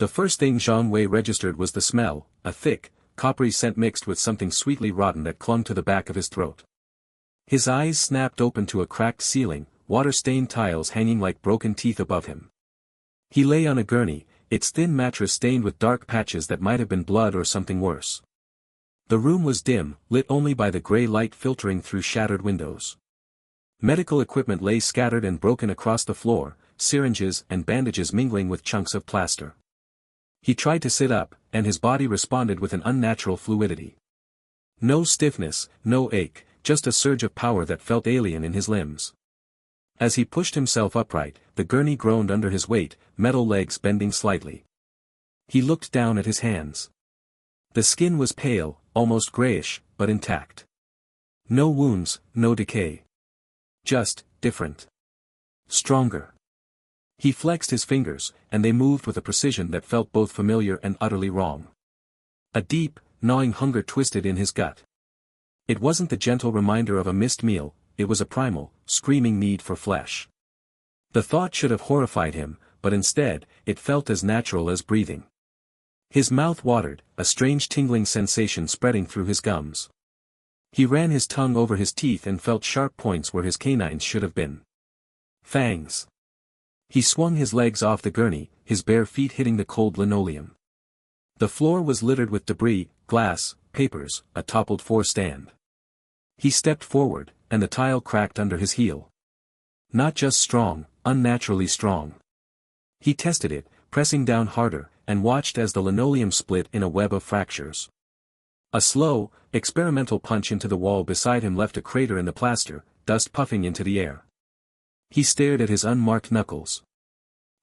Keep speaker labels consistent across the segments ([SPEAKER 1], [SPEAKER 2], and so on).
[SPEAKER 1] The first thing Zhang Wei registered was the smell, a thick, coppery scent mixed with something sweetly rotten that clung to the back of his throat. His eyes snapped open to a cracked ceiling, water-stained tiles hanging like broken teeth above him. He lay on a gurney, its thin mattress stained with dark patches that might have been blood or something worse. The room was dim, lit only by the gray light filtering through shattered windows. Medical equipment lay scattered and broken across the floor, syringes and bandages mingling with chunks of plaster. He tried to sit up, and his body responded with an unnatural fluidity. No stiffness, no ache, just a surge of power that felt alien in his limbs. As he pushed himself upright, the gurney groaned under his weight, metal legs bending slightly. He looked down at his hands. The skin was pale, almost grayish, but intact. No wounds, no decay. Just, different. Stronger. He flexed his fingers, and they moved with a precision that felt both familiar and utterly wrong. A deep, gnawing hunger twisted in his gut. It wasn't the gentle reminder of a missed meal, it was a primal, screaming need for flesh. The thought should have horrified him, but instead, it felt as natural as breathing. His mouth watered, a strange tingling sensation spreading through his gums. He ran his tongue over his teeth and felt sharp points where his canines should have been. Fangs. He swung his legs off the gurney, his bare feet hitting the cold linoleum. The floor was littered with debris, glass, papers, a toppled floor stand. He stepped forward, and the tile cracked under his heel. Not just strong, unnaturally strong. He tested it, pressing down harder, and watched as the linoleum split in a web of fractures. A slow, experimental punch into the wall beside him left a crater in the plaster, dust puffing into the air. He stared at his unmarked knuckles.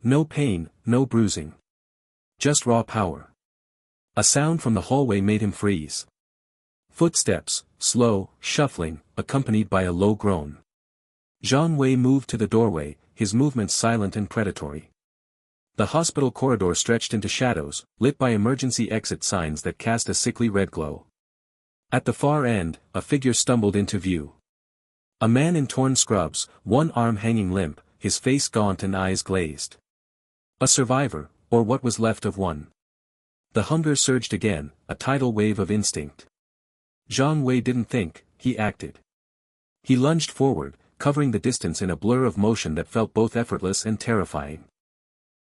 [SPEAKER 1] No pain, no bruising. Just raw power. A sound from the hallway made him freeze. Footsteps, slow, shuffling, accompanied by a low groan. Zhang Wei moved to the doorway, his movements silent and predatory. The hospital corridor stretched into shadows, lit by emergency exit signs that cast a sickly red glow. At the far end, a figure stumbled into view. A man in torn scrubs, one arm hanging limp, his face gaunt and eyes glazed. A survivor, or what was left of one. The hunger surged again, a tidal wave of instinct. Zhang Wei didn't think, he acted. He lunged forward, covering the distance in a blur of motion that felt both effortless and terrifying.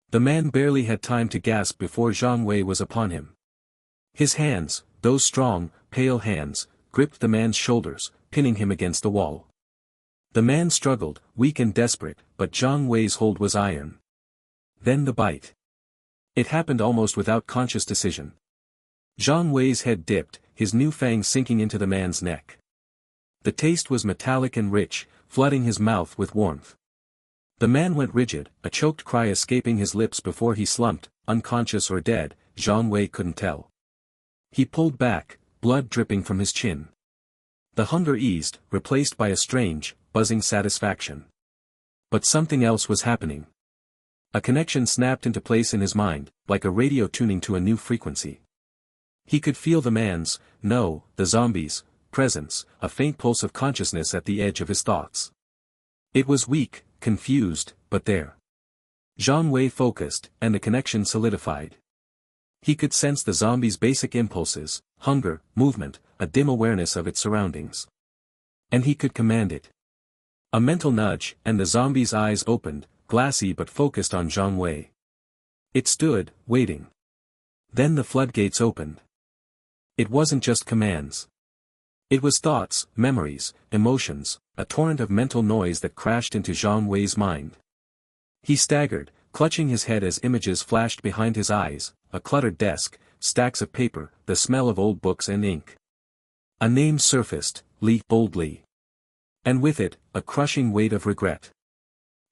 [SPEAKER 1] The man barely had time to gasp before Zhang Wei was upon him. His hands, those strong, pale hands, gripped the man's shoulders, pinning him against the wall. The man struggled, weak and desperate, but Zhang Wei's hold was iron. Then the bite. It happened almost without conscious decision. Zhang Wei's head dipped, his new fangs sinking into the man's neck. The taste was metallic and rich, flooding his mouth with warmth. The man went rigid, a choked cry escaping his lips before he slumped, unconscious or dead, Zhang Wei couldn't tell. He pulled back, blood dripping from his chin. The hunger eased, replaced by a strange, buzzing satisfaction. But something else was happening. A connection snapped into place in his mind, like a radio tuning to a new frequency. He could feel the man's, no, the zombie's, presence, a faint pulse of consciousness at the edge of his thoughts. It was weak, confused, but there. Zhang Wei focused, and the connection solidified. He could sense the zombie's basic impulses, hunger, movement, a dim awareness of its surroundings. And he could command it. A mental nudge, and the zombie's eyes opened, glassy but focused on Zhang Wei. It stood, waiting. Then the floodgates opened. It wasn't just commands. It was thoughts, memories, emotions, a torrent of mental noise that crashed into Zhang Wei's mind. He staggered, clutching his head as images flashed behind his eyes, a cluttered desk, stacks of paper, the smell of old books and ink. A name surfaced, Li boldly. And with it, a crushing weight of regret.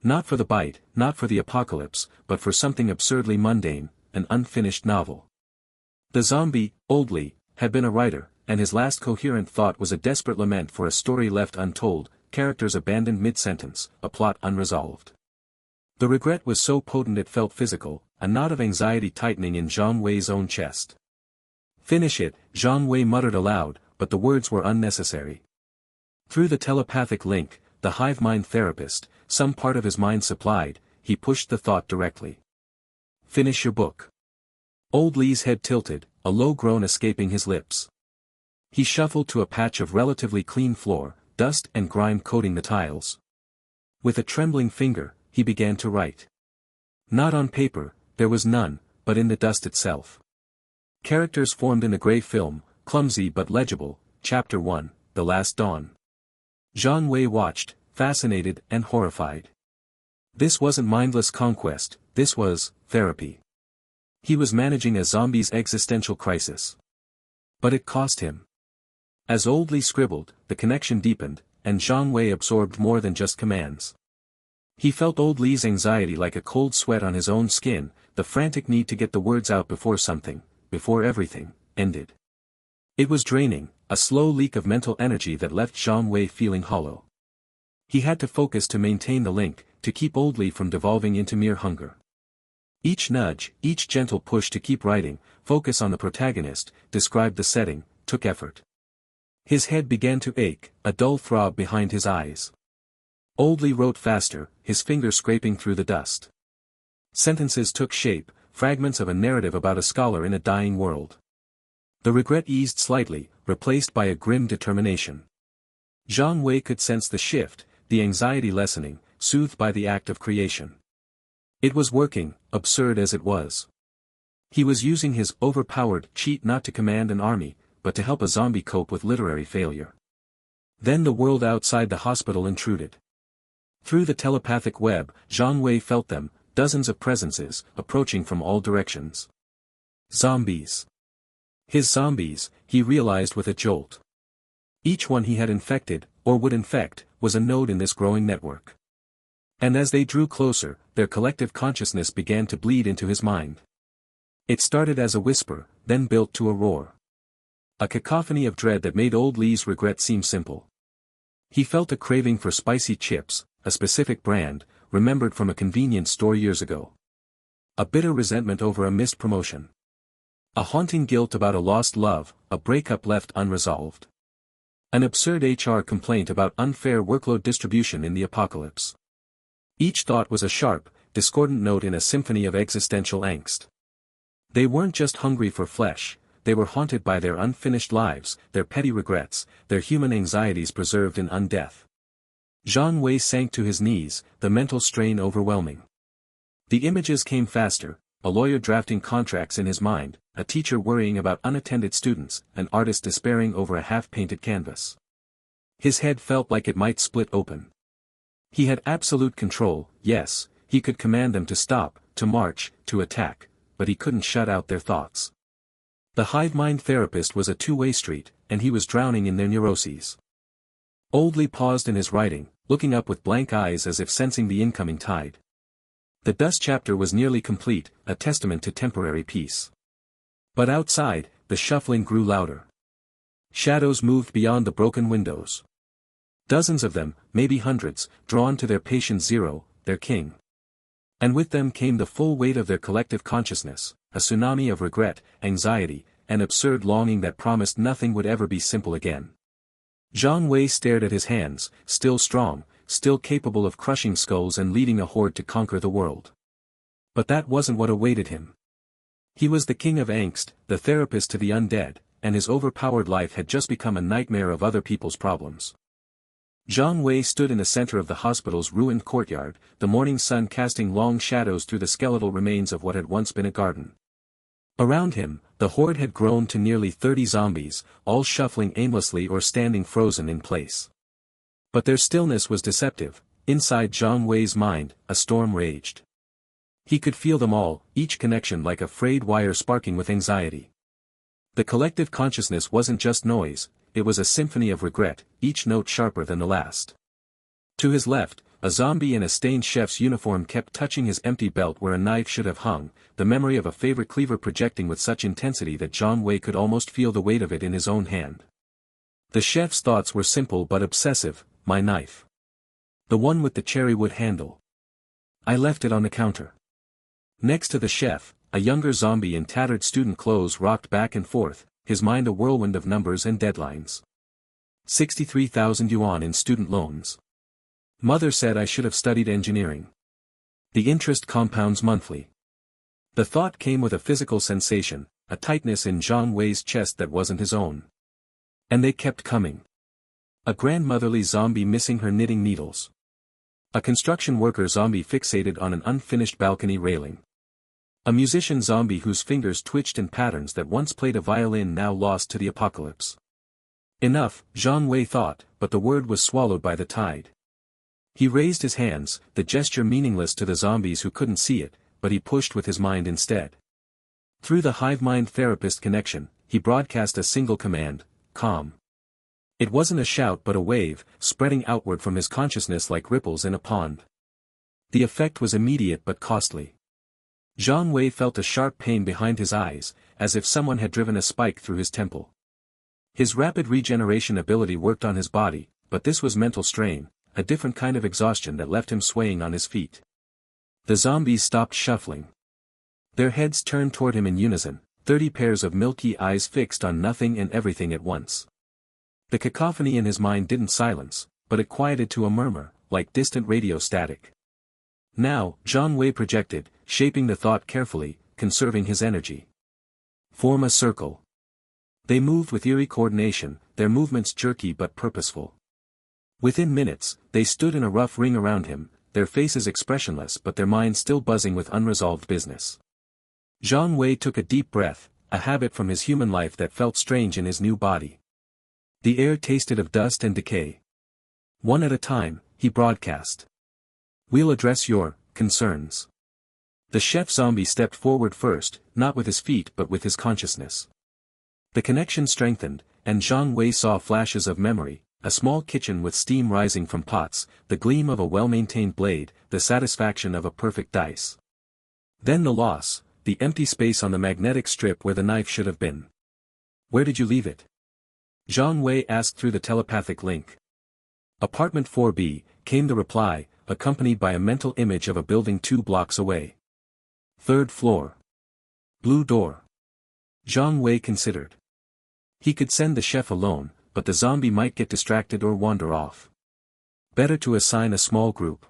[SPEAKER 1] Not for the bite, not for the apocalypse, but for something absurdly mundane, an unfinished novel. The zombie, Oldly, had been a writer, and his last coherent thought was a desperate lament for a story left untold, characters abandoned mid-sentence, a plot unresolved. The regret was so potent it felt physical, a knot of anxiety tightening in Zhang Wei's own chest. Finish it, Zhang Wei muttered aloud, but the words were unnecessary. Through the telepathic link, the Hivemind Therapist, some part of his mind supplied, he pushed the thought directly. Finish your book. Old Lee's head tilted, a low groan escaping his lips. He shuffled to a patch of relatively clean floor, dust and grime coating the tiles. With a trembling finger, he began to write. Not on paper, there was none, but in the dust itself. Characters formed in a gray film, clumsy but legible. Chapter 1, The Last Dawn. Zhang Wei watched, fascinated and horrified. This wasn't mindless conquest, this was therapy. He was managing a zombie's existential crisis. But it cost him. As Old Lee scribbled, the connection deepened, and Zhang Wei absorbed more than just commands. He felt Old Lee's anxiety like a cold sweat on his own skin, the frantic need to get the words out before everything, ended. It was draining, a slow leak of mental energy that left Zhang Wei feeling hollow. He had to focus to maintain the link, to keep Old Lee from devolving into mere hunger. Each nudge, each gentle push to keep writing, focus on the protagonist, describe the setting, took effort. His head began to ache, a dull throb behind his eyes. Old Lee wrote faster, his fingers scraping through the dust. Sentences took shape, fragments of a narrative about a scholar in a dying world. The regret eased slightly, replaced by a grim determination. Zhang Wei could sense the shift, the anxiety lessening, soothed by the act of creation. It was working, absurd as it was. He was using his overpowered cheat not to command an army, but to help a zombie cope with literary failure. Then the world outside the hospital intruded. Through the telepathic web, Zhang Wei felt them, dozens of presences, approaching from all directions. Zombies. His zombies, he realized with a jolt. Each one he had infected, or would infect, was a node in this growing network. And as they drew closer, their collective consciousness began to bleed into his mind. It started as a whisper, then built to a roar. A cacophony of dread that made Old Lee's regret seem simple. He felt a craving for spicy chips, a specific brand, remembered from a convenience store years ago. A bitter resentment over a missed promotion. A haunting guilt about a lost love, a breakup left unresolved. An absurd HR complaint about unfair workload distribution in the apocalypse. Each thought was a sharp, discordant note in a symphony of existential angst. They weren't just hungry for flesh, they were haunted by their unfinished lives, their petty regrets, their human anxieties preserved in undeath. Zhang Wei sank to his knees, the mental strain overwhelming. The images came faster, a lawyer drafting contracts in his mind, a teacher worrying about unattended students, an artist despairing over a half-painted canvas. His head felt like it might split open. He had absolute control, yes, he could command them to stop, to march, to attack, but he couldn't shut out their thoughts. The Hivemind Therapist was a two-way street, and he was drowning in their neuroses. Old Lee paused in his writing, looking up with blank eyes as if sensing the incoming tide. The dust chapter was nearly complete, a testament to temporary peace. But outside, the shuffling grew louder. Shadows moved beyond the broken windows. Dozens of them, maybe hundreds, drawn to their patient zero, their king. And with them came the full weight of their collective consciousness, a tsunami of regret, anxiety, and absurd longing that promised nothing would ever be simple again. Zhang Wei stared at his hands, still strong, still capable of crushing skulls and leading a horde to conquer the world. But that wasn't what awaited him. He was the king of angst, the therapist to the undead, and his overpowered life had just become a nightmare of other people's problems. Zhang Wei stood in the center of the hospital's ruined courtyard, the morning sun casting long shadows through the skeletal remains of what had once been a garden. Around him, the horde had grown to nearly 30 zombies, all shuffling aimlessly or standing frozen in place. But their stillness was deceptive. Inside Zhang Wei's mind, a storm raged. He could feel them all, each connection like a frayed wire sparking with anxiety. The collective consciousness wasn't just noise, it was a symphony of regret, each note sharper than the last. To his left, a zombie in a stained chef's uniform kept touching his empty belt where a knife should have hung, the memory of a favorite cleaver projecting with such intensity that Zhang Wei could almost feel the weight of it in his own hand. The chef's thoughts were simple but obsessive. My knife. The one with the cherry wood handle. I left it on the counter. Next to the chef, a younger zombie in tattered student clothes rocked back and forth, his mind a whirlwind of numbers and deadlines. 63,000 yuan in student loans. Mother said I should have studied engineering. The interest compounds monthly. The thought came with a physical sensation, a tightness in Zhang Wei's chest that wasn't his own. And they kept coming. A grandmotherly zombie missing her knitting needles. A construction worker zombie fixated on an unfinished balcony railing. A musician zombie whose fingers twitched in patterns that once played a violin now lost to the apocalypse. Enough, Zhang Wei thought, but the word was swallowed by the tide. He raised his hands, the gesture meaningless to the zombies who couldn't see it, but he pushed with his mind instead. Through the Hivemind Therapist connection, he broadcast a single command, calm. It wasn't a shout but a wave, spreading outward from his consciousness like ripples in a pond. The effect was immediate but costly. Zhang Wei felt a sharp pain behind his eyes, as if someone had driven a spike through his temple. His rapid regeneration ability worked on his body, but this was mental strain, a different kind of exhaustion that left him swaying on his feet. The zombies stopped shuffling. Their heads turned toward him in unison, 30 pairs of milky eyes fixed on nothing and everything at once. The cacophony in his mind didn't silence, but it quieted to a murmur, like distant radio static. Now, Zhang Wei projected, shaping the thought carefully, conserving his energy. Form a circle. They moved with eerie coordination, their movements jerky but purposeful. Within minutes, they stood in a rough ring around him, their faces expressionless but their minds still buzzing with unresolved business. Zhang Wei took a deep breath, a habit from his human life that felt strange in his new body. The air tasted of dust and decay. One at a time, he broadcast. We'll address your concerns. The chef zombie stepped forward first, not with his feet but with his consciousness. The connection strengthened, and Zhang Wei saw flashes of memory, a small kitchen with steam rising from pots, the gleam of a well-maintained blade, the satisfaction of a perfect dice. Then the loss, the empty space on the magnetic strip where the knife should have been. Where did you leave it? Zhang Wei asked through the telepathic link. Apartment 4B, came the reply, accompanied by a mental image of a building 2 blocks away. 3rd floor. Blue door. Zhang Wei considered. He could send the chef alone, but the zombie might get distracted or wander off. Better to assign a small group.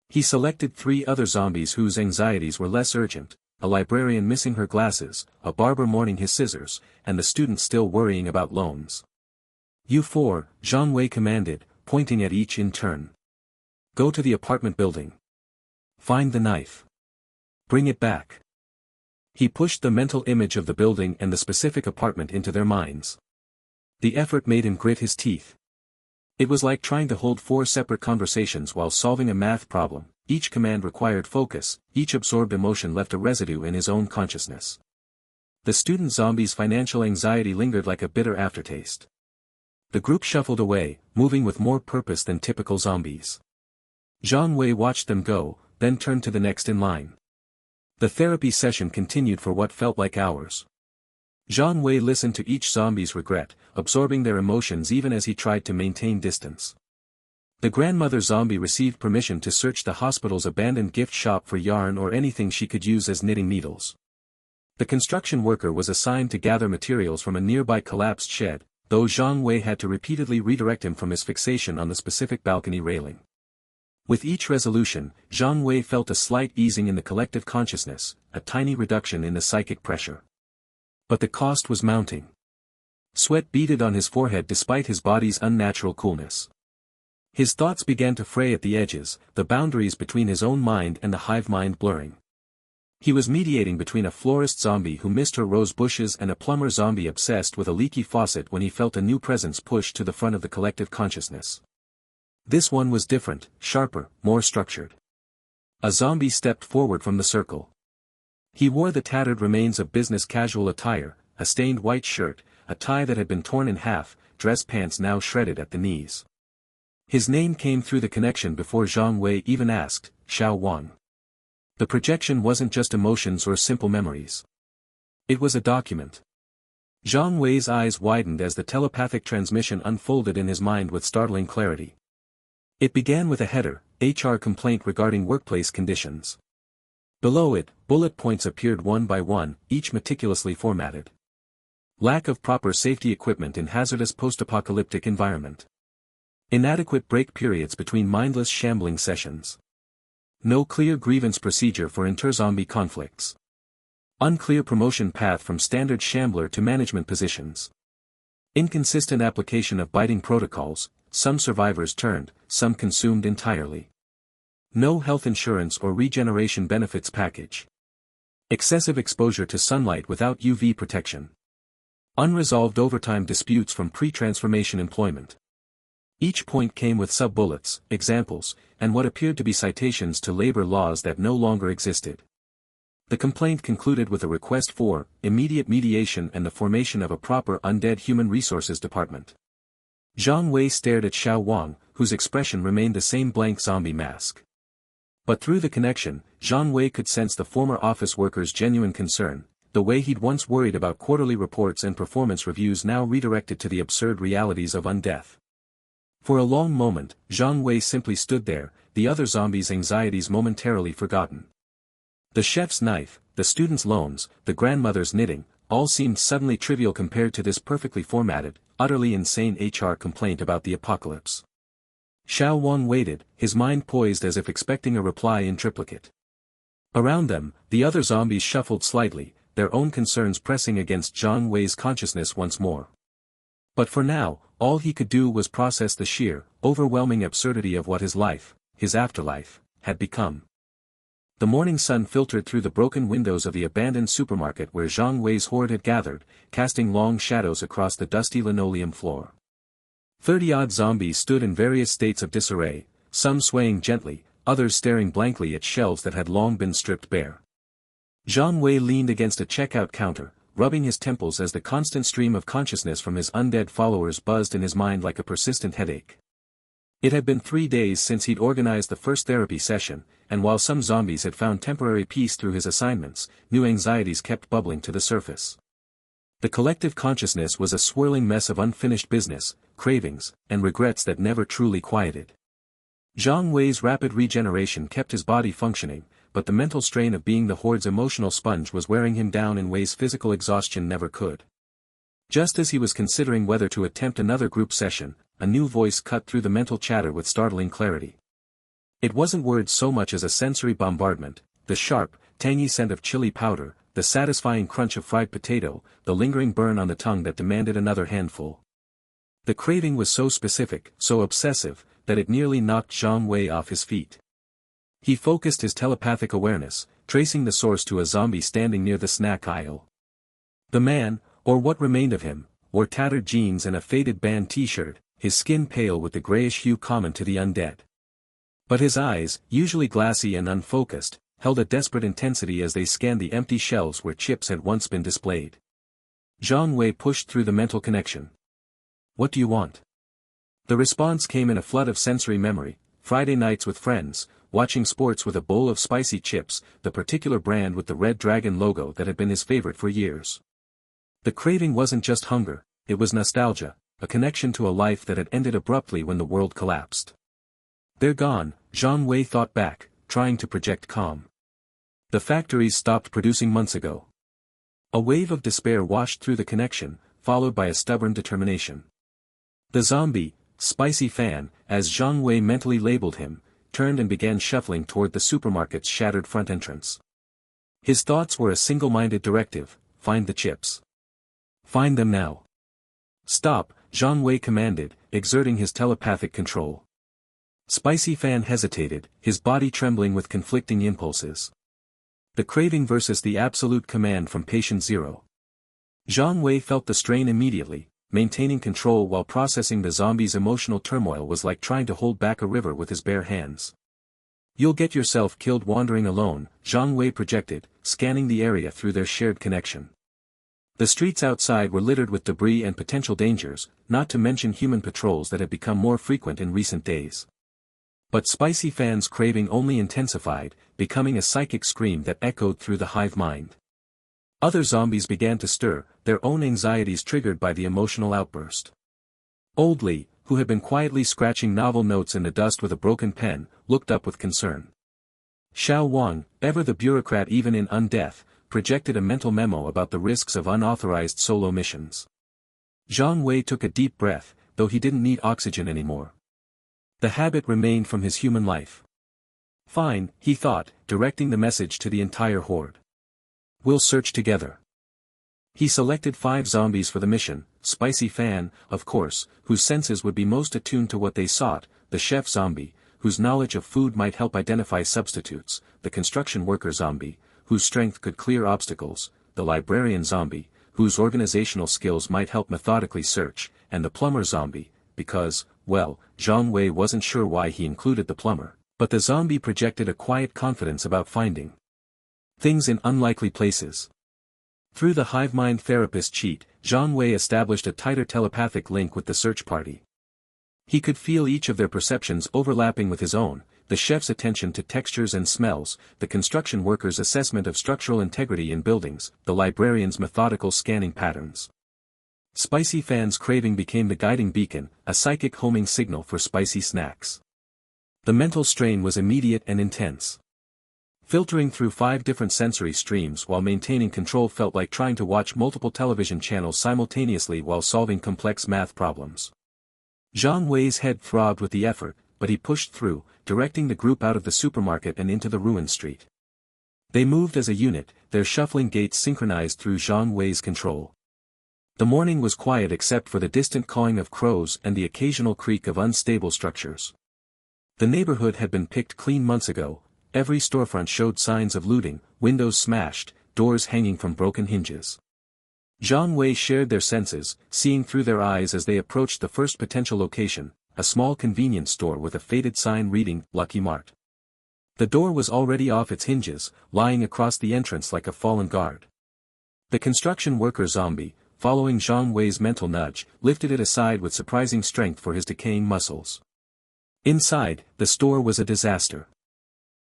[SPEAKER 1] He selected 3 other zombies whose anxieties were less urgent, a librarian missing her glasses, a barber mourning his scissors, and the student still worrying about loans. You 4, Zhang Wei commanded, pointing at each in turn. Go to the apartment building. Find the knife. Bring it back. He pushed the mental image of the building and the specific apartment into their minds. The effort made him grit his teeth. It was like trying to hold 4 separate conversations while solving a math problem. Each command required focus, each absorbed emotion left a residue in his own consciousness. The student zombie's financial anxiety lingered like a bitter aftertaste. The group shuffled away, moving with more purpose than typical zombies. Zhang Wei watched them go, then turned to the next in line. The therapy session continued for what felt like hours. Zhang Wei listened to each zombie's regret, absorbing their emotions even as he tried to maintain distance. The grandmother zombie received permission to search the hospital's abandoned gift shop for yarn or anything she could use as knitting needles. The construction worker was assigned to gather materials from a nearby collapsed shed, though Zhang Wei had to repeatedly redirect him from his fixation on the specific balcony railing. With each resolution, Zhang Wei felt a slight easing in the collective consciousness, a tiny reduction in the psychic pressure. But the cost was mounting. Sweat beaded on his forehead despite his body's unnatural coolness. His thoughts began to fray at the edges, the boundaries between his own mind and the hive mind blurring. He was mediating between a florist zombie who missed her rose bushes and a plumber zombie obsessed with a leaky faucet when he felt a new presence pushed to the front of the collective consciousness. This one was different, sharper, more structured. A zombie stepped forward from the circle. He wore the tattered remains of business casual attire, a stained white shirt, a tie that had been torn in half, dress pants now shredded at the knees. His name came through the connection before Zhang Wei even asked, Xiao Wang. The projection wasn't just emotions or simple memories. It was a document. Zhang Wei's eyes widened as the telepathic transmission unfolded in his mind with startling clarity. It began with a header, HR complaint regarding workplace conditions. Below it, bullet points appeared one by one, each meticulously formatted. Lack of proper safety equipment in hazardous post-apocalyptic environment. Inadequate break periods between mindless shambling sessions. No clear grievance procedure for inter-zombie conflicts. Unclear promotion path from standard shambler to management positions. Inconsistent application of biting protocols, some survivors turned, some consumed entirely. No health insurance or regeneration benefits package. Excessive exposure to sunlight without UV protection. Unresolved overtime disputes from pre-transformation employment. Each point came with sub-bullets, examples, and what appeared to be citations to labor laws that no longer existed. The complaint concluded with a request for immediate mediation and the formation of a proper undead human resources department. Zhang Wei stared at Xiao Wang, whose expression remained the same blank zombie mask. But through the connection, Zhang Wei could sense the former office worker's genuine concern, the way he'd once worried about quarterly reports and performance reviews now redirected to the absurd realities of undeath. For a long moment, Zhang Wei simply stood there, the other zombies' anxieties momentarily forgotten. The chef's knife, the student's loans, the grandmother's knitting, all seemed suddenly trivial compared to this perfectly formatted, utterly insane HR complaint about the apocalypse. Xiao Wang waited, his mind poised as if expecting a reply in triplicate. Around them, the other zombies shuffled slightly, their own concerns pressing against Zhang Wei's consciousness once more. But for now, all he could do was process the sheer, overwhelming absurdity of what his life, his afterlife, had become. The morning sun filtered through the broken windows of the abandoned supermarket where Zhang Wei's horde had gathered, casting long shadows across the dusty linoleum floor. 30-odd zombies stood in various states of disarray, some swaying gently, others staring blankly at shelves that had long been stripped bare. Zhang Wei leaned against a checkout counter, rubbing his temples as the constant stream of consciousness from his undead followers buzzed in his mind like a persistent headache. It had been 3 days since he'd organized the first therapy session, and while some zombies had found temporary peace through his assignments, new anxieties kept bubbling to the surface. The collective consciousness was a swirling mess of unfinished business, cravings, and regrets that never truly quieted. Zhang Wei's rapid regeneration kept his body functioning, but the mental strain of being the horde's emotional sponge was wearing him down in ways physical exhaustion never could. Just as he was considering whether to attempt another group session, a new voice cut through the mental chatter with startling clarity. It wasn't words so much as a sensory bombardment, the sharp, tangy scent of chili powder, the satisfying crunch of fried potato, the lingering burn on the tongue that demanded another handful. The craving was so specific, so obsessive, that it nearly knocked Zhang Wei off his feet. He focused his telepathic awareness, tracing the source to a zombie standing near the snack aisle. The man, or what remained of him, wore tattered jeans and a faded band t-shirt, his skin pale with the grayish hue common to the undead. But his eyes, usually glassy and unfocused, held a desperate intensity as they scanned the empty shelves where chips had once been displayed. Zhang Wei pushed through the mental connection. "What do you want?" The response came in a flood of sensory memory: Friday nights with friends, watching sports with a bowl of spicy chips, the particular brand with the red dragon logo that had been his favorite for years. The craving wasn't just hunger, it was nostalgia, a connection to a life that had ended abruptly when the world collapsed. "They're gone," Zhang Wei thought back, trying to project calm. "The factories stopped producing months ago." A wave of despair washed through the connection, followed by a stubborn determination. The zombie, Spicy Fan, as Zhang Wei mentally labeled him, turned and began shuffling toward the supermarket's shattered front entrance. His thoughts were a single-minded directive: find the chips. Find them now. "Stop," Zhang Wei commanded, exerting his telepathic control. Spicy Fan hesitated, his body trembling with conflicting impulses. The craving versus the absolute command from patient zero. Zhang Wei felt the strain immediately. Maintaining control while processing the zombie's emotional turmoil was like trying to hold back a river with his bare hands. "You'll get yourself killed wandering alone," Zhang Wei projected, scanning the area through their shared connection. The streets outside were littered with debris and potential dangers, not to mention human patrols that had become more frequent in recent days. But Spicy Fan's craving only intensified, becoming a psychic scream that echoed through the hive mind. Other zombies began to stir, their own anxieties triggered by the emotional outburst. Old Li, who had been quietly scratching novel notes in the dust with a broken pen, looked up with concern. Xiao Wang, ever the bureaucrat even in Undeath, projected a mental memo about the risks of unauthorized solo missions. Zhang Wei took a deep breath, though he didn't need oxygen anymore. The habit remained from his human life. "Fine," he thought, directing the message to the entire horde. We'll search together. He selected 5 zombies for the mission, Spicy Fan, of course, whose senses would be most attuned to what they sought, the chef zombie, whose knowledge of food might help identify substitutes, the construction worker zombie, whose strength could clear obstacles, the librarian zombie, whose organizational skills might help methodically search, and the plumber zombie, because, well, Zhang Wei wasn't sure why he included the plumber, but the zombie projected a quiet confidence about finding things in unlikely places. Through the Hivemind Therapist cheat, Zhang Wei established a tighter telepathic link with the search party. He could feel each of their perceptions overlapping with his own, the chef's attention to textures and smells, the construction worker's assessment of structural integrity in buildings, the librarian's methodical scanning patterns. Spicy Fan's craving became the guiding beacon, a psychic homing signal for spicy snacks. The mental strain was immediate and intense. Filtering through 5 different sensory streams while maintaining control felt like trying to watch multiple television channels simultaneously while solving complex math problems. Zhang Wei's head throbbed with the effort, but he pushed through, directing the group out of the supermarket and into the ruined street. They moved as a unit, their shuffling gaits synchronized through Zhang Wei's control. The morning was quiet except for the distant cawing of crows and the occasional creak of unstable structures. The neighborhood had been picked clean months ago. Every storefront showed signs of looting, windows smashed, doors hanging from broken hinges. Zhang Wei shared their senses, seeing through their eyes as they approached the first potential location, a small convenience store with a faded sign reading, Lucky Mart. The door was already off its hinges, lying across the entrance like a fallen guard. The construction worker zombie, following Zhang Wei's mental nudge, lifted it aside with surprising strength for his decaying muscles. Inside, the store was a disaster.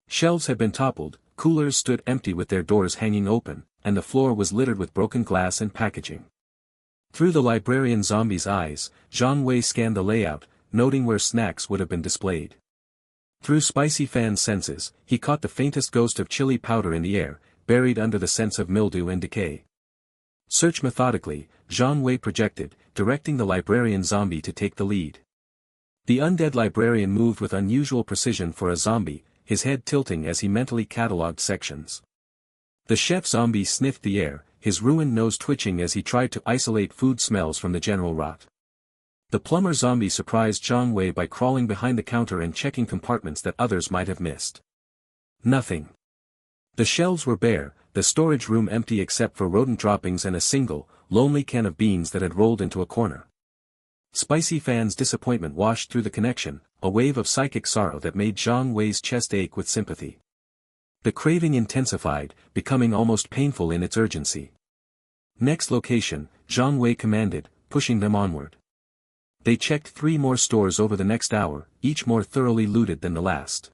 [SPEAKER 1] Shelves had been toppled, coolers stood empty with their doors hanging open, and the floor was littered with broken glass and packaging. Through the librarian zombie's eyes, Zhang Wei scanned the layout, noting where snacks would have been displayed. Through Spicy Fan's senses, he caught the faintest ghost of chili powder in the air, buried under the sense of mildew and decay. Search methodically, Zhang Wei projected, directing the librarian zombie to take the lead. The undead librarian moved with unusual precision for a zombie, his head tilting as he mentally catalogued sections. The chef zombie sniffed the air, his ruined nose twitching as he tried to isolate food smells from the general rot. The plumber zombie surprised Zhang Wei by crawling behind the counter and checking compartments that others might have missed. Nothing. The shelves were bare, the storage room empty except for rodent droppings and a single, lonely can of beans that had rolled into a corner. Spicy Fan's disappointment washed through the connection, a wave of psychic sorrow that made Zhang Wei's chest ache with sympathy. The craving intensified, becoming almost painful in its urgency. Next location, Zhang Wei commanded, pushing them onward. They checked 3 more stores over the next hour, each more thoroughly looted than the last.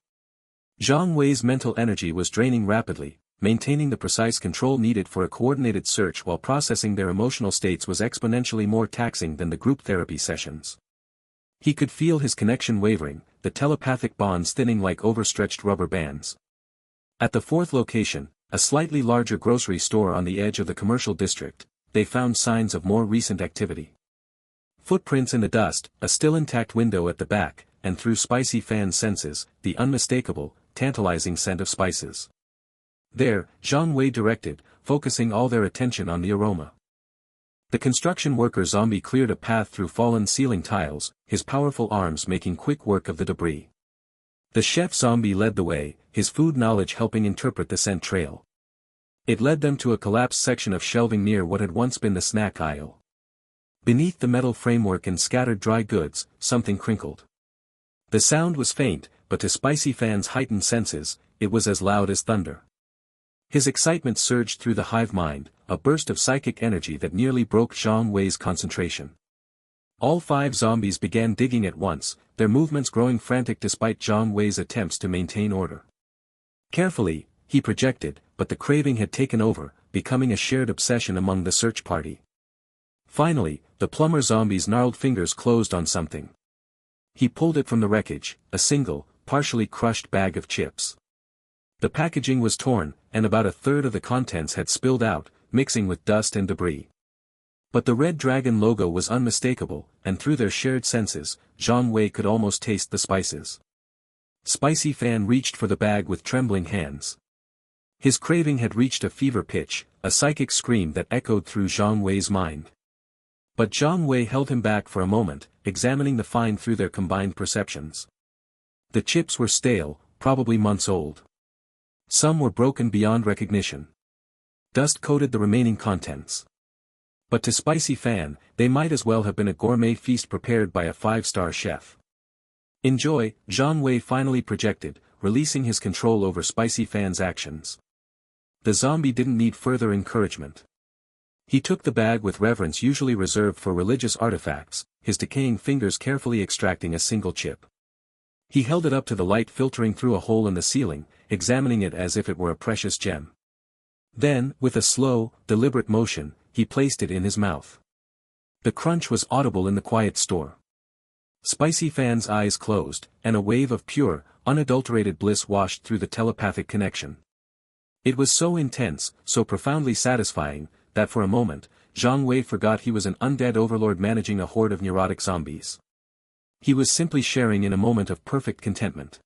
[SPEAKER 1] Zhang Wei's mental energy was draining rapidly, maintaining the precise control needed for a coordinated search while processing their emotional states was exponentially more taxing than the group therapy sessions. He could feel his connection wavering, the telepathic bonds thinning like overstretched rubber bands. At the 4th location, a slightly larger grocery store on the edge of the commercial district, they found signs of more recent activity. Footprints in the dust, a still intact window at the back, and through Spicy Fan's senses, the unmistakable, tantalizing scent of spices. There, Zhang Wei directed, focusing all their attention on the aroma. The construction worker zombie cleared a path through fallen ceiling tiles, his powerful arms making quick work of the debris. The chef zombie led the way, his food knowledge helping interpret the scent trail. It led them to a collapsed section of shelving near what had once been the snack aisle. Beneath the metal framework and scattered dry goods, something crinkled. The sound was faint, but to Spicy Fan's heightened senses, it was as loud as thunder. His excitement surged through the hive mind, a burst of psychic energy that nearly broke Zhang Wei's concentration. All 5 zombies began digging at once, their movements growing frantic despite Zhang Wei's attempts to maintain order. Carefully, he projected, but the craving had taken over, becoming a shared obsession among the search party. Finally, the plumber zombie's gnarled fingers closed on something. He pulled it from the wreckage, a single, partially crushed bag of chips. The packaging was torn, and about 1/3 of the contents had spilled out, mixing with dust and debris. But the Red Dragon logo was unmistakable, and through their shared senses, Zhang Wei could almost taste the spices. Spicy Fan reached for the bag with trembling hands. His craving had reached a fever pitch, a psychic scream that echoed through Zhang Wei's mind. But Zhang Wei held him back for a moment, examining the find through their combined perceptions. The chips were stale, probably months old. Some were broken beyond recognition. Dust coated the remaining contents. But to Spicy Fan, they might as well have been a gourmet feast prepared by a 5-star chef. Enjoy, Zhang Wei finally projected, releasing his control over Spicy Fan's actions. The zombie didn't need further encouragement. He took the bag with reverence usually reserved for religious artifacts, his decaying fingers carefully extracting a single chip. He held it up to the light filtering through a hole in the ceiling, examining it as if it were a precious gem. Then, with a slow, deliberate motion, he placed it in his mouth. The crunch was audible in the quiet store. Spicy Fan's eyes closed, and a wave of pure, unadulterated bliss washed through the telepathic connection. It was so intense, so profoundly satisfying, that for a moment, Zhang Wei forgot he was an undead overlord managing a horde of neurotic zombies. He was simply sharing in a moment of perfect contentment.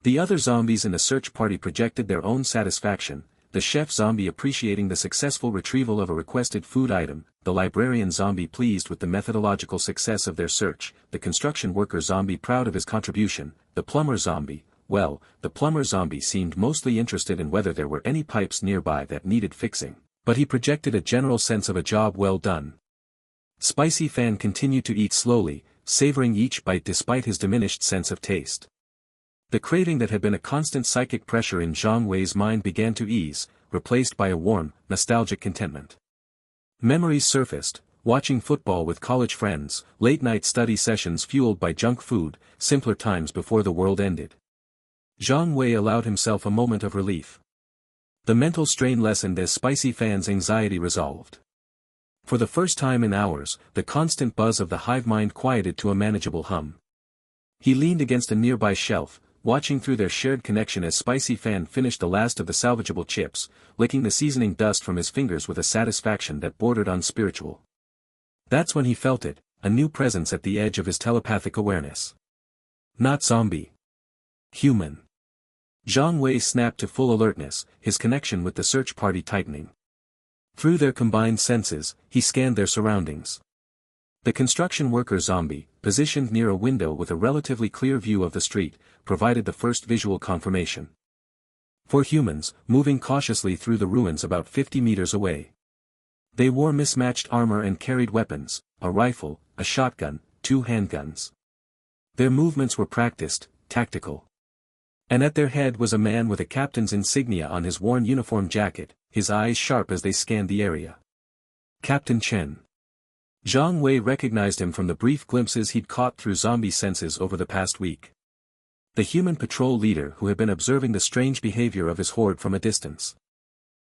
[SPEAKER 1] The other zombies in the search party projected their own satisfaction, the chef zombie appreciating the successful retrieval of a requested food item, the librarian zombie pleased with the methodological success of their search, the construction worker zombie proud of his contribution, the plumber zombie, well, the plumber zombie seemed mostly interested in whether there were any pipes nearby that needed fixing, but he projected a general sense of a job well done. Spicy Fan continued to eat slowly, savoring each bite despite his diminished sense of taste. The craving that had been a constant psychic pressure in Zhang Wei's mind began to ease, replaced by a warm, nostalgic contentment. Memories surfaced, watching football with college friends, late-night study sessions fueled by junk food, simpler times before the world ended. Zhang Wei allowed himself a moment of relief. The mental strain lessened as Spicy Fan's anxiety resolved. For the first time in hours, the constant buzz of the hive mind quieted to a manageable hum. He leaned against a nearby shelf, watching through their shared connection as Spicy Fan finished the last of the salvageable chips, licking the seasoning dust from his fingers with a satisfaction that bordered on spiritual. That's when he felt it, a new presence at the edge of his telepathic awareness. Not zombie. Human. Zhang Wei snapped to full alertness, his connection with the search party tightening. Through their combined senses, he scanned their surroundings. The construction worker zombie, positioned near a window with a relatively clear view of the street, provided the first visual confirmation. For humans, moving cautiously through the ruins about 50 meters away. They wore mismatched armor and carried weapons, a rifle, a shotgun, 2 handguns. Their movements were practiced, tactical. And at their head was a man with a captain's insignia on his worn uniform jacket, his eyes sharp as they scanned the area. Captain Chen. Zhang Wei recognized him from the brief glimpses he'd caught through zombie senses over the past week. The human patrol leader who had been observing the strange behavior of his horde from a distance.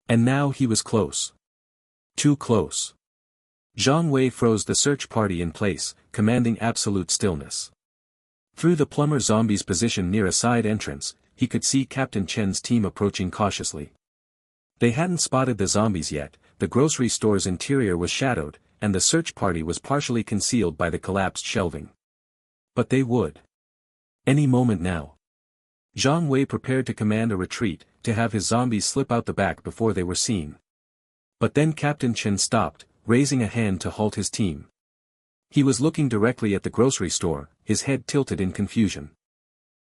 [SPEAKER 1] And now he was close. Too close. Zhang Wei froze the search party in place, commanding absolute stillness. Through the plumber zombie's position near a side entrance, he could see Captain Chen's team approaching cautiously. They hadn't spotted the zombies yet, the grocery store's interior was shadowed, and the search party was partially concealed by the collapsed shelving. But they would. Any moment now. Zhang Wei prepared to command a retreat, to have his zombies slip out the back before they were seen. But then Captain Chen stopped, raising a hand to halt his team. He was looking directly at the grocery store, his head tilted in confusion.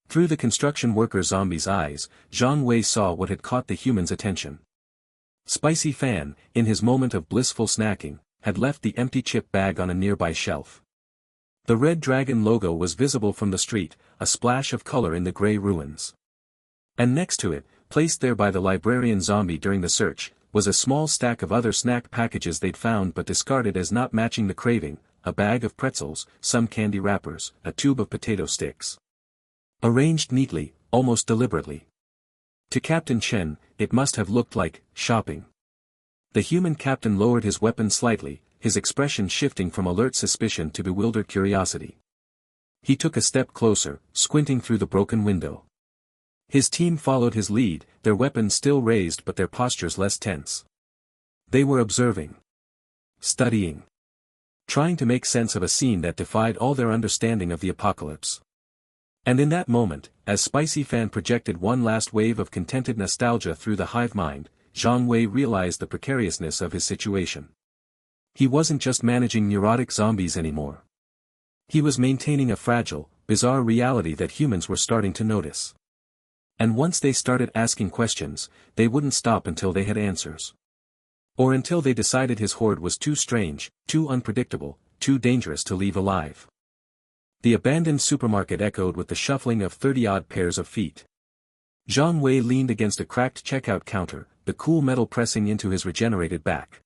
[SPEAKER 1] Through the construction worker zombie's eyes, Zhang Wei saw what had caught the human's attention. Spicy Fan, in his moment of blissful snacking, had left the empty chip bag on a nearby shelf. The red dragon logo was visible from the street, a splash of color in the gray ruins. And next to it, placed there by the librarian zombie during the search, was a small stack of other snack packages they'd found but discarded as not matching the craving, a bag of pretzels, some candy wrappers, a tube of potato sticks. Arranged neatly, almost deliberately. To Captain Chen, it must have looked like shopping. The human captain lowered his weapon slightly, his expression shifting from alert suspicion to bewildered curiosity. He took a step closer, squinting through the broken window. His team followed his lead, their weapons still raised but their postures less tense. They were observing. Studying. Trying to make sense of a scene that defied all their understanding of the apocalypse. And in that moment, as Spicy Fan projected one last wave of contented nostalgia through the hive mind, Zhang Wei realized the precariousness of his situation. He wasn't just managing neurotic zombies anymore. He was maintaining a fragile, bizarre reality that humans were starting to notice. And once they started asking questions, they wouldn't stop until they had answers. Or until they decided his horde was too strange, too unpredictable, too dangerous to leave alive. The abandoned supermarket echoed with the shuffling of 30-odd pairs of feet. Zhang Wei leaned against a cracked checkout counter, the cool metal pressing into his regenerated back.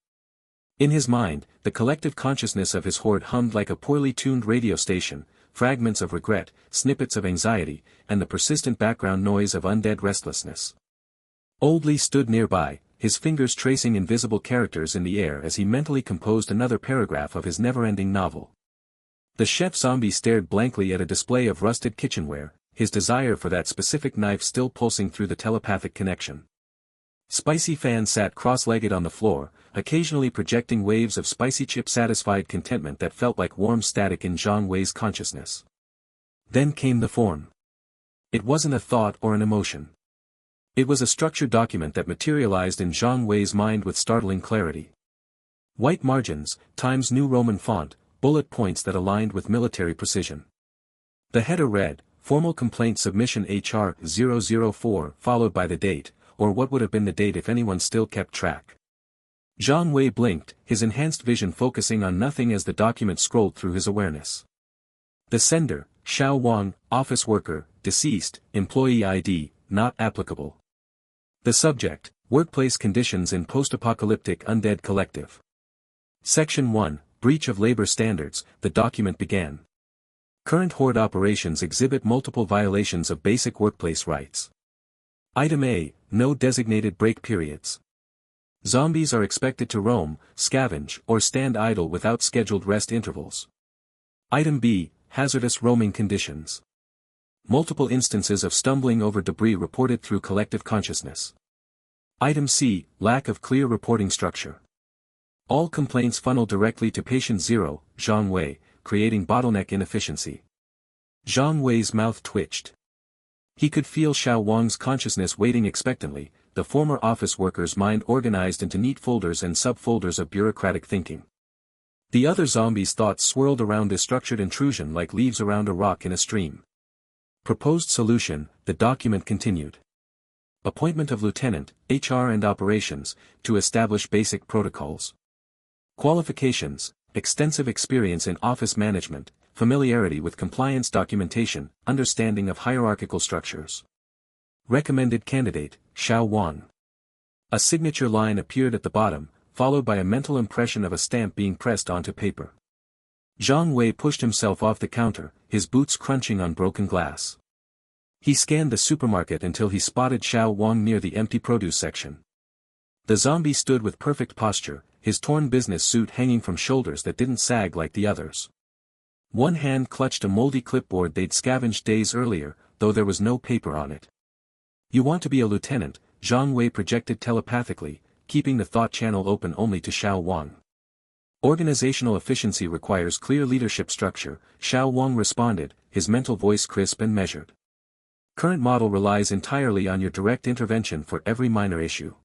[SPEAKER 1] In his mind, the collective consciousness of his horde hummed like a poorly tuned radio station, fragments of regret, snippets of anxiety, and the persistent background noise of undead restlessness. Old Lee stood nearby, his fingers tracing invisible characters in the air as he mentally composed another paragraph of his never-ending novel. The chef zombie stared blankly at a display of rusted kitchenware, his desire for that specific knife still pulsing through the telepathic connection. Spicy Fan sat cross-legged on the floor, occasionally projecting waves of spicy chip-satisfied contentment that felt like warm static in Zhang Wei's consciousness. Then came the form. It wasn't a thought or an emotion. It was a structured document that materialized in Zhang Wei's mind with startling clarity. White margins, Times New Roman font, bullet points that aligned with military precision. The header read, Formal Complaint Submission HR 004 followed by the date, or what would have been the date if anyone still kept track. Zhang Wei blinked, his enhanced vision focusing on nothing as the document scrolled through his awareness. The sender, Xiao Wang, office worker, deceased, employee ID, not applicable. The subject, workplace conditions in post-apocalyptic undead collective. Section 1, Breach of labor standards, the document began. Current horde operations exhibit multiple violations of basic workplace rights. Item A, no designated break periods. Zombies are expected to roam, scavenge, or stand idle without scheduled rest intervals. Item B, hazardous roaming conditions. Multiple instances of stumbling over debris reported through collective consciousness. Item C, lack of clear reporting structure. All complaints funnel directly to patient 0, Zhang Wei, creating bottleneck inefficiency. Zhang Wei's mouth twitched. He could feel Xiao Wang's consciousness waiting expectantly, the former office worker's mind organized into neat folders and subfolders of bureaucratic thinking. The other zombie's thoughts swirled around this structured intrusion like leaves around a rock in a stream. Proposed solution, the document continued. Appointment of lieutenant, HR and operations, to establish basic protocols. Qualifications, extensive experience in office management, familiarity with compliance documentation, understanding of hierarchical structures. Recommended candidate, Xiao Wang. A signature line appeared at the bottom, followed by a mental impression of a stamp being pressed onto paper. Zhang Wei pushed himself off the counter, his boots crunching on broken glass. He scanned the supermarket until he spotted Xiao Wang near the empty produce section. The zombie stood with perfect posture, his torn business suit hanging from shoulders that didn't sag like the others. One hand clutched a moldy clipboard they'd scavenged days earlier, though there was no paper on it. You want to be a lieutenant, Zhang Wei projected telepathically, keeping the thought channel open only to Xiao Wang. Organizational efficiency requires clear leadership structure, Xiao Wang responded, his mental voice crisp and measured. Current model relies entirely on your direct intervention for every minor issue.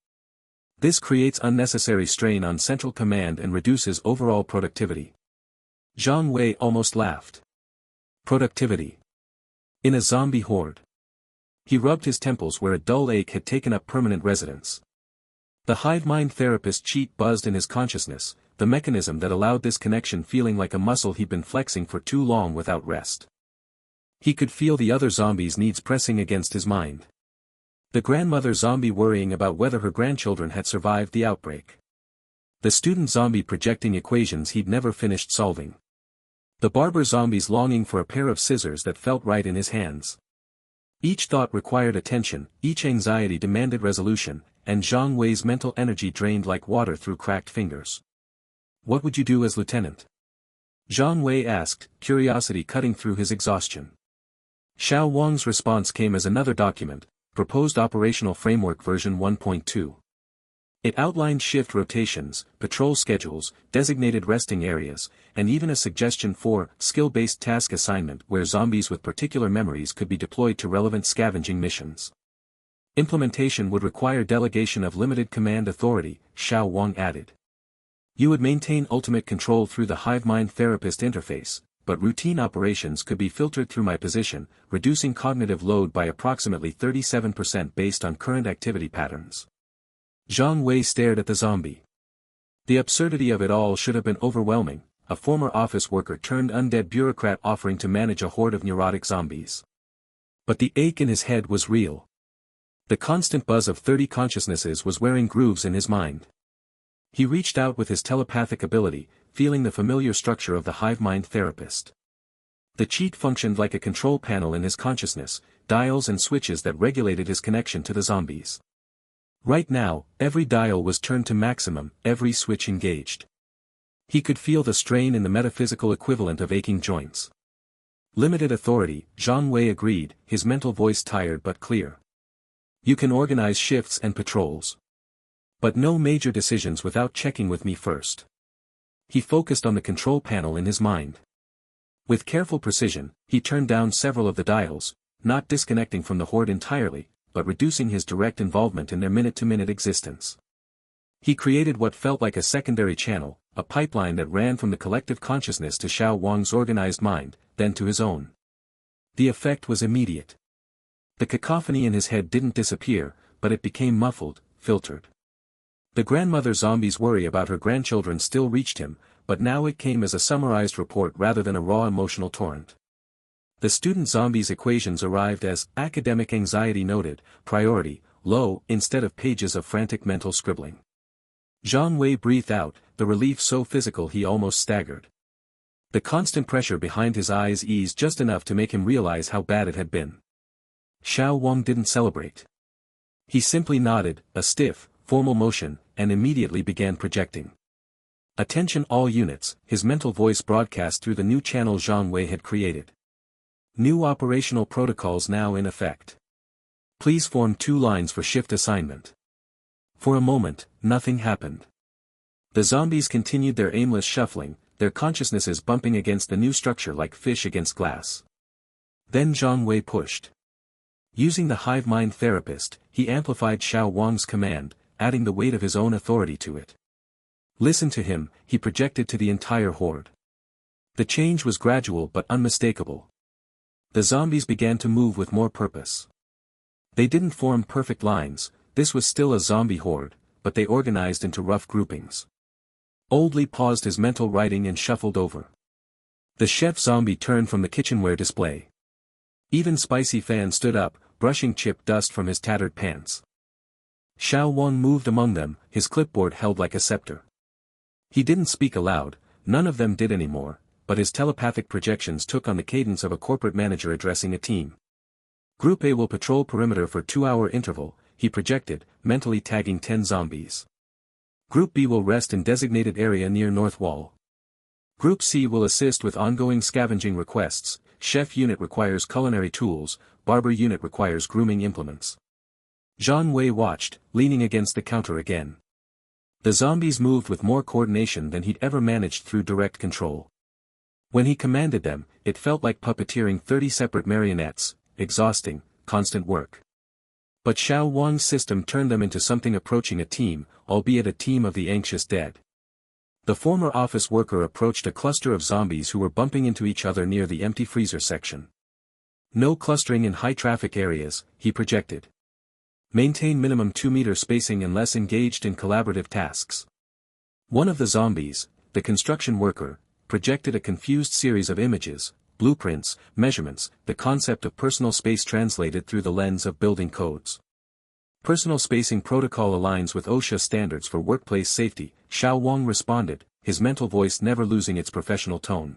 [SPEAKER 1] This creates unnecessary strain on central command and reduces overall productivity. Zhang Wei almost laughed. Productivity. In a zombie horde. He rubbed his temples where a dull ache had taken up permanent residence. The Hivemind Therapist cheat buzzed in his consciousness, the mechanism that allowed this connection feeling like a muscle he'd been flexing for too long without rest. He could feel the other zombies' needs pressing against his mind. The grandmother zombie worrying about whether her grandchildren had survived the outbreak. The student zombie projecting equations he'd never finished solving. The barber zombie's longing for a pair of scissors that felt right in his hands. Each thought required attention, each anxiety demanded resolution, and Zhang Wei's mental energy drained like water through cracked fingers. What would you do as lieutenant? Zhang Wei asked, curiosity cutting through his exhaustion. Xiao Wang's response came as another document, Proposed Operational Framework version 1.2. It outlined shift rotations, patrol schedules, designated resting areas, and even a suggestion for skill-based task assignment where zombies with particular memories could be deployed to relevant scavenging missions. Implementation would require delegation of limited command authority, Xiao Wang added. You would maintain ultimate control through the Hivemind Therapist interface, but routine operations could be filtered through my position, reducing cognitive load by approximately 37% based on current activity patterns. Zhang Wei stared at the zombie. The absurdity of it all should have been overwhelming, a former office worker turned undead bureaucrat offering to manage a horde of neurotic zombies. But the ache in his head was real. The constant buzz of 30 consciousnesses was wearing grooves in his mind. He reached out with his telepathic ability, feeling the familiar structure of the Hivemind Therapist. The cheat functioned like a control panel in his consciousness, dials and switches that regulated his connection to the zombies. Right now, every dial was turned to maximum, every switch engaged. He could feel the strain in the metaphysical equivalent of aching joints. Limited authority, Zhang Wei agreed, his mental voice tired but clear. You can organize shifts and patrols. But no major decisions without checking with me first. He focused on the control panel in his mind. With careful precision, he turned down several of the dials, not disconnecting from the horde entirely, but reducing his direct involvement in their minute-to-minute existence. He created what felt like a secondary channel, a pipeline that ran from the collective consciousness to Xiao Wang's organized mind, then to his own. The effect was immediate. The cacophony in his head didn't disappear, but it became muffled, filtered. The grandmother zombie's worry about her grandchildren still reached him, but now it came as a summarized report rather than a raw emotional torrent. The student zombies' equations arrived as academic anxiety noted, priority, low, instead of pages of frantic mental scribbling. Zhang Wei breathed out, the relief so physical he almost staggered. The constant pressure behind his eyes eased just enough to make him realize how bad it had been. Xiao Wang didn't celebrate. He simply nodded, a stiff, formal motion, and immediately began projecting. Attention all units, his mental voice broadcast through the new channel Zhang Wei had created. New operational protocols now in effect. Please form 2 lines for shift assignment. For a moment, nothing happened. The zombies continued their aimless shuffling, their consciousnesses bumping against the new structure like fish against glass. Then Zhang Wei pushed. Using the Hivemind Therapist, he amplified Xiao Wang's command, adding the weight of his own authority to it. Listen to him, he projected to the entire horde. The change was gradual but unmistakable. The zombies began to move with more purpose. They didn't form perfect lines, this was still a zombie horde, but they organized into rough groupings. Oldly paused his mental writing and shuffled over. The chef zombie turned from the kitchenware display. Even Spicy Fan stood up, brushing chipped dust from his tattered pants. Xiao Wang moved among them, his clipboard held like a scepter. He didn't speak aloud, none of them did anymore, but his telepathic projections took on the cadence of a corporate manager addressing a team. Group A will patrol perimeter for 2-hour interval, he projected, mentally tagging 10 zombies. Group B will rest in designated area near north wall. Group C will assist with ongoing scavenging requests, chef unit requires culinary tools, barber unit requires grooming implements. Zhang Wei watched, leaning against the counter again. The zombies moved with more coordination than he'd ever managed through direct control. When he commanded them, it felt like puppeteering 30 separate marionettes, exhausting, constant work. But Xiao Wang's system turned them into something approaching a team, albeit a team of the anxious dead. The former office worker approached a cluster of zombies who were bumping into each other near the empty freezer section. No clustering in high-traffic areas, he projected. Maintain minimum 2-meter spacing unless engaged in collaborative tasks. One of the zombies, the construction worker, projected a confused series of images, blueprints, measurements, the concept of personal space translated through the lens of building codes. Personal spacing protocol aligns with OSHA standards for workplace safety, Xiao Wang responded, his mental voice never losing its professional tone.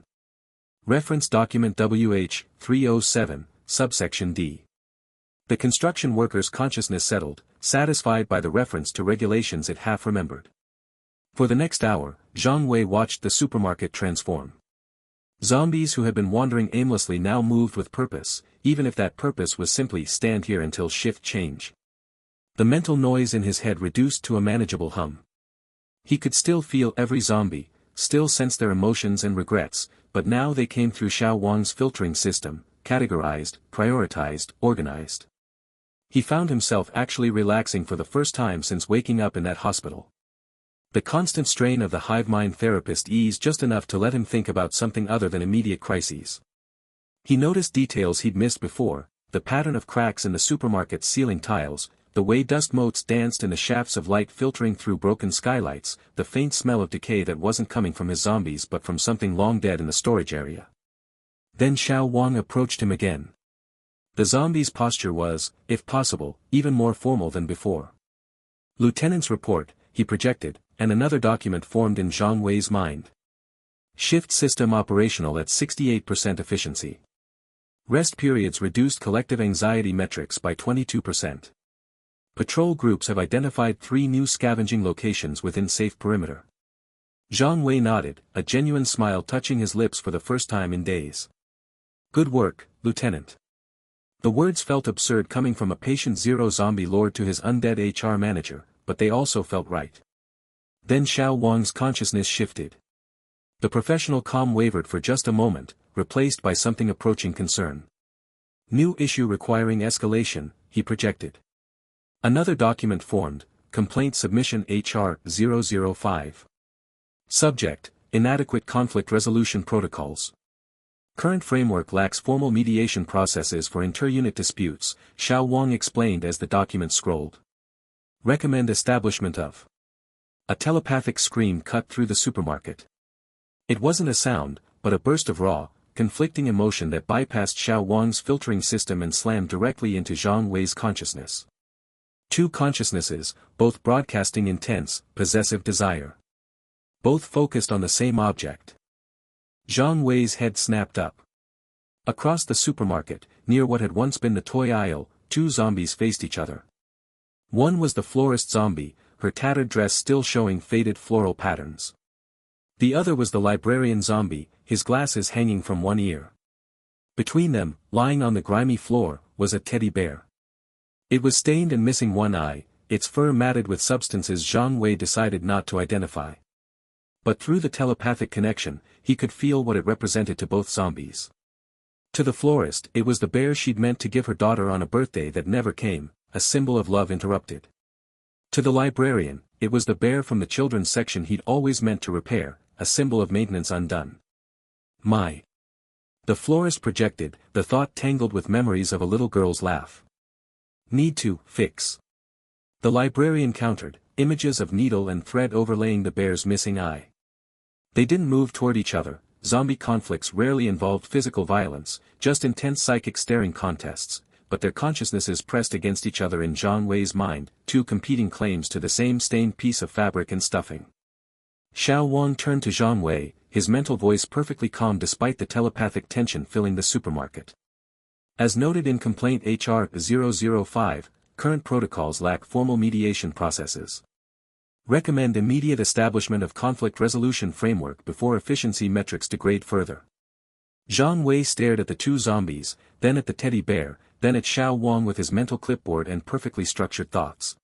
[SPEAKER 1] Reference document WH-307, subsection D. The construction worker's consciousness settled, satisfied by the reference to regulations it half remembered. For the next hour, Zhang Wei watched the supermarket transform. Zombies who had been wandering aimlessly now moved with purpose, even if that purpose was simply stand here until shift change. The mental noise in his head reduced to a manageable hum. He could still feel every zombie, still sense their emotions and regrets, but now they came through Xiao Wang's filtering system, categorized, prioritized, organized. He found himself actually relaxing for the first time since waking up in that hospital. The constant strain of the Hivemind Therapist eased just enough to let him think about something other than immediate crises. He noticed details he'd missed before, the pattern of cracks in the supermarket's ceiling tiles, the way dust motes danced in the shafts of light filtering through broken skylights, the faint smell of decay that wasn't coming from his zombies but from something long dead in the storage area. Then Xiao Wang approached him again. The zombie's posture was, if possible, even more formal than before. Lieutenant's report, he projected, and another document formed in Zhang Wei's mind. Shift system operational at 68% efficiency. Rest periods reduced collective anxiety metrics by 22%. Patrol groups have identified 3 new scavenging locations within safe perimeter. Zhang Wei nodded, a genuine smile touching his lips for the first time in days. Good work, Lieutenant. The words felt absurd coming from a patient zero zombie lord to his undead HR manager, but they also felt right. Then Xiao Wang's consciousness shifted. The professional calm wavered for just a moment, replaced by something approaching concern. New issue requiring escalation, he projected. Another document formed, Complaint Submission HR 005. Subject, Inadequate Conflict Resolution Protocols. Current framework lacks formal mediation processes for inter-unit disputes, Xiao Wang explained as the document scrolled. Recommend establishment of. A telepathic scream cut through the supermarket. It wasn't a sound, but a burst of raw, conflicting emotion that bypassed Xiao Wang's filtering system and slammed directly into Zhang Wei's consciousness. 2 consciousnesses, both broadcasting intense, possessive desire. Both focused on the same object. Zhang Wei's head snapped up. Across the supermarket, near what had once been the toy aisle, 2 zombies faced each other. One was the florist zombie, her tattered dress still showing faded floral patterns. The other was the librarian zombie, his glasses hanging from one ear. Between them, lying on the grimy floor, was a teddy bear. It was stained and missing one eye, its fur matted with substances Zhang Wei decided not to identify. But through the telepathic connection, he could feel what it represented to both zombies. To the florist, it was the bear she'd meant to give her daughter on a birthday that never came, a symbol of love interrupted. To the librarian, it was the bear from the children's section he'd always meant to repair, a symbol of maintenance undone. My. The florist projected, the thought tangled with memories of a little girl's laugh. Need to fix. The librarian countered, images of needle and thread overlaying the bear's missing eye. They didn't move toward each other, zombie conflicts rarely involved physical violence, just intense psychic staring contests, but their consciousnesses pressed against each other in Zhang Wei's mind, 2 competing claims to the same stained piece of fabric and stuffing. Xiao Wang turned to Zhang Wei, his mental voice perfectly calm despite the telepathic tension filling the supermarket. As noted in Complaint HR 005, current protocols lack formal mediation processes. Recommend immediate establishment of conflict resolution framework before efficiency metrics degrade further. Zhang Wei stared at the 2 zombies, then at the teddy bear, then at Xiao Wang with his mental clipboard and perfectly structured thoughts.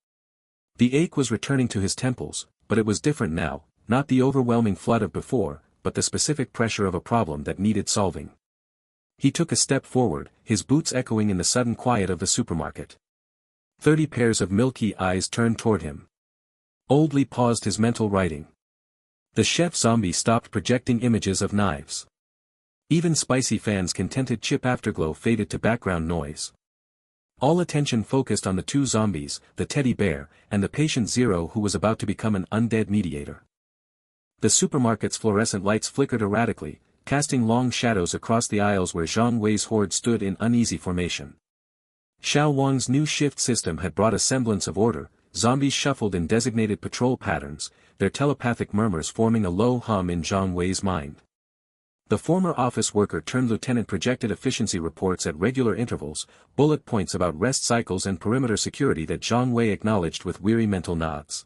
[SPEAKER 1] The ache was returning to his temples, but it was different now, not the overwhelming flood of before, but the specific pressure of a problem that needed solving. He took a step forward, his boots echoing in the sudden quiet of the supermarket. 30 pairs of milky eyes turned toward him. Oldly paused his mental writing. The chef zombie stopped projecting images of knives. Even spicy fans' contented chip afterglow faded to background noise. All attention focused on the 2 zombies, the teddy bear, and the patient zero who was about to become an undead mediator. The supermarket's fluorescent lights flickered erratically, casting long shadows across the aisles where Zhang Wei's horde stood in uneasy formation. Xiao Wang's new shift system had brought a semblance of order, zombies shuffled in designated patrol patterns, their telepathic murmurs forming a low hum in Zhang Wei's mind. The former office worker turned lieutenant projected efficiency reports at regular intervals, bullet points about rest cycles and perimeter security that Zhang Wei acknowledged with weary mental nods.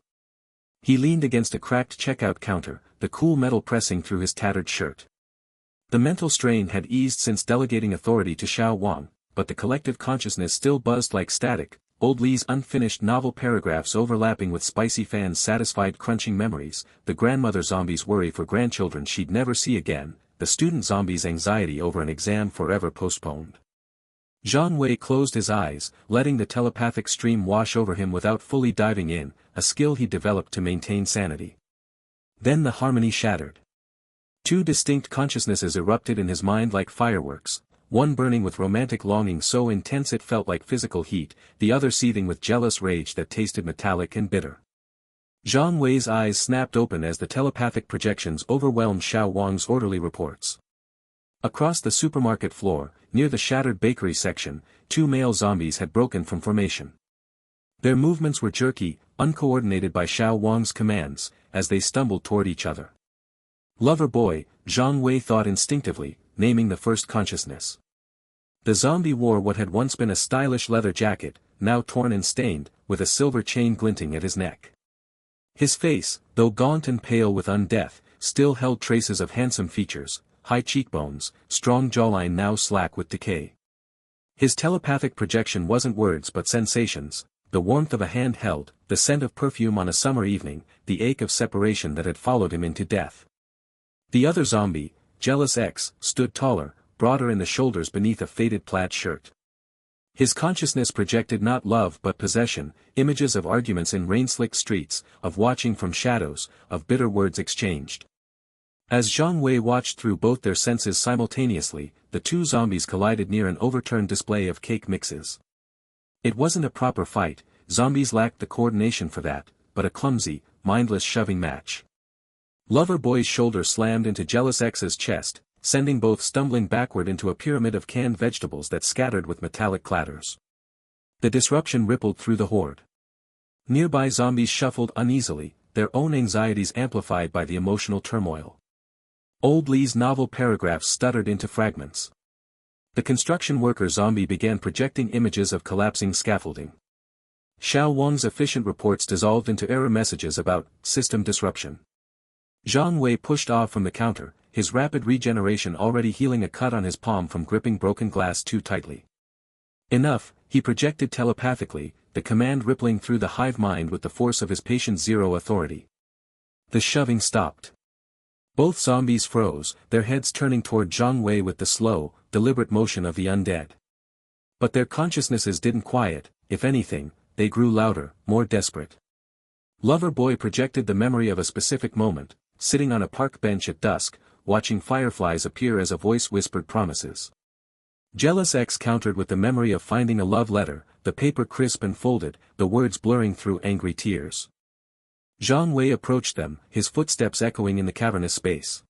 [SPEAKER 1] He leaned against a cracked checkout counter, the cool metal pressing through his tattered shirt. The mental strain had eased since delegating authority to Xiao Wang, but the collective consciousness still buzzed like static, Old Lee's unfinished novel paragraphs overlapping with Spicy Fan's satisfied crunching memories, the grandmother zombie's worry for grandchildren she'd never see again, the student zombie's anxiety over an exam forever postponed. Zhang Wei closed his eyes, letting the telepathic stream wash over him without fully diving in, a skill he developed to maintain sanity. Then the harmony shattered. Two distinct consciousnesses erupted in his mind like fireworks, one burning with romantic longing so intense it felt like physical heat, the other seething with jealous rage that tasted metallic and bitter. Zhang Wei's eyes snapped open as the telepathic projections overwhelmed Xiao Wang's orderly reports. Across the supermarket floor, near the shattered bakery section, two male zombies had broken from formation. Their movements were jerky, uncoordinated by Xiao Wang's commands, as they stumbled toward each other. Lover boy, Zhang Wei thought instinctively, naming the first consciousness. The zombie wore what had once been a stylish leather jacket, now torn and stained, with a silver chain glinting at his neck. His face, though gaunt and pale with undeath, still held traces of handsome features, high cheekbones, strong jawline now slack with decay. His telepathic projection wasn't words but sensations, the warmth of a hand held, the scent of perfume on a summer evening, the ache of separation that had followed him into death. The other zombie, Jealous X, stood taller, broader in the shoulders beneath a faded plaid shirt. His consciousness projected not love but possession, images of arguments in rain-slicked streets, of watching from shadows, of bitter words exchanged. As Zhang Wei watched through both their senses simultaneously, the two zombies collided near an overturned display of cake mixes. It wasn't a proper fight, zombies lacked the coordination for that, but a clumsy, mindless shoving match. Lover boy's shoulder slammed into Jealous X's chest, sending both stumbling backward into a pyramid of canned vegetables that scattered with metallic clatters. The disruption rippled through the horde. Nearby zombies shuffled uneasily, their own anxieties amplified by the emotional turmoil. Old Lee's novel paragraphs stuttered into fragments. The construction worker zombie began projecting images of collapsing scaffolding. Xiao Wang's efficient reports dissolved into error messages about system disruption. Zhang Wei pushed off from the counter, his rapid regeneration already healing a cut on his palm from gripping broken glass too tightly. Enough, he projected telepathically, the command rippling through the hive mind with the force of his patient's zero authority. The shoving stopped. Both zombies froze, their heads turning toward Zhang Wei with the slow, deliberate motion of the undead. But their consciousnesses didn't quiet, if anything, they grew louder, more desperate. Lover boy projected the memory of a specific moment, sitting on a park bench at dusk, watching fireflies appear as a voice whispered promises. Jealous X countered with the memory of finding a love letter, the paper crisp and folded, the words blurring through angry tears. Zhang Wei approached them, his footsteps echoing in the cavernous space.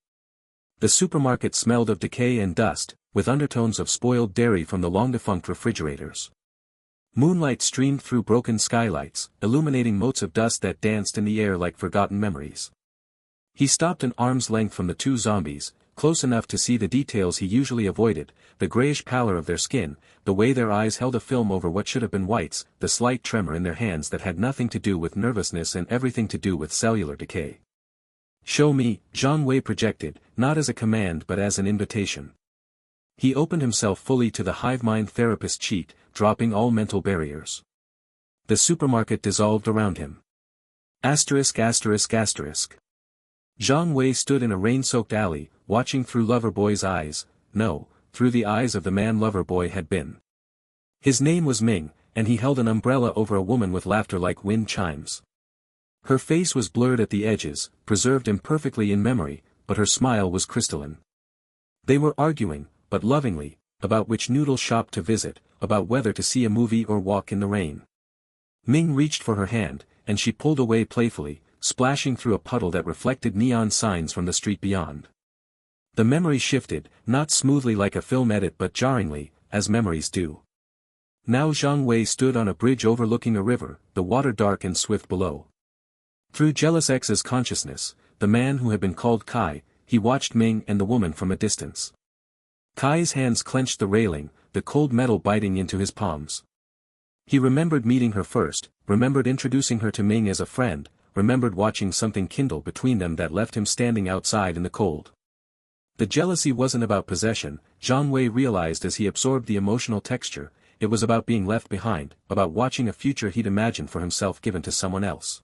[SPEAKER 1] The supermarket smelled of decay and dust, with undertones of spoiled dairy from the long-defunct refrigerators. Moonlight streamed through broken skylights, illuminating motes of dust that danced in the air like forgotten memories. He stopped an arm's length from the two zombies, close enough to see the details he usually avoided, the grayish pallor of their skin, the way their eyes held a film over what should have been whites, the slight tremor in their hands that had nothing to do with nervousness and everything to do with cellular decay. "Show me," Zhang Wei projected, not as a command but as an invitation. He opened himself fully to the Hivemind Therapist cheat, dropping all mental barriers. The supermarket dissolved around him. Asterisk asterisk asterisk. Zhang Wei stood in a rain-soaked alley, watching through Loverboy's eyes, no, through the eyes of the man Loverboy had been. His name was Ming, and he held an umbrella over a woman with laughter like wind chimes. Her face was blurred at the edges, preserved imperfectly in memory, but her smile was crystalline. They were arguing, but lovingly, about which noodle shop to visit, about whether to see a movie or walk in the rain. Ming reached for her hand, and she pulled away playfully, splashing through a puddle that reflected neon signs from the street beyond. The memory shifted, not smoothly like a film edit but jarringly, as memories do. Now Zhang Wei stood on a bridge overlooking a river, the water dark and swift below. Through Jealous X's consciousness, the man who had been called Kai, he watched Ming and the woman from a distance. Kai's hands clenched the railing, the cold metal biting into his palms. He remembered meeting her first, remembered introducing her to Ming as a friend, remembered watching something kindle between them that left him standing outside in the cold. The jealousy wasn't about possession, Zhang Wei realized as he absorbed the emotional texture, it was about being left behind, about watching a future he'd imagined for himself given to someone else.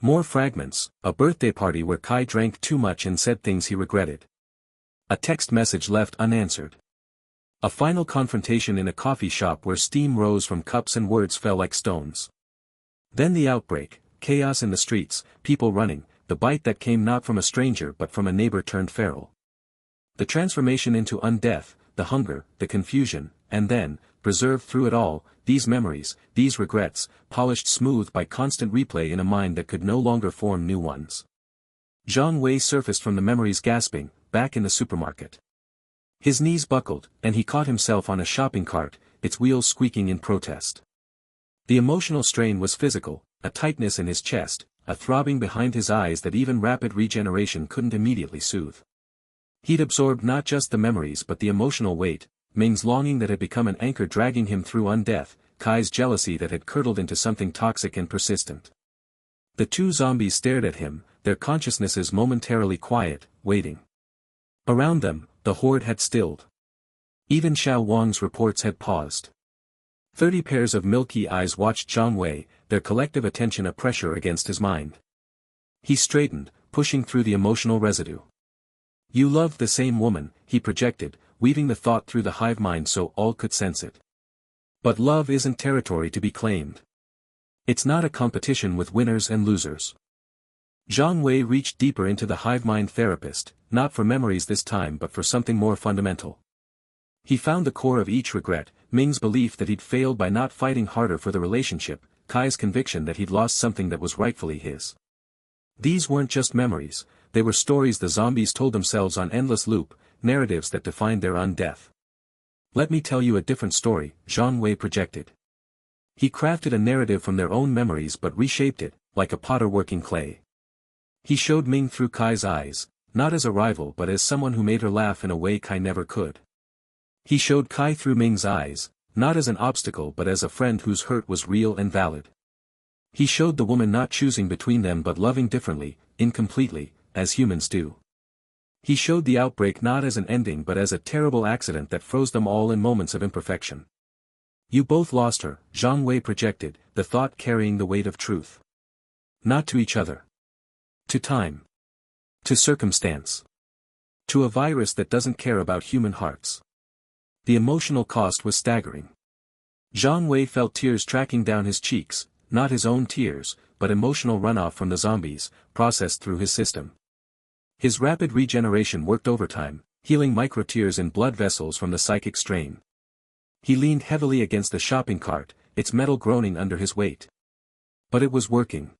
[SPEAKER 1] More fragments, a birthday party where Kai drank too much and said things he regretted. A text message left unanswered. A final confrontation in a coffee shop where steam rose from cups and words fell like stones. Then the outbreak, chaos in the streets, people running, the bite that came not from a stranger but from a neighbor turned feral. The transformation into undeath, the hunger, the confusion, and then, preserved through it all, these memories, these regrets, polished smooth by constant replay in a mind that could no longer form new ones. Zhang Wei surfaced from the memories gasping, back in the supermarket. His knees buckled, and he caught himself on a shopping cart, its wheels squeaking in protest. The emotional strain was physical, a tightness in his chest, a throbbing behind his eyes that even rapid regeneration couldn't immediately soothe. He'd absorbed not just the memories but the emotional weight, Ming's longing that had become an anchor dragging him through undeath, Kai's jealousy that had curdled into something toxic and persistent. The two zombies stared at him, their consciousnesses momentarily quiet, waiting. Around them, the horde had stilled. Even Xiao Wang's reports had paused. 30 pairs of milky eyes watched Zhang Wei, their collective attention a pressure against his mind. He straightened, pushing through the emotional residue. You loved the same woman, he projected, weaving the thought through the hive mind so all could sense it. But love isn't territory to be claimed. It's not a competition with winners and losers. Zhang Wei reached deeper into the Hivemind Therapist, not for memories this time but for something more fundamental. He found the core of each regret, Ming's belief that he'd failed by not fighting harder for the relationship, Kai's conviction that he'd lost something that was rightfully his. These weren't just memories, they were stories the zombies told themselves on endless loop, narratives that defined their undeath. Let me tell you a different story, Zhang Wei projected. He crafted a narrative from their own memories but reshaped it, like a potter working clay. He showed Ming through Kai's eyes, not as a rival but as someone who made her laugh in a way Kai never could. He showed Kai through Ming's eyes, not as an obstacle but as a friend whose hurt was real and valid. He showed the woman not choosing between them but loving differently, incompletely, as humans do. He showed the outbreak not as an ending but as a terrible accident that froze them all in moments of imperfection. You both lost her, Zhang Wei projected, the thought carrying the weight of truth. Not to each other. To time. To circumstance. To a virus that doesn't care about human hearts. The emotional cost was staggering. Zhang Wei felt tears tracking down his cheeks, not his own tears, but emotional runoff from the zombies, processed through his system. His rapid regeneration worked overtime, healing micro-tears in blood vessels from the psychic strain. He leaned heavily against the shopping cart, its metal groaning under his weight. But it was working.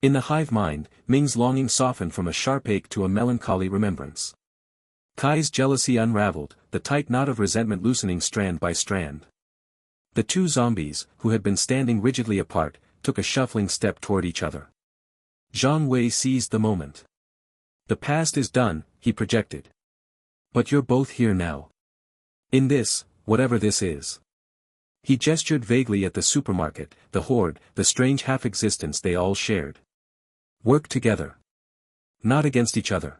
[SPEAKER 1] In the hive mind, Ming's longing softened from a sharp ache to a melancholy remembrance. Kai's jealousy unraveled, the tight knot of resentment loosening strand by strand. The two zombies, who had been standing rigidly apart, took a shuffling step toward each other. Zhang Wei seized the moment. The past is done, he projected. But you're both here now. In this, whatever this is. He gestured vaguely at the supermarket, the horde, the strange half-existence they all shared. Work together. Not against each other.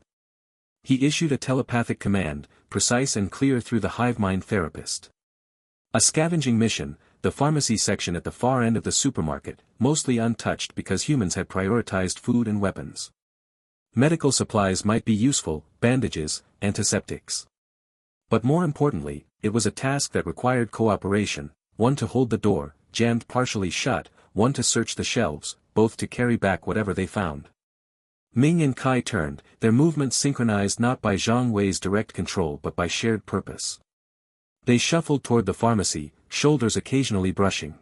[SPEAKER 1] He issued a telepathic command, precise and clear through the Hivemind Therapist. A scavenging mission, the pharmacy section at the far end of the supermarket, mostly untouched because humans had prioritized food and weapons. Medical supplies might be useful, bandages, antiseptics. But more importantly, it was a task that required cooperation, one to hold the door, jammed partially shut, one to search the shelves, both to carry back whatever they found. Ming and Kai turned, their movements synchronized not by Zhang Wei's direct control but by shared purpose. They shuffled toward the pharmacy, shoulders occasionally brushing.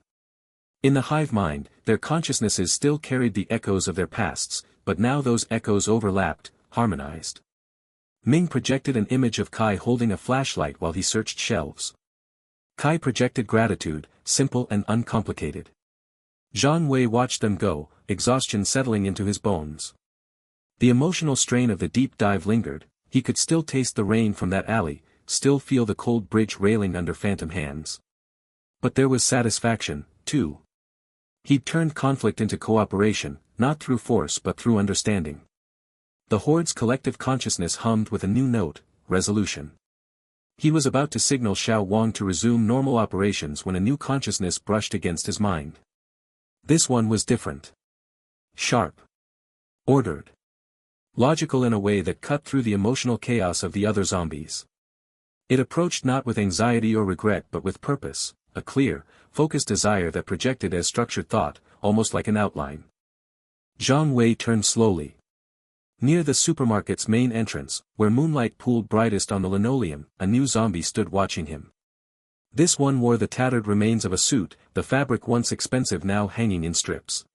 [SPEAKER 1] In the hive mind, their consciousnesses still carried the echoes of their pasts, but now those echoes overlapped, harmonized. Ming projected an image of Kai holding a flashlight while he searched shelves. Kai projected gratitude, simple and uncomplicated. Zhang Wei watched them go, exhaustion settling into his bones. The emotional strain of the deep dive lingered, he could still taste the rain from that alley, still feel the cold bridge railing under phantom hands. But there was satisfaction, too. He'd turned conflict into cooperation, not through force but through understanding. The horde's collective consciousness hummed with a new note, resolution. He was about to signal Xiao Wang to resume normal operations when a new consciousness brushed against his mind. This one was different. Sharp. Ordered. Logical in a way that cut through the emotional chaos of the other zombies. It approached not with anxiety or regret but with purpose, a clear, focused desire that projected as structured thought, almost like an outline. Zhang Wei turned slowly. Near the supermarket's main entrance, where moonlight pooled brightest on the linoleum, a new zombie stood watching him. This one wore the tattered remains of a suit, the fabric once expensive now hanging in strips.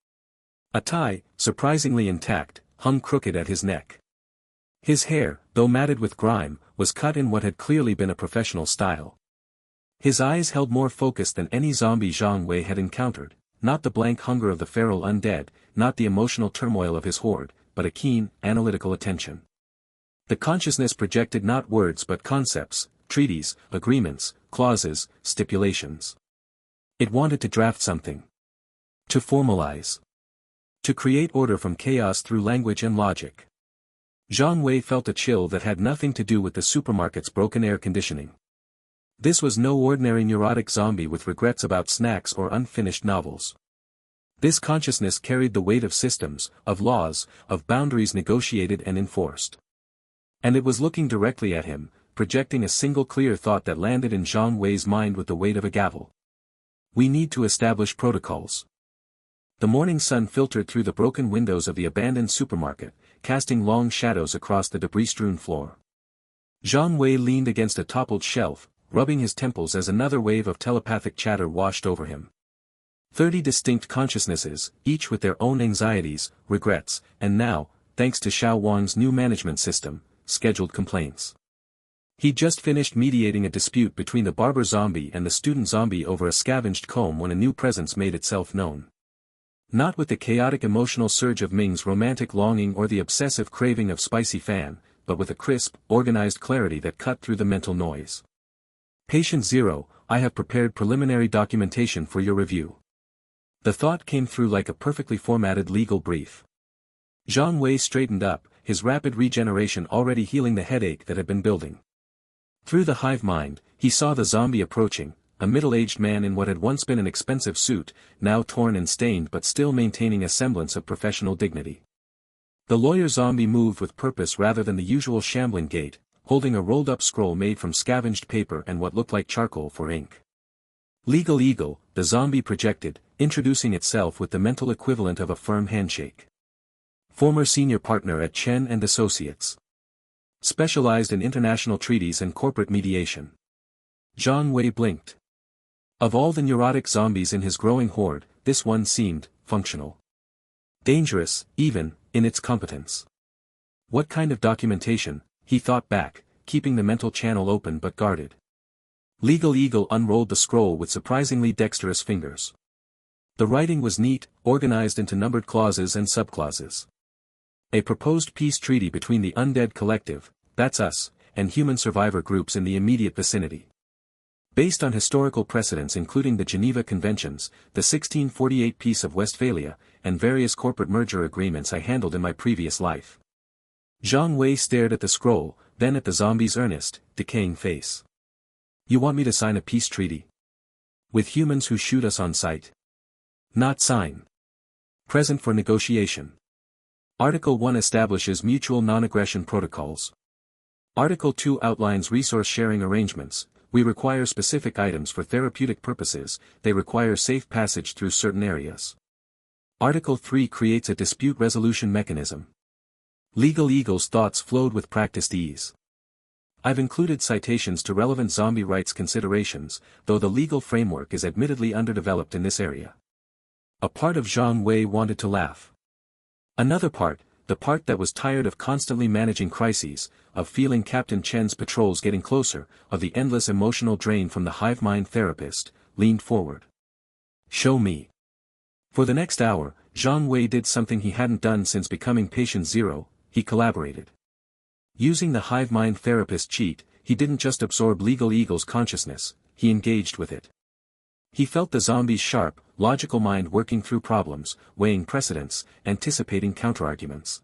[SPEAKER 1] A tie, surprisingly intact, hung crooked at his neck. His hair, though matted with grime, was cut in what had clearly been a professional style. His eyes held more focus than any zombie Zhang Wei had encountered, not the blank hunger of the feral undead, not the emotional turmoil of his horde, but a keen, analytical attention. The consciousness projected not words but concepts, treaties, agreements, clauses, stipulations. It wanted to draft something. To formalize. To create order from chaos through language and logic. Zhang Wei felt a chill that had nothing to do with the supermarket's broken air conditioning. This was no ordinary neurotic zombie with regrets about snacks or unfinished novels. This consciousness carried the weight of systems, of laws, of boundaries negotiated and enforced. And it was looking directly at him, projecting a single clear thought that landed in Zhang Wei's mind with the weight of a gavel. We need to establish protocols. The morning sun filtered through the broken windows of the abandoned supermarket, casting long shadows across the debris-strewn floor. Zhang Wei leaned against a toppled shelf, rubbing his temples as another wave of telepathic chatter washed over him. 30 distinct consciousnesses, each with their own anxieties, regrets, and now, thanks to Xiao Wang's new management system, scheduled complaints. He'd just finished mediating a dispute between the barber zombie and the student zombie over a scavenged comb when a new presence made itself known. Not with the chaotic emotional surge of Ming's romantic longing or the obsessive craving of spicy fan, but with a crisp, organized clarity that cut through the mental noise. Patient 0, I have prepared preliminary documentation for your review. The thought came through like a perfectly formatted legal brief. Zhang Wei straightened up, his rapid regeneration already healing the headache that had been building. Through the hive mind, he saw the zombie approaching, a middle-aged man in what had once been an expensive suit, now torn and stained but still maintaining a semblance of professional dignity. The lawyer zombie moved with purpose rather than the usual shambling gait, holding a rolled-up scroll made from scavenged paper and what looked like charcoal for ink. Legal Eagle, the zombie projected, introducing itself with the mental equivalent of a firm handshake. Former senior partner at Chen and Associates. Specialized in international treaties and corporate mediation. Zhang Wei blinked. Of all the neurotic zombies in his growing horde, this one seemed functional. Dangerous, even, in its competence. What kind of documentation, he thought back, keeping the mental channel open but guarded. Legal Eagle unrolled the scroll with surprisingly dexterous fingers. The writing was neat, organized into numbered clauses and subclauses. A proposed peace treaty between the Undead Collective, that's us, and human survivor groups in the immediate vicinity. Based on historical precedents including the Geneva Conventions, the 1648 Peace of Westphalia, and various corporate merger agreements I handled in my previous life. Zhang Wei stared at the scroll, then at the zombie's earnest, decaying face. You want me to sign a peace treaty? With humans who shoot us on sight? Not sign. Present for negotiation. Article 1 establishes mutual non-aggression protocols. Article 2 outlines resource-sharing arrangements. We require specific items for therapeutic purposes, they require safe passage through certain areas. Article 3 creates a dispute resolution mechanism. Legal Eagle's thoughts flowed with practiced ease. I've included citations to relevant zombie rights considerations, though the legal framework is admittedly underdeveloped in this area. A part of Zhang Wei wanted to laugh. Another part, the part that was tired of constantly managing crises, of feeling Captain Chen's patrols getting closer, of the endless emotional drain from the Hivemind Therapist, leaned forward. Show me. For the next hour, Zhang Wei did something he hadn't done since becoming Patient 0, he collaborated. Using the Hivemind Therapist cheat, he didn't just absorb Legal Eagle's consciousness, he engaged with it. He felt the zombie's sharp, logical mind working through problems, weighing precedents, anticipating counterarguments.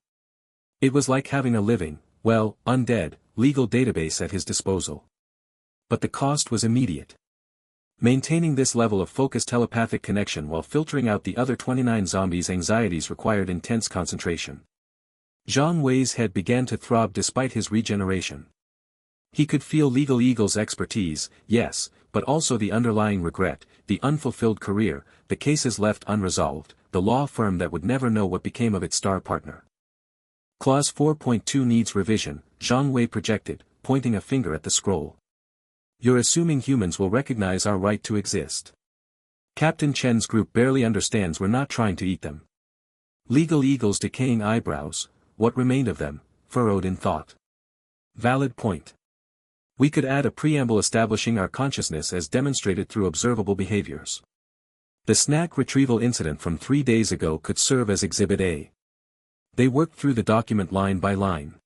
[SPEAKER 1] It was like having a living, well, undead, legal database at his disposal. But the cost was immediate. Maintaining this level of focused telepathic connection while filtering out the other 29 zombies' anxieties required intense concentration. Zhang Wei's head began to throb despite his regeneration. He could feel Legal Eagle's expertise, yes, but also the underlying regret, the unfulfilled career, the cases left unresolved, the law firm that would never know what became of its star partner. Clause 4.2 needs revision, Zhang Wei projected, pointing a finger at the scroll. You're assuming humans will recognize our right to exist. Captain Chen's group barely understands we're not trying to eat them. Legal Eagle's decaying eyebrows, what remained of them, furrowed in thought. Valid point. We could add a preamble establishing our consciousness as demonstrated through observable behaviors. The snack retrieval incident from 3 days ago could serve as Exhibit A. They worked through the document line by line.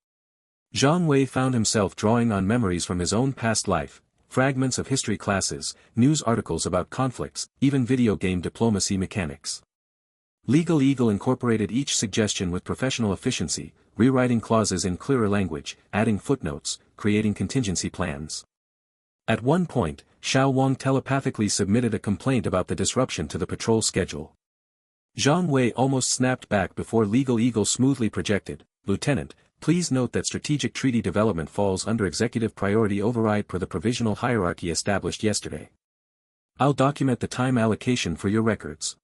[SPEAKER 1] Zhang Wei found himself drawing on memories from his own past life, fragments of history classes, news articles about conflicts, even video game diplomacy mechanics. Legal Eagle incorporated each suggestion with professional efficiency, rewriting clauses in clearer language, adding footnotes, creating contingency plans. At one point, Xiao Wang telepathically submitted a complaint about the disruption to the patrol schedule. Zhang Wei almost snapped back before Legal Eagle smoothly projected, "Lieutenant, please note that strategic treaty development falls under executive priority override per the provisional hierarchy established yesterday. I'll document the time allocation for your records."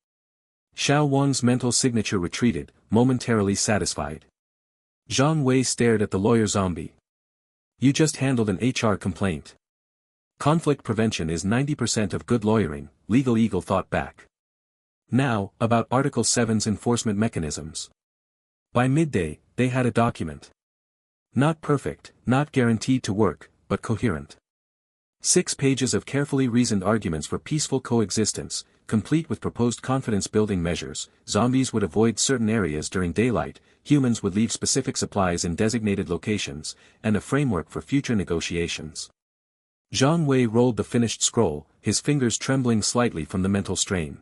[SPEAKER 1] Xiao Wang's mental signature retreated, momentarily satisfied. Zhang Wei stared at the lawyer zombie. "You just handled an HR complaint. Conflict prevention is 90% of good lawyering," Legal Eagle thought back. Now, about Article 7's enforcement mechanisms. By midday, they had a document. Not perfect, not guaranteed to work, but coherent. 6 pages of carefully reasoned arguments for peaceful coexistence, complete with proposed confidence-building measures. Zombies would avoid certain areas during daylight, humans would leave specific supplies in designated locations, and a framework for future negotiations. Zhang Wei rolled the finished scroll, his fingers trembling slightly from the mental strain.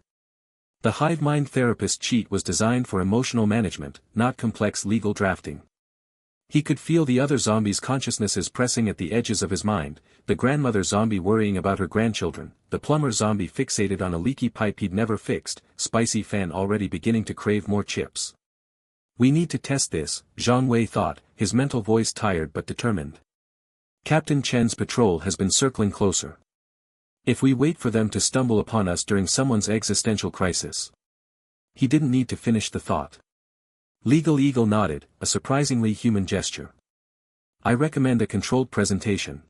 [SPEAKER 1] The Hivemind Therapist cheat was designed for emotional management, not complex legal drafting. He could feel the other zombies' consciousnesses pressing at the edges of his mind, the grandmother zombie worrying about her grandchildren, the plumber zombie fixated on a leaky pipe he'd never fixed, Spicy Fan already beginning to crave more chips. "We need to test this," Zhang Wei thought, his mental voice tired but determined. "Captain Chen's patrol has been circling closer. If we wait for them to stumble upon us during someone's existential crisis." He didn't need to finish the thought. Legal Eagle nodded, a surprisingly human gesture. "I recommend a controlled presentation.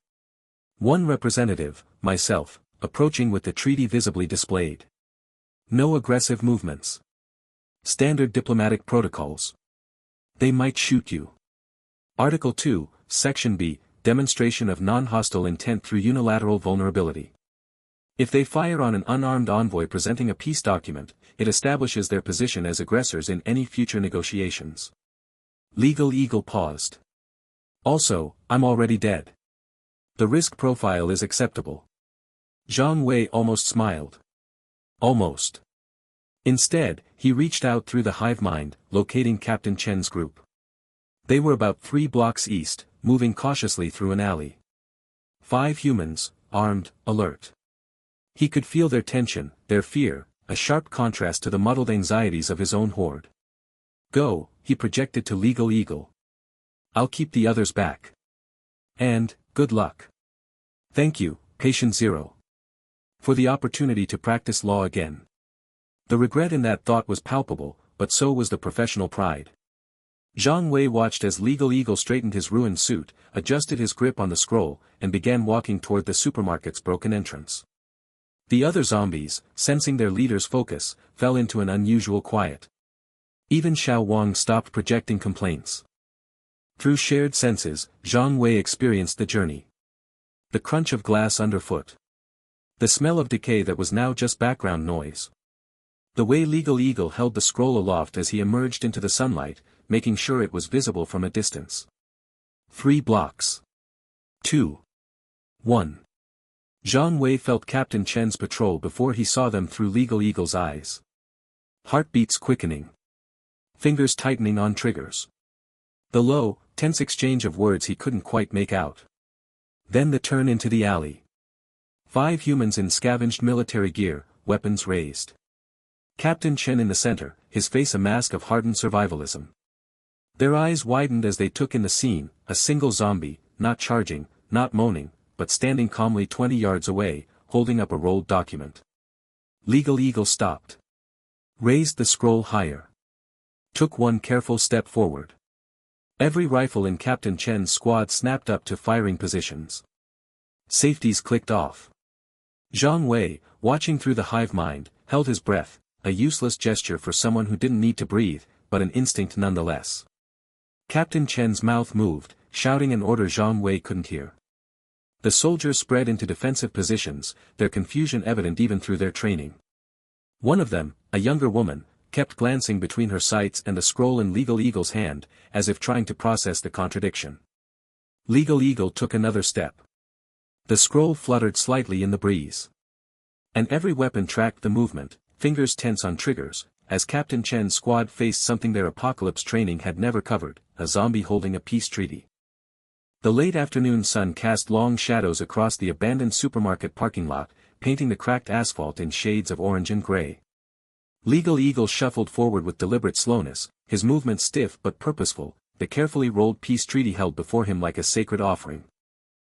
[SPEAKER 1] One representative, myself, approaching with the treaty visibly displayed. No aggressive movements. Standard diplomatic protocols. They might shoot you. Article 2, Section B, demonstration of non-hostile intent through unilateral vulnerability. If they fire on an unarmed envoy presenting a peace document, it establishes their position as aggressors in any future negotiations." Legal Eagle paused. "Also, I'm already dead. The risk profile is acceptable." Zhang Wei almost smiled. Almost. Instead, he reached out through the hive mind, locating Captain Chen's group. They were about 3 blocks east, moving cautiously through an alley. 5 humans, armed, alert. He could feel their tension, their fear, a sharp contrast to the muddled anxieties of his own horde. "Go," he projected to Legal Eagle. "I'll keep the others back. And, good luck. Thank you, Patient Zero. For the opportunity to practice law again." The regret in that thought was palpable, but so was the professional pride. Zhang Wei watched as Legal Eagle straightened his ruined suit, adjusted his grip on the scroll, and began walking toward the supermarket's broken entrance. The other zombies, sensing their leader's focus, fell into an unusual quiet. Even Xiao Wang stopped projecting complaints. Through shared senses, Zhang Wei experienced the journey. The crunch of glass underfoot. The smell of decay that was now just background noise. The way Legal Eagle held the scroll aloft as he emerged into the sunlight, making sure it was visible from a distance. 3 blocks. 2. 1. Zhang Wei felt Captain Chen's patrol before he saw them through Legal Eagle's eyes. Heartbeats quickening. Fingers tightening on triggers. The low, tense exchange of words he couldn't quite make out. Then the turn into the alley. 5 humans in scavenged military gear, weapons raised. Captain Chen in the center, his face a mask of hardened survivalism. Their eyes widened as they took in the scene, a single zombie, not charging, not moaning, but standing calmly 20 yards away, holding up a rolled document. Legal Eagle stopped. Raised the scroll higher. Took one careful step forward. Every rifle in Captain Chen's squad snapped up to firing positions. Safeties clicked off. Zhang Wei, watching through the Hivemind, held his breath, a useless gesture for someone who didn't need to breathe, but an instinct nonetheless. Captain Chen's mouth moved, shouting an order Zhang Wei couldn't hear. The soldiers spread into defensive positions, their confusion evident even through their training. One of them, a younger woman, kept glancing between her sights and the scroll in Legal Eagle's hand, as if trying to process the contradiction. Legal Eagle took another step. The scroll fluttered slightly in the breeze. And every weapon tracked the movement, fingers tense on triggers, as Captain Chen's squad faced something their apocalypse training had never covered, a zombie holding a peace treaty. The late afternoon sun cast long shadows across the abandoned supermarket parking lot, painting the cracked asphalt in shades of orange and gray. Legal Eagle shuffled forward with deliberate slowness, his movements stiff but purposeful, the carefully rolled peace treaty held before him like a sacred offering.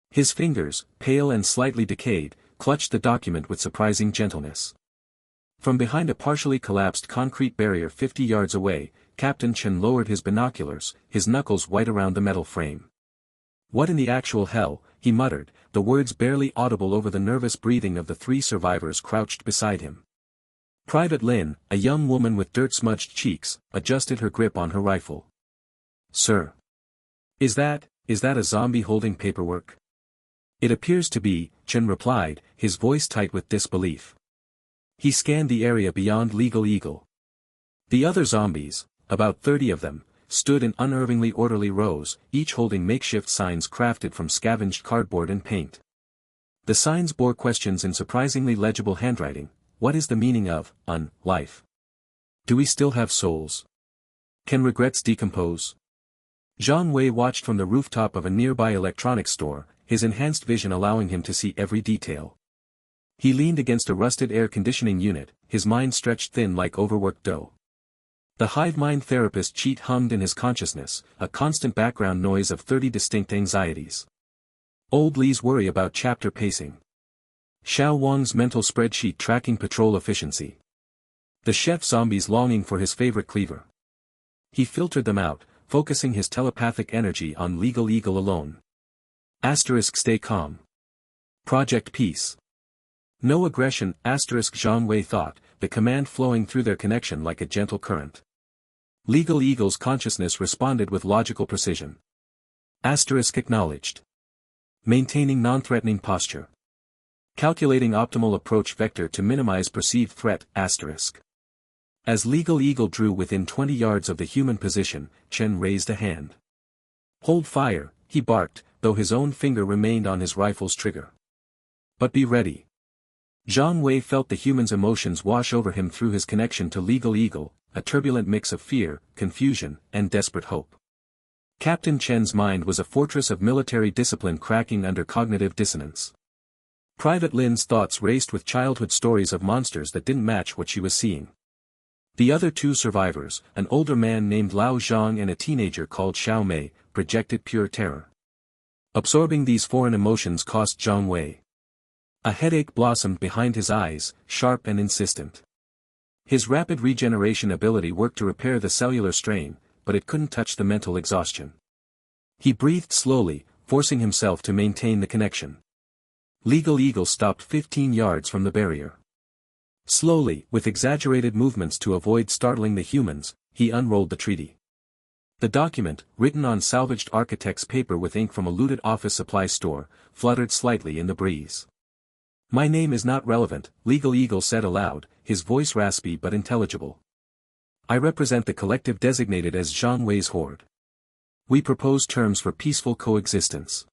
[SPEAKER 1] His fingers, pale and slightly decayed, clutched the document with surprising gentleness. From behind a partially collapsed concrete barrier 50 yards away, Captain Chen lowered his binoculars, his knuckles white around the metal frame. "What in the actual hell," he muttered, the words barely audible over the nervous breathing of the 3 survivors crouched beside him. Private Lin, a young woman with dirt-smudged cheeks, adjusted her grip on her rifle. "Sir. Is that a zombie holding paperwork?" "It appears to be," Chen replied, his voice tight with disbelief. He scanned the area beyond Legal Eagle. The other zombies, about 30 of them, stood in unnervingly orderly rows, each holding makeshift signs crafted from scavenged cardboard and paint. The signs bore questions in surprisingly legible handwriting. What is the meaning of life? Do we still have souls? Can regrets decompose? Zhang Wei watched from the rooftop of a nearby electronics store, his enhanced vision allowing him to see every detail. He leaned against a rusted air conditioning unit, his mind stretched thin like overworked dough. The Hivemind Therapist cheat hummed in his consciousness, a constant background noise of 30 distinct anxieties. Old Li's worry about chapter pacing. Xiao Wang's mental spreadsheet tracking patrol efficiency. The chef zombie's longing for his favorite cleaver. He filtered them out, focusing his telepathic energy on Legal Eagle alone. Stay calm. Project Peace. No aggression, Zhang Wei thought, the command flowing through their connection like a gentle current. Legal Eagle's consciousness responded with logical precision. Acknowledged. Maintaining non-threatening posture. Calculating optimal approach vector to minimize perceived threat, As Legal Eagle drew within 20 yards of the human position, Chen raised a hand. "Hold fire," he barked, though his own finger remained on his rifle's trigger. "But be ready." Zhang Wei felt the human's emotions wash over him through his connection to Legal Eagle, a turbulent mix of fear, confusion, and desperate hope. Captain Chen's mind was a fortress of military discipline cracking under cognitive dissonance. Private Lin's thoughts raced with childhood stories of monsters that didn't match what she was seeing. The other 2 survivors, an older man named Lao Zhang and a teenager called Xiao Mei, projected pure terror. Absorbing these foreign emotions cost Zhang Wei. A headache blossomed behind his eyes, sharp and insistent. His rapid regeneration ability worked to repair the cellular strain, but it couldn't touch the mental exhaustion. He breathed slowly, forcing himself to maintain the connection. Legal Eagle stopped 15 yards from the barrier. Slowly, with exaggerated movements to avoid startling the humans, he unrolled the treaty. The document, written on salvaged architect's paper with ink from a looted office supply store, fluttered slightly in the breeze. "My name is not relevant," Legal Eagle said aloud, his voice raspy but intelligible. "I represent the collective designated as Zhang Wei's horde. We propose terms for peaceful coexistence."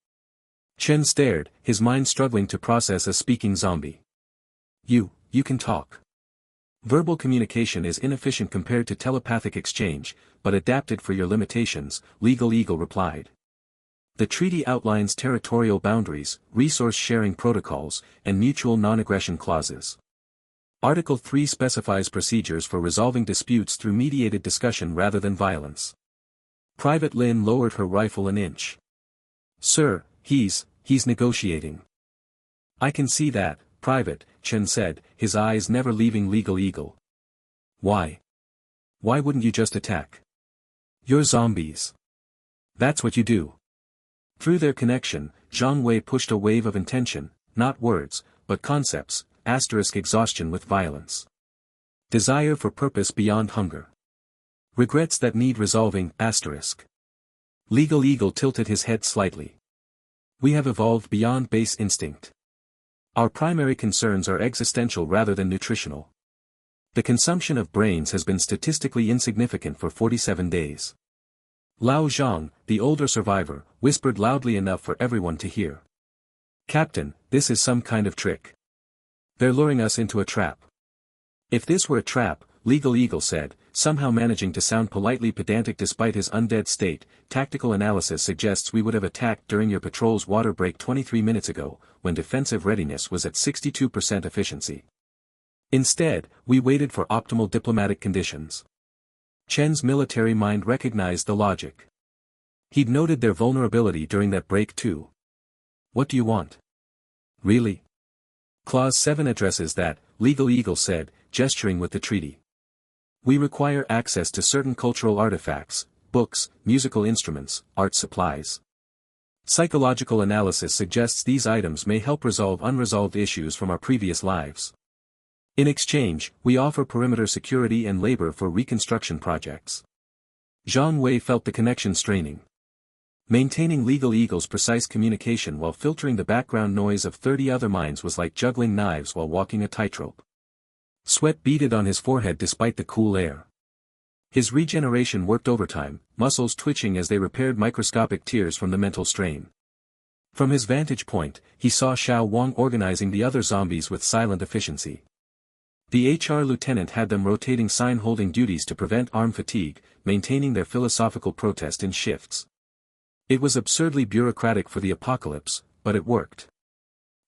[SPEAKER 1] Chen stared, his mind struggling to process a speaking zombie. You can talk. Verbal communication is inefficient compared to telepathic exchange, but adapted for your limitations," Legal Eagle replied. The treaty outlines territorial boundaries, resource-sharing protocols, and mutual non-aggression clauses. Article 3 specifies procedures for resolving disputes through mediated discussion rather than violence. Private Lin lowered her rifle an inch. "Sir, he's negotiating." "I can see that, Private," Chen said, his eyes never leaving Legal Eagle. "Why? Why wouldn't you just attack? You're zombies. That's what you do." Through their connection, Zhang Wei pushed a wave of intention, not words, but concepts, exhaustion with violence. Desire for purpose beyond hunger. Regrets that need resolving, Legal Eagle tilted his head slightly. "We have evolved beyond base instinct. Our primary concerns are existential rather than nutritional. The consumption of brains has been statistically insignificant for 47 days. Lao Zhang, the older survivor, whispered loudly enough for everyone to hear. "Captain, this is some kind of trick. They're luring us into a trap." "If this were a trap," Legal Eagle said, somehow managing to sound politely pedantic despite his undead state, "tactical analysis suggests we would have attacked during your patrol's water break 23 minutes ago, when defensive readiness was at 62% efficiency. Instead, we waited for optimal diplomatic conditions." Chen's military mind recognized the logic. He'd noted their vulnerability during that break too. "What do you want?" "Really?" "Clause 7 addresses that," Legal Eagle said, gesturing with the treaty. "We require access to certain cultural artifacts, books, musical instruments, art supplies. Psychological analysis suggests these items may help resolve unresolved issues from our previous lives. In exchange, we offer perimeter security and labor for reconstruction projects." Zhang Wei felt the connection straining. Maintaining Legal Eagle's precise communication while filtering the background noise of 30 other minds was like juggling knives while walking a tightrope. Sweat beaded on his forehead despite the cool air. His regeneration worked overtime, muscles twitching as they repaired microscopic tears from the mental strain. From his vantage point, he saw Xiao Wang organizing the other zombies with silent efficiency. The HR lieutenant had them rotating sign-holding duties to prevent arm fatigue, maintaining their philosophical protest in shifts. It was absurdly bureaucratic for the apocalypse, but it worked.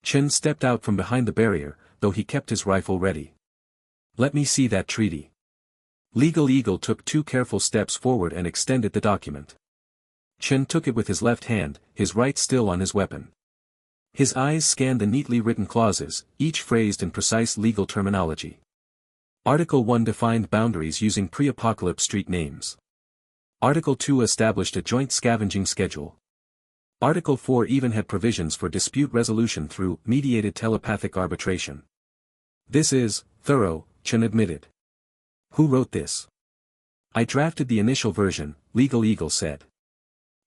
[SPEAKER 1] Chen stepped out from behind the barrier, though he kept his rifle ready. "Let me see that treaty." Legal Eagle took 2 careful steps forward and extended the document. Chen took it with his left hand, his right still on his weapon. His eyes scanned the neatly written clauses, each phrased in precise legal terminology. Article 1 defined boundaries using pre-apocalypse street names. Article 2 established a joint scavenging schedule. Article 4 even had provisions for dispute resolution through mediated telepathic arbitration. "This is thorough," Chen admitted. "Who wrote this?" "I drafted the initial version," Legal Eagle said.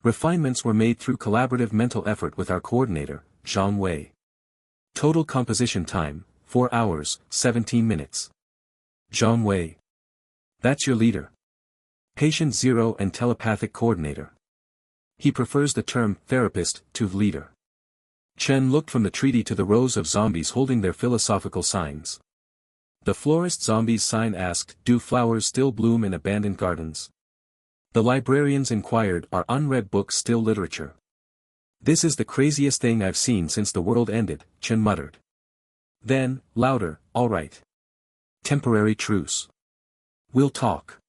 [SPEAKER 1] "Refinements were made through collaborative mental effort with our coordinator, Zhang Wei. Total composition time, 4 hours, 17 minutes. Zhang Wei. That's your leader. Patient Zero and telepathic coordinator. He prefers the term therapist to leader." Chen looked from the treaty to the rows of zombies holding their philosophical signs. The florist zombie's sign asked, "Do flowers still bloom in abandoned gardens?" The librarians inquired, "Are unread books still literature?" "This is the craziest thing I've seen since the world ended," Chen muttered. Then, louder, "All right. Temporary truce. We'll talk.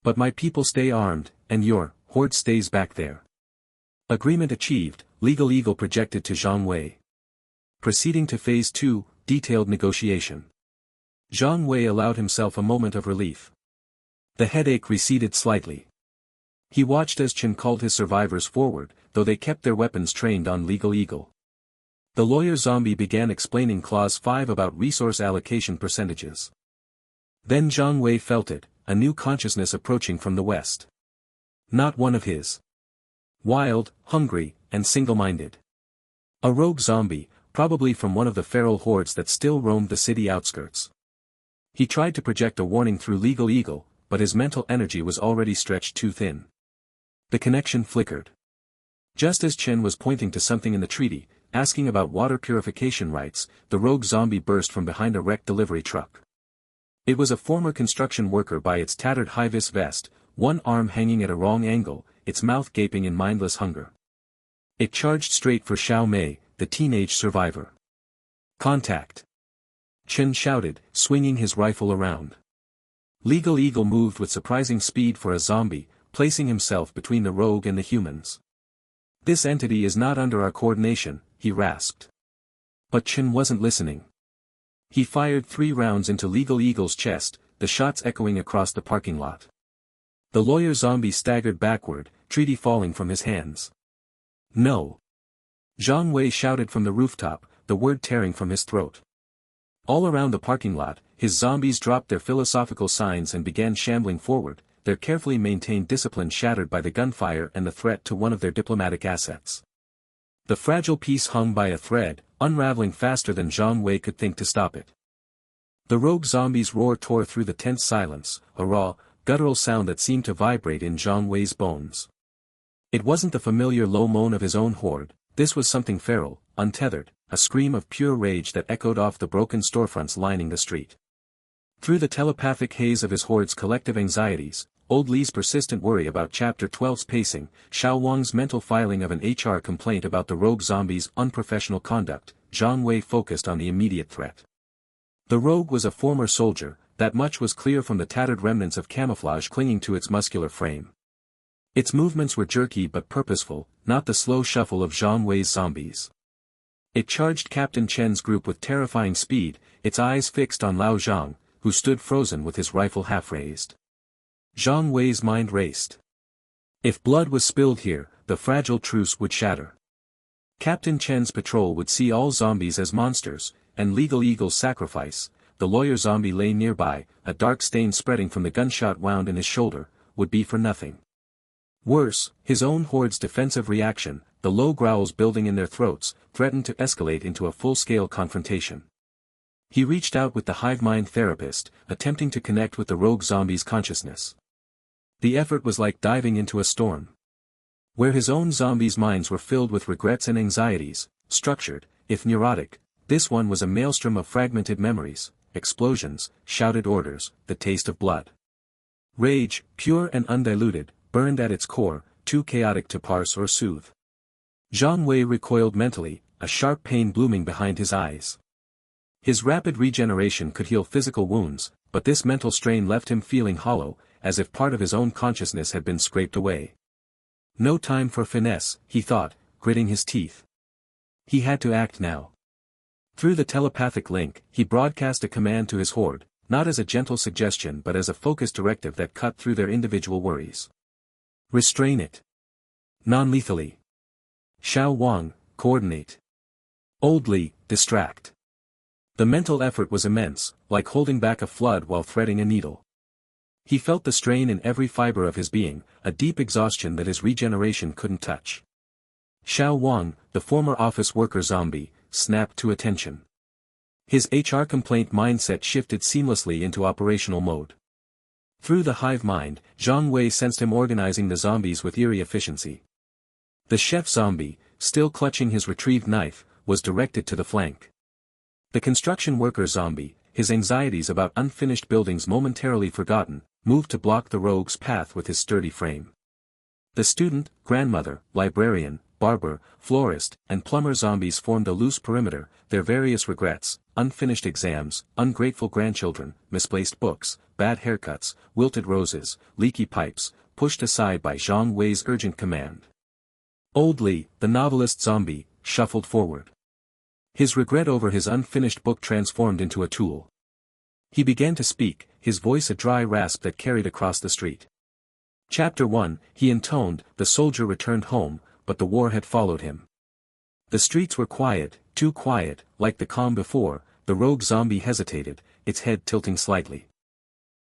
[SPEAKER 1] But my people stay armed, and your horde stays back there." Agreement achieved, Legal Eagle projected to Zhang Wei. Proceeding to Phase 2, detailed negotiation. Zhang Wei allowed himself a moment of relief. The headache receded slightly. He watched as Chen called his survivors forward, though they kept their weapons trained on Legal Eagle. The lawyer zombie began explaining Clause 5 about resource allocation percentages. Then Zhang Wei felt it, a new consciousness approaching from the west. Not one of his. Wild, hungry, and single-minded. A rogue zombie, probably from one of the feral hordes that still roamed the city outskirts. He tried to project a warning through Legal Eagle, but his mental energy was already stretched too thin. The connection flickered. Just as Chen was pointing to something in the treaty, asking about water purification rights, the rogue zombie burst from behind a wrecked delivery truck. It was a former construction worker by its tattered high-vis vest, one arm hanging at a wrong angle, its mouth gaping in mindless hunger. It charged straight for Xiao Mei, the teenage survivor. Contact! Chen shouted, swinging his rifle around. Legal Eagle moved with surprising speed for a zombie, placing himself between the rogue and the humans. This entity is not under our coordination, he rasped. But Chen wasn't listening. He fired 3 rounds into Legal Eagle's chest, the shots echoing across the parking lot. The lawyer zombie staggered backward, treaty falling from his hands. No! Zhang Wei shouted from the rooftop, the word tearing from his throat. All around the parking lot, his zombies dropped their philosophical signs and began shambling forward, their carefully maintained discipline shattered by the gunfire and the threat to one of their diplomatic assets. The fragile piece hung by a thread, unraveling faster than Zhang Wei could think to stop it. The rogue zombies' roar tore through the tense silence, a raw, guttural sound that seemed to vibrate in Zhang Wei's bones. It wasn't the familiar low moan of his own horde, this was something feral, untethered, a scream of pure rage that echoed off the broken storefronts lining the street. Through the telepathic haze of his horde's collective anxieties, Old Li's persistent worry about Chapter 12's pacing, Xiao Wang's mental filing of an HR complaint about the rogue zombies' unprofessional conduct, Zhang Wei focused on the immediate threat. The rogue was a former soldier, that much was clear from the tattered remnants of camouflage clinging to its muscular frame. Its movements were jerky but purposeful, not the slow shuffle of Zhang Wei's zombies. It charged Captain Chen's group with terrifying speed, its eyes fixed on Lao Zhang, who stood frozen with his rifle half-raised. Zhang Wei's mind raced. If blood was spilled here, the fragile truce would shatter. Captain Chen's patrol would see all zombies as monsters, and Legal Eagle's sacrifice, the lawyer zombie lay nearby, a dark stain spreading from the gunshot wound in his shoulder, would be for nothing. Worse, his own horde's defensive reaction, the low growls building in their throats, threatened to escalate into a full-scale confrontation. He reached out with the Hivemind Therapist, attempting to connect with the rogue zombie's consciousness. The effort was like diving into a storm. Where his own zombies' minds were filled with regrets and anxieties, structured, if neurotic, this one was a maelstrom of fragmented memories, explosions, shouted orders, the taste of blood. Rage, pure and undiluted, burned at its core, too chaotic to parse or soothe. Zhang Wei recoiled mentally, a sharp pain blooming behind his eyes. His rapid regeneration could heal physical wounds, but this mental strain left him feeling hollow, as if part of his own consciousness had been scraped away. No time for finesse, he thought, gritting his teeth. He had to act now. Through the telepathic link, he broadcast a command to his horde, not as a gentle suggestion but as a focused directive that cut through their individual worries. Restrain it. Non-lethally. Xiao Wang, coordinate. Old Li, distract. The mental effort was immense, like holding back a flood while threading a needle. He felt the strain in every fiber of his being, a deep exhaustion that his regeneration couldn't touch. Xiao Wang, the former office worker zombie, snapped to attention. His HR complaint mindset shifted seamlessly into operational mode. Through the hive mind, Zhang Wei sensed him organizing the zombies with eerie efficiency. The chef zombie, still clutching his retrieved knife, was directed to the flank. The construction worker zombie, his anxieties about unfinished buildings momentarily forgotten, moved to block the rogue's path with his sturdy frame. The student, grandmother, librarian, barber, florist, and plumber zombies formed a loose perimeter, their various regrets, unfinished exams, ungrateful grandchildren, misplaced books, bad haircuts, wilted roses, leaky pipes, pushed aside by Zhang Wei's urgent command. Old Li, the novelist zombie, shuffled forward. His regret over his unfinished book transformed into a tool. He began to speak, his voice a dry rasp that carried across the street. Chapter 1, he intoned, the soldier returned home, but the war had followed him. The streets were quiet, too quiet, like the calm before, the rogue zombie hesitated, its head tilting slightly.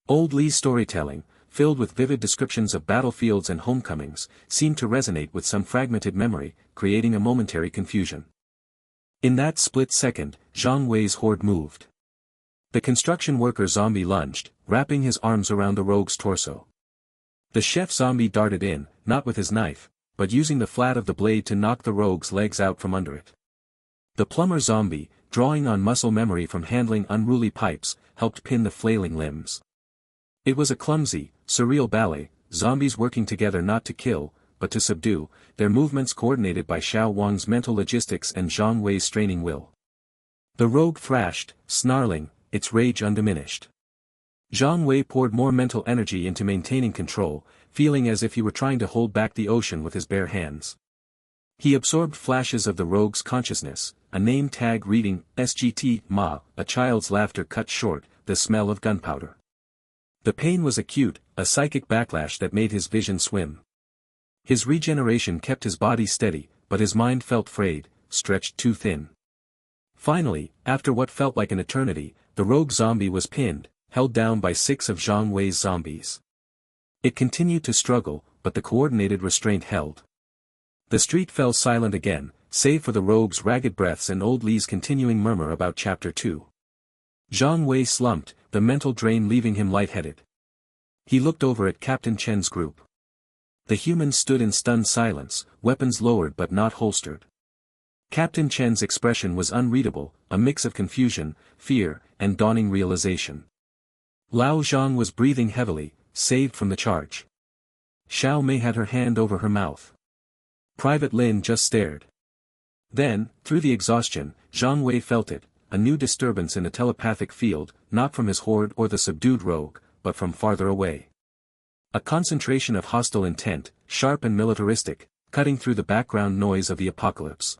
[SPEAKER 1] Old Li's storytelling, filled with vivid descriptions of battlefields and homecomings, seemed to resonate with some fragmented memory, creating a momentary confusion. In that split second, Zhang Wei's horde moved. The construction worker zombie lunged, wrapping his arms around the rogue's torso. The chef zombie darted in, not with his knife, but using the flat of the blade to knock the rogue's legs out from under it. The plumber zombie, drawing on muscle memory from handling unruly pipes, helped pin the flailing limbs. It was a clumsy, surreal ballet, zombies working together not to kill, but to subdue, their movements coordinated by Xiao Wang's mental logistics and Zhang Wei's straining will. The rogue thrashed, snarling, its rage undiminished. Zhang Wei poured more mental energy into maintaining control, feeling as if he were trying to hold back the ocean with his bare hands. He absorbed flashes of the rogue's consciousness, a name tag reading, SGT, Ma, a child's laughter cut short, the smell of gunpowder. The pain was acute, a psychic backlash that made his vision swim. His regeneration kept his body steady, but his mind felt frayed, stretched too thin. Finally, after what felt like an eternity, the rogue zombie was pinned, held down by 6 of Zhang Wei's zombies. It continued to struggle, but the coordinated restraint held. The street fell silent again, save for the rogue's ragged breaths and old Li's continuing murmur about Chapter 2. Zhang Wei slumped, the mental drain leaving him lightheaded. He looked over at Captain Chen's group. The humans stood in stunned silence, weapons lowered but not holstered. Captain Chen's expression was unreadable, a mix of confusion, fear, and dawning realization. Lao Zhang was breathing heavily, saved from the charge. Xiao Mei had her hand over her mouth. Private Lin just stared. Then, through the exhaustion, Zhang Wei felt it, a new disturbance in the telepathic field, not from his horde or the subdued rogue, but from farther away. A concentration of hostile intent, sharp and militaristic, cutting through the background noise of the apocalypse.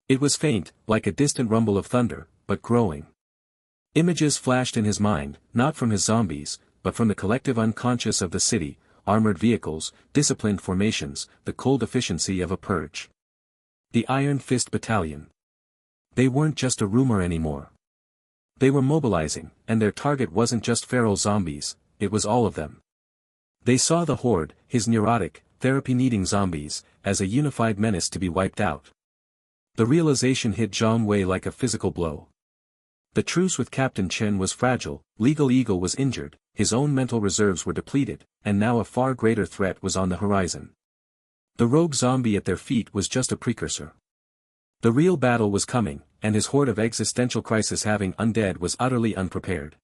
[SPEAKER 1] It was faint, like a distant rumble of thunder, but growing. Images flashed in his mind, not from his zombies, but from the collective unconscious of the city, armored vehicles, disciplined formations, the cold efficiency of a purge. The Iron Fist Battalion. They weren't just a rumor anymore. They were mobilizing, and their target wasn't just feral zombies, it was all of them. They saw the horde, his neurotic, therapy-needing zombies, as a unified menace to be wiped out. The realization hit Zhang Wei like a physical blow. The truce with Captain Chen was fragile, Legal Eagle was injured, his own mental reserves were depleted, and now a far greater threat was on the horizon. The rogue zombie at their feet was just a precursor. The real battle was coming, and his horde of existential crisis having Undead was utterly unprepared.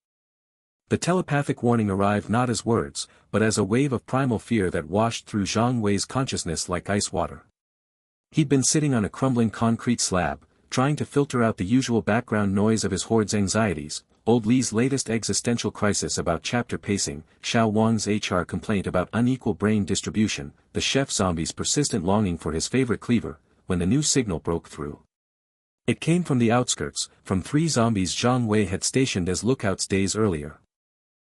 [SPEAKER 1] The telepathic warning arrived not as words, but as a wave of primal fear that washed through Zhang Wei's consciousness like ice water. He'd been sitting on a crumbling concrete slab, trying to filter out the usual background noise of his horde's anxieties, old Li's latest existential crisis about chapter pacing, Xiao Wang's HR complaint about unequal brain distribution, the chef zombie's persistent longing for his favorite cleaver, when the new signal broke through. It came from the outskirts, from 3 zombies Zhang Wei had stationed as lookouts days earlier.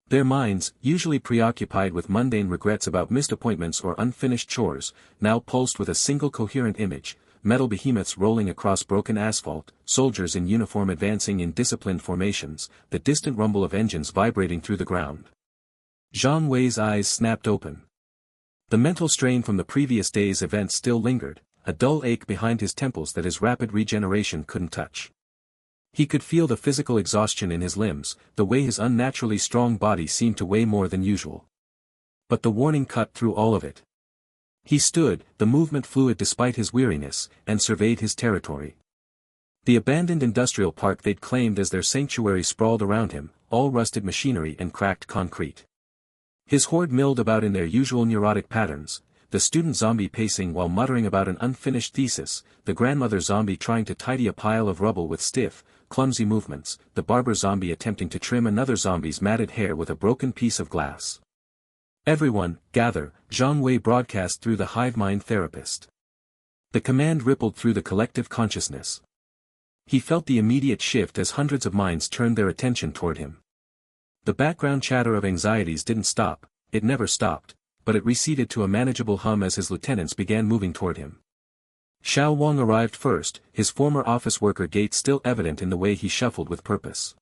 [SPEAKER 1] Their minds, usually preoccupied with mundane regrets about missed appointments or unfinished chores, now pulsed with a single coherent image, metal behemoths rolling across broken asphalt, soldiers in uniform advancing in disciplined formations, the distant rumble of engines vibrating through the ground. Zhang Wei's eyes snapped open. The mental strain from the previous day's events still lingered, a dull ache behind his temples that his rapid regeneration couldn't touch. He could feel the physical exhaustion in his limbs, the way his unnaturally strong body seemed to weigh more than usual. But the warning cut through all of it. He stood, the movement fluid despite his weariness, and surveyed his territory. The abandoned industrial park they'd claimed as their sanctuary sprawled around him, all rusted machinery and cracked concrete. His horde milled about in their usual neurotic patterns, the student zombie pacing while muttering about an unfinished thesis, the grandmother zombie trying to tidy a pile of rubble with stiff, clumsy movements, the barber zombie attempting to trim another zombie's matted hair with a broken piece of glass. "Everyone, gather," Zhang Wei broadcast through the Hivemind Therapist. The command rippled through the collective consciousness. He felt the immediate shift as hundreds of minds turned their attention toward him. The background chatter of anxieties didn't stop, it never stopped, but it receded to a manageable hum as his lieutenants began moving toward him. Xiao Wang arrived first, his former office worker gait still evident in the way he shuffled with purpose.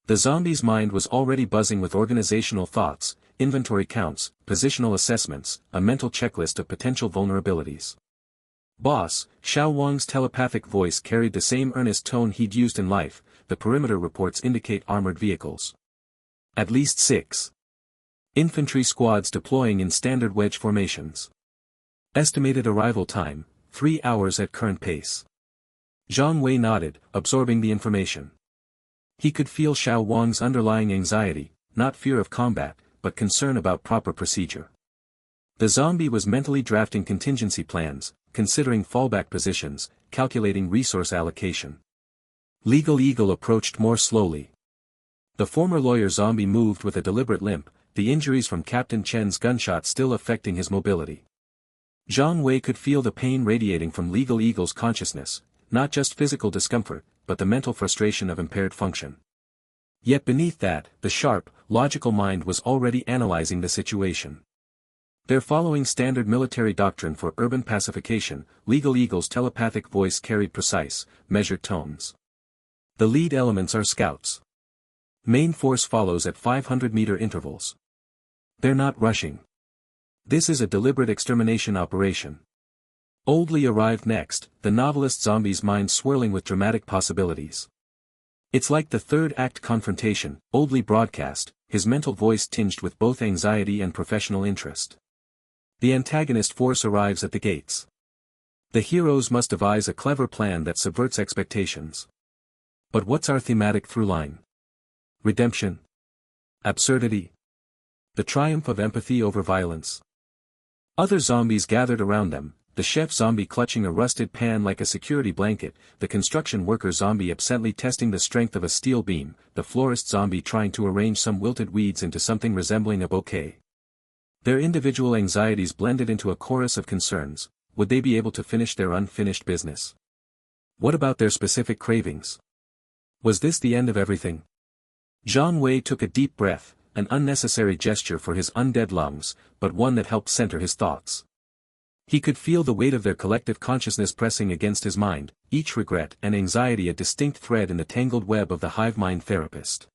[SPEAKER 1] The zombie's mind was already buzzing with organizational thoughts, inventory counts, positional assessments, a mental checklist of potential vulnerabilities. "Boss," Xiao Wang's telepathic voice carried the same earnest tone he'd used in life, "the perimeter reports indicate armored vehicles. At least 6. Infantry squads deploying in standard wedge formations. Estimated arrival time, 3 hours at current pace." Zhang Wei nodded, absorbing the information. He could feel Xiao Wang's underlying anxiety, not fear of combat, but concern about proper procedure. The zombie was mentally drafting contingency plans, considering fallback positions, calculating resource allocation. Legal Eagle approached more slowly. The former lawyer zombie moved with a deliberate limp, the injuries from Captain Chen's gunshot still affecting his mobility. Zhang Wei could feel the pain radiating from Legal Eagle's consciousness, not just physical discomfort, but the mental frustration of impaired function. Yet beneath that, the sharp, logical mind was already analyzing the situation. They're following standard military doctrine for urban pacification. Legal Eagle's telepathic voice carried precise, measured tones. The lead elements are scouts. Main force follows at 500-meter intervals. They're not rushing. This is a deliberate extermination operation. Oldly arrived next, the novelist zombie's mind swirling with dramatic possibilities. It's like the third act confrontation, Oldly broadcast, his mental voice tinged with both anxiety and professional interest. The antagonist force arrives at the gates. The heroes must devise a clever plan that subverts expectations. But what's our thematic through-line? Redemption? Absurdity? The triumph of empathy over violence? Other zombies gathered around them, the chef zombie clutching a rusted pan like a security blanket, the construction worker zombie absently testing the strength of a steel beam, the florist zombie trying to arrange some wilted weeds into something resembling a bouquet. Their individual anxieties blended into a chorus of concerns. Would they be able to finish their unfinished business? What about their specific cravings? Was this the end of everything? Zhang Wei took a deep breath, an unnecessary gesture for his undead lungs, but one that helped center his thoughts. He could feel the weight of their collective consciousness pressing against his mind, each regret and anxiety a distinct thread in the tangled web of the Hivemind Therapist.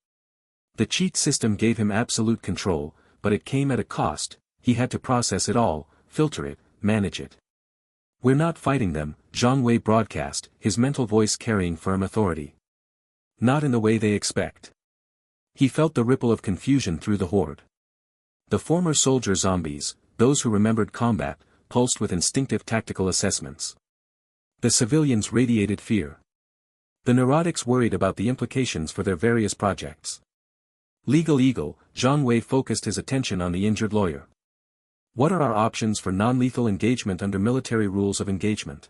[SPEAKER 1] The cheat system gave him absolute control, but it came at a cost. He had to process it all, filter it, manage it. We're not fighting them, Zhang Wei broadcast, his mental voice carrying firm authority. Not in the way they expect. He felt the ripple of confusion through the horde. The former soldier zombies, those who remembered combat, pulsed with instinctive tactical assessments. The civilians radiated fear. The neurotics worried about the implications for their various projects. Legal Eagle, Zhang Wei focused his attention on the injured lawyer. What are our options for non-lethal engagement under military rules of engagement?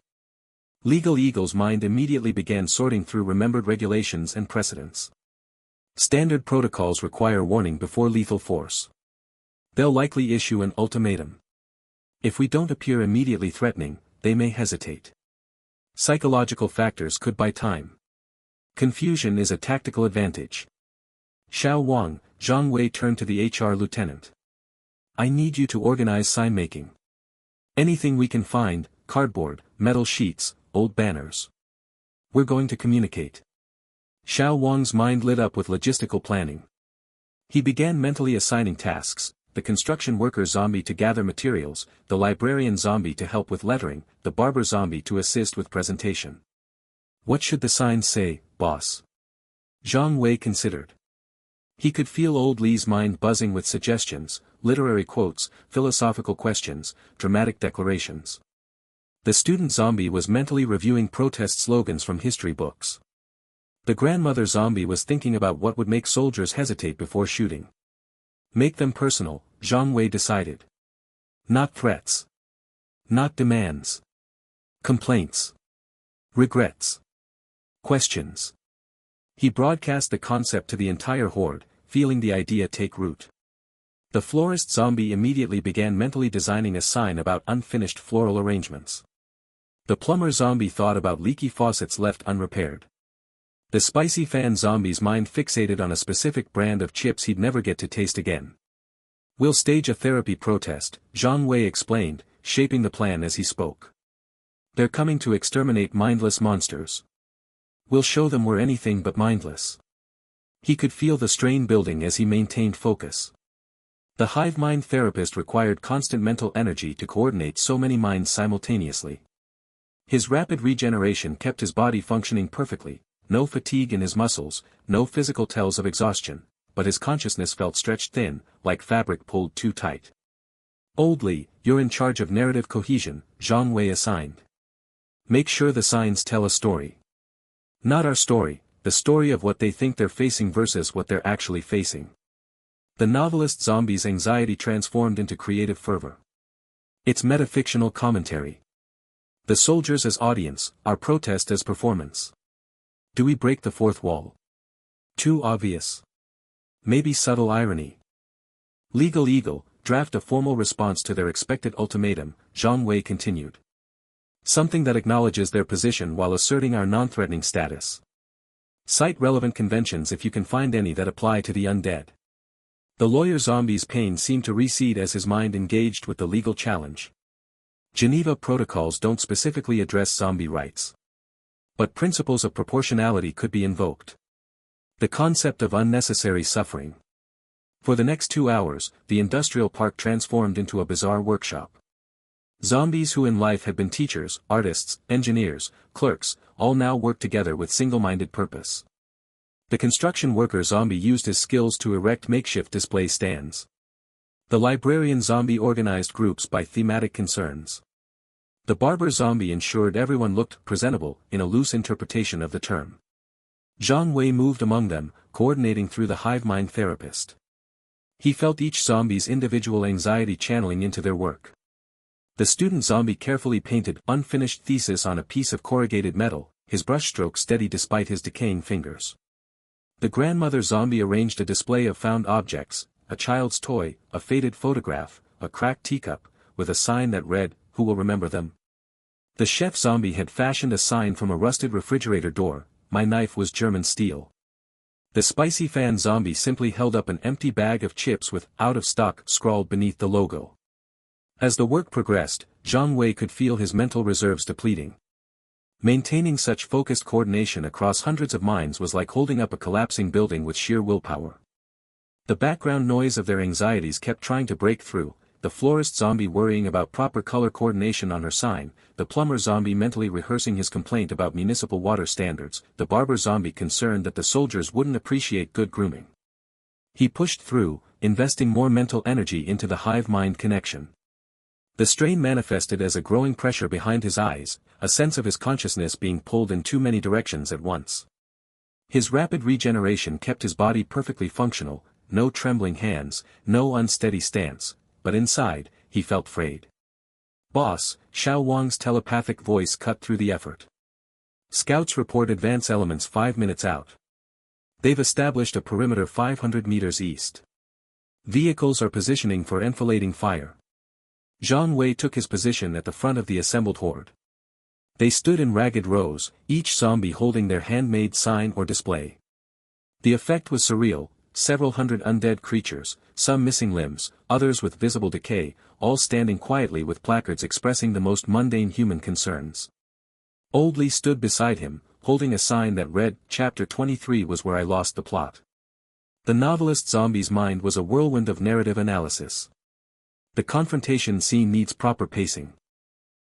[SPEAKER 1] Legal Eagle's mind immediately began sorting through remembered regulations and precedents. Standard protocols require warning before lethal force. They'll likely issue an ultimatum. If we don't appear immediately threatening, they may hesitate. Psychological factors could buy time. Confusion is a tactical advantage. Xiao Wang, Zhang Wei turned to the HR lieutenant. I need you to organize sign-making. Anything we can find, cardboard, metal sheets, old banners. We're going to communicate. Xiao Wang's mind lit up with logistical planning. He began mentally assigning tasks, the construction worker zombie to gather materials, the librarian zombie to help with lettering, the barber zombie to assist with presentation. What should the sign say, boss? Zhang Wei considered. He could feel old Li's mind buzzing with suggestions, literary quotes, philosophical questions, dramatic declarations. The student zombie was mentally reviewing protest slogans from history books. The grandmother zombie was thinking about what would make soldiers hesitate before shooting. Make them personal, Zhang Wei decided. Not threats. Not demands. Complaints. Regrets. Questions. He broadcast the concept to the entire horde, feeling the idea take root. The florist zombie immediately began mentally designing a sign about unfinished floral arrangements. The plumber zombie thought about leaky faucets left unrepaired. The spicy fan zombie's mind fixated on a specific brand of chips he'd never get to taste again. We'll stage a therapy protest, Zhang Wei explained, shaping the plan as he spoke. They're coming to exterminate mindless monsters. We'll show them we're anything but mindless. He could feel the strain building as he maintained focus. The Hivemind Therapist required constant mental energy to coordinate so many minds simultaneously. His rapid regeneration kept his body functioning perfectly, no fatigue in his muscles, no physical tells of exhaustion, but his consciousness felt stretched thin, like fabric pulled too tight. Oldly, you're in charge of narrative cohesion, Zhang Wei assigned. Make sure the signs tell a story. Not our story, the story of what they think they're facing versus what they're actually facing. The novelist zombie's anxiety transformed into creative fervor. It's metafictional commentary. The soldiers as audience, our protest as performance. Do we break the fourth wall? Too obvious. Maybe subtle irony. Legal Eagle, draft a formal response to their expected ultimatum, Zhang Wei continued. Something that acknowledges their position while asserting our non-threatening status. Cite relevant conventions if you can find any that apply to the undead. The lawyer zombie's pain seemed to recede as his mind engaged with the legal challenge. Geneva protocols don't specifically address zombie rights. But principles of proportionality could be invoked. The concept of unnecessary suffering. For the next 2 hours, the industrial park transformed into a bizarre workshop. Zombies who in life had been teachers, artists, engineers, clerks, all now worked together with single-minded purpose. The construction worker zombie used his skills to erect makeshift display stands. The librarian zombie organized groups by thematic concerns. The barber zombie ensured everyone looked presentable, in a loose interpretation of the term. Zhang Wei moved among them, coordinating through the Hivemind Therapist. He felt each zombie's individual anxiety channeling into their work. The student zombie carefully painted unfinished thesis on a piece of corrugated metal, his brushstroke steady despite his decaying fingers. The grandmother zombie arranged a display of found objects, a child's toy, a faded photograph, a cracked teacup, with a sign that read, "Who will remember them?" The chef zombie had fashioned a sign from a rusted refrigerator door, "My knife was German steel." The spicy fan zombie simply held up an empty bag of chips with "out of stock" scrawled beneath the logo. As the work progressed, Zhang Wei could feel his mental reserves depleting. Maintaining such focused coordination across hundreds of minds was like holding up a collapsing building with sheer willpower. The background noise of their anxieties kept trying to break through, the florist zombie worrying about proper color coordination on her sign, the plumber zombie mentally rehearsing his complaint about municipal water standards, the barber zombie concerned that the soldiers wouldn't appreciate good grooming. He pushed through, investing more mental energy into the hive-mind connection. The strain manifested as a growing pressure behind his eyes, a sense of his consciousness being pulled in too many directions at once. His rapid regeneration kept his body perfectly functional, no trembling hands, no unsteady stance, but inside, he felt frayed. "Boss," Xiao Wang's telepathic voice cut through the effort. "Scouts report advance elements 5 minutes out. They've established a perimeter 500 meters east. Vehicles are positioning for enfilading fire." Zhang Wei took his position at the front of the assembled horde. They stood in ragged rows, each zombie holding their handmade sign or display. The effect was surreal, several hundred undead creatures, some missing limbs, others with visible decay, all standing quietly with placards expressing the most mundane human concerns. Old Li stood beside him, holding a sign that read, "Chapter 23 was where I lost the plot." The novelist zombie's mind was a whirlwind of narrative analysis. The confrontation scene needs proper pacing.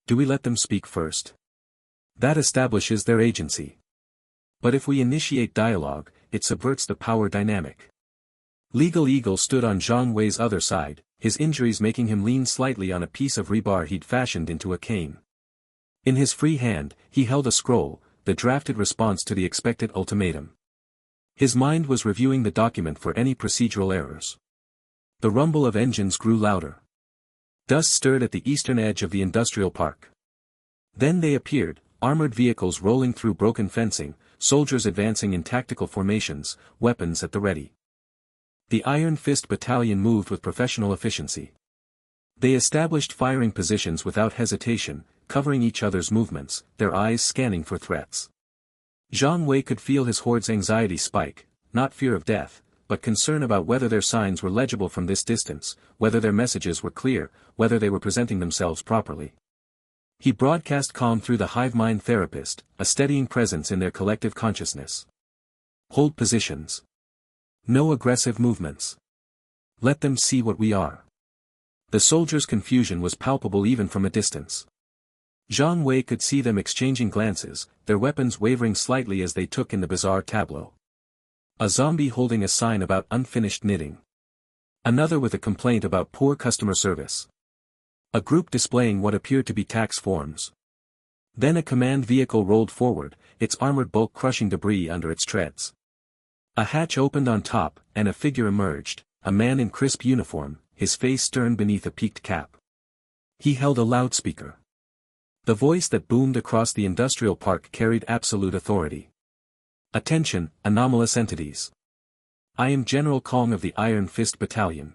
[SPEAKER 1] Do we let them speak first? That establishes their agency. But if we initiate dialogue, it subverts the power dynamic. Legal Eagle stood on Zhang Wei's other side, his injuries making him lean slightly on a piece of rebar he'd fashioned into a cane. In his free hand, he held a scroll, the drafted response to the expected ultimatum. His mind was reviewing the document for any procedural errors. The rumble of engines grew louder. Dust stirred at the eastern edge of the industrial park. Then they appeared, armored vehicles rolling through broken fencing, soldiers advancing in tactical formations, weapons at the ready. The Iron Fist Battalion moved with professional efficiency. They established firing positions without hesitation, covering each other's movements, their eyes scanning for threats. Zhang Wei could feel his horde's anxiety spike, not fear of death, but concern about whether their signs were legible from this distance, whether their messages were clear, whether they were presenting themselves properly. He broadcast calm through the Hivemind Therapist, a steadying presence in their collective consciousness. Hold positions. No aggressive movements. Let them see what we are. The soldiers' confusion was palpable even from a distance. Zhang Wei could see them exchanging glances, their weapons wavering slightly as they took in the bizarre tableau. A zombie holding a sign about unfinished knitting. Another with a complaint about poor customer service. A group displaying what appeared to be tax forms. Then a command vehicle rolled forward, its armored bulk crushing debris under its treads. A hatch opened on top, and a figure emerged, a man in crisp uniform, his face stern beneath a peaked cap. He held a loudspeaker. The voice that boomed across the industrial park carried absolute authority. Attention, anomalous entities. I am General Kong of the Iron Fist Battalion.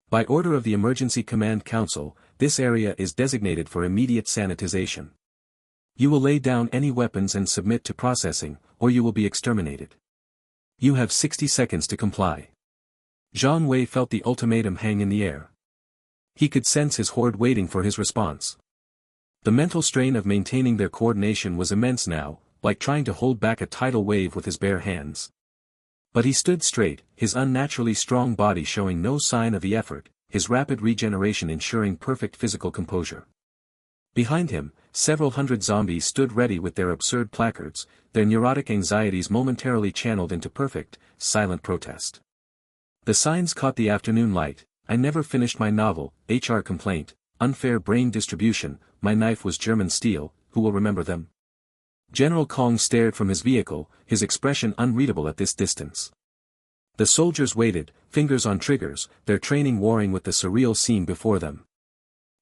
[SPEAKER 1] By order of the Emergency Command Council, this area is designated for immediate sanitization. You will lay down any weapons and submit to processing, or you will be exterminated. You have 60 seconds to comply. Zhang Wei felt the ultimatum hang in the air. He could sense his horde waiting for his response. The mental strain of maintaining their coordination was immense now, like trying to hold back a tidal wave with his bare hands. But he stood straight, his unnaturally strong body showing no sign of the effort, his rapid regeneration ensuring perfect physical composure. Behind him, several hundred zombies stood ready with their absurd placards, their neurotic anxieties momentarily channeled into perfect, silent protest. The signs caught the afternoon light: I never finished my novel, HR complaint, unfair brain distribution, my knife was German steel, who will remember them? General Kong stared from his vehicle, his expression unreadable at this distance. The soldiers waited, fingers on triggers, their training warring with the surreal scene before them.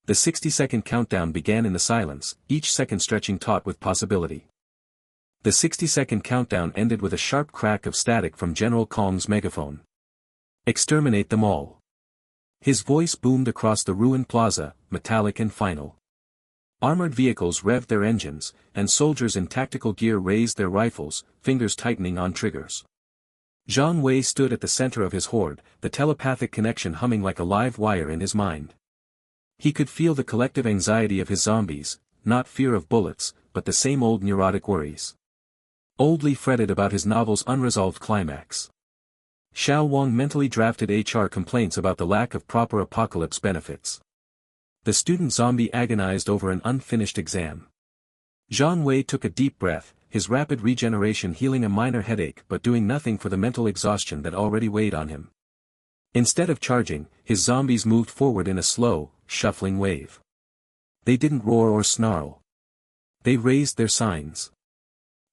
[SPEAKER 1] The 60-second countdown began in the silence, each second stretching taut with possibility. The 60-second countdown ended with a sharp crack of static from General Kong's megaphone. Exterminate them all. His voice boomed across the ruined plaza, metallic and final. Armored vehicles revved their engines, and soldiers in tactical gear raised their rifles, fingers tightening on triggers. Zhang Wei stood at the center of his horde, the telepathic connection humming like a live wire in his mind. He could feel the collective anxiety of his zombies, not fear of bullets, but the same old neurotic worries. Oldly fretted about his novel's unresolved climax. Xiao Wang mentally drafted HR complaints about the lack of proper apocalypse benefits. The student zombie agonized over an unfinished exam. Zhang Wei took a deep breath, his rapid regeneration healing a minor headache but doing nothing for the mental exhaustion that already weighed on him. Instead of charging, his zombies moved forward in a slow, shuffling wave. They didn't roar or snarl. They raised their signs.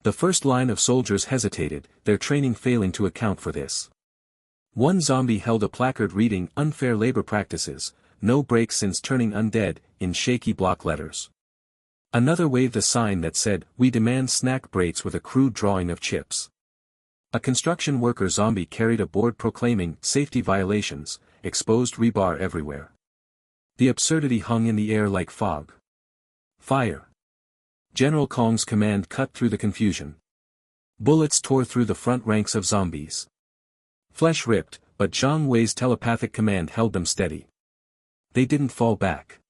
[SPEAKER 1] The first line of soldiers hesitated, their training failing to account for this. One zombie held a placard reading "Unfair Labor Practices, no breaks since turning undead," in shaky block letters. Another waved a sign that said, "We demand snack breaks," with a crude drawing of chips. A construction worker zombie carried a board proclaiming "Safety Violations, exposed rebar everywhere." The absurdity hung in the air like fog. Fire. General Kong's command cut through the confusion. Bullets tore through the front ranks of zombies. Flesh ripped, but Zhang Wei's telepathic command held them steady. They didn't fall back.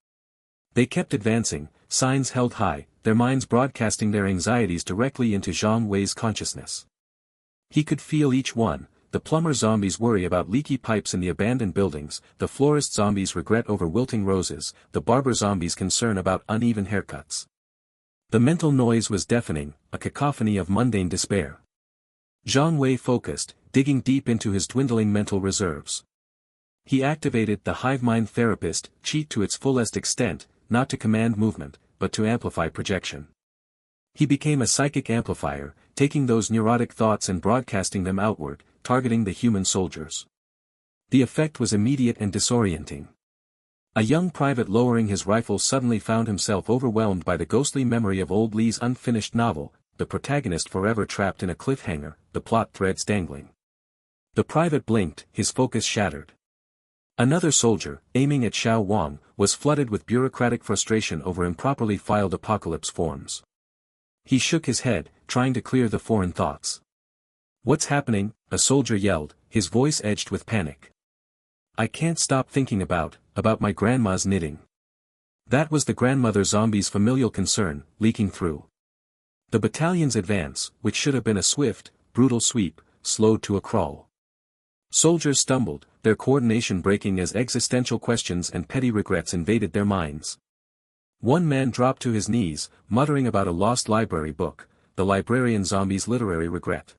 [SPEAKER 1] They kept advancing, signs held high, their minds broadcasting their anxieties directly into Zhang Wei's consciousness. He could feel each one: the plumber zombies' worry about leaky pipes in the abandoned buildings, the florist zombies' regret over wilting roses, the barber zombies' concern about uneven haircuts. The mental noise was deafening, a cacophony of mundane despair. Zhang Wei focused, digging deep into his dwindling mental reserves. He activated the Hivemind Therapist cheat to its fullest extent, not to command movement, but to amplify projection. He became a psychic amplifier, taking those neurotic thoughts and broadcasting them outward, targeting the human soldiers. The effect was immediate and disorienting. A young private lowering his rifle suddenly found himself overwhelmed by the ghostly memory of old Lee's unfinished novel, the protagonist forever trapped in a cliffhanger, the plot threads dangling. The private blinked, his focus shattered. Another soldier, aiming at Xiao Wang, was flooded with bureaucratic frustration over improperly filed apocalypse forms. He shook his head, trying to clear the foreign thoughts. "What's happening?" a soldier yelled, his voice edged with panic. "I can't stop thinking about my grandma's knitting." That was the grandmother zombie's familial concern, leaking through. The battalion's advance, which should have been a swift, brutal sweep, slowed to a crawl. Soldiers stumbled, their coordination breaking as existential questions and petty regrets invaded their minds. One man dropped to his knees, muttering about a lost library book, the librarian zombie's literary regret.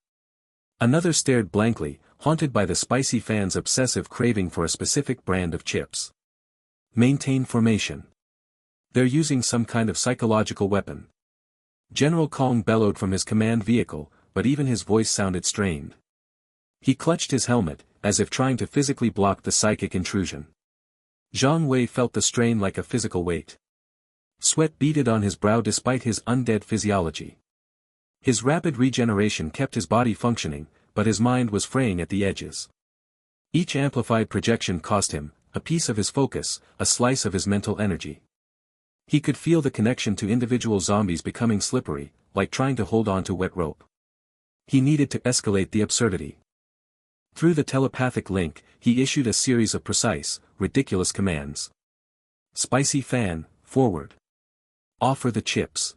[SPEAKER 1] Another stared blankly, haunted by the spicy fan's obsessive craving for a specific brand of chips. Maintain formation. They're using some kind of psychological weapon. General Kong bellowed from his command vehicle, but even his voice sounded strained. He clutched his helmet, as if trying to physically block the psychic intrusion. Zhang Wei felt the strain like a physical weight. Sweat beaded on his brow despite his undead physiology. His rapid regeneration kept his body functioning, but his mind was fraying at the edges. Each amplified projection cost him a piece of his focus, a slice of his mental energy. He could feel the connection to individual zombies becoming slippery, like trying to hold on to wet rope. He needed to escalate the absurdity. Through the telepathic link, he issued a series of precise, ridiculous commands. Spicy fan, forward. Offer the chips.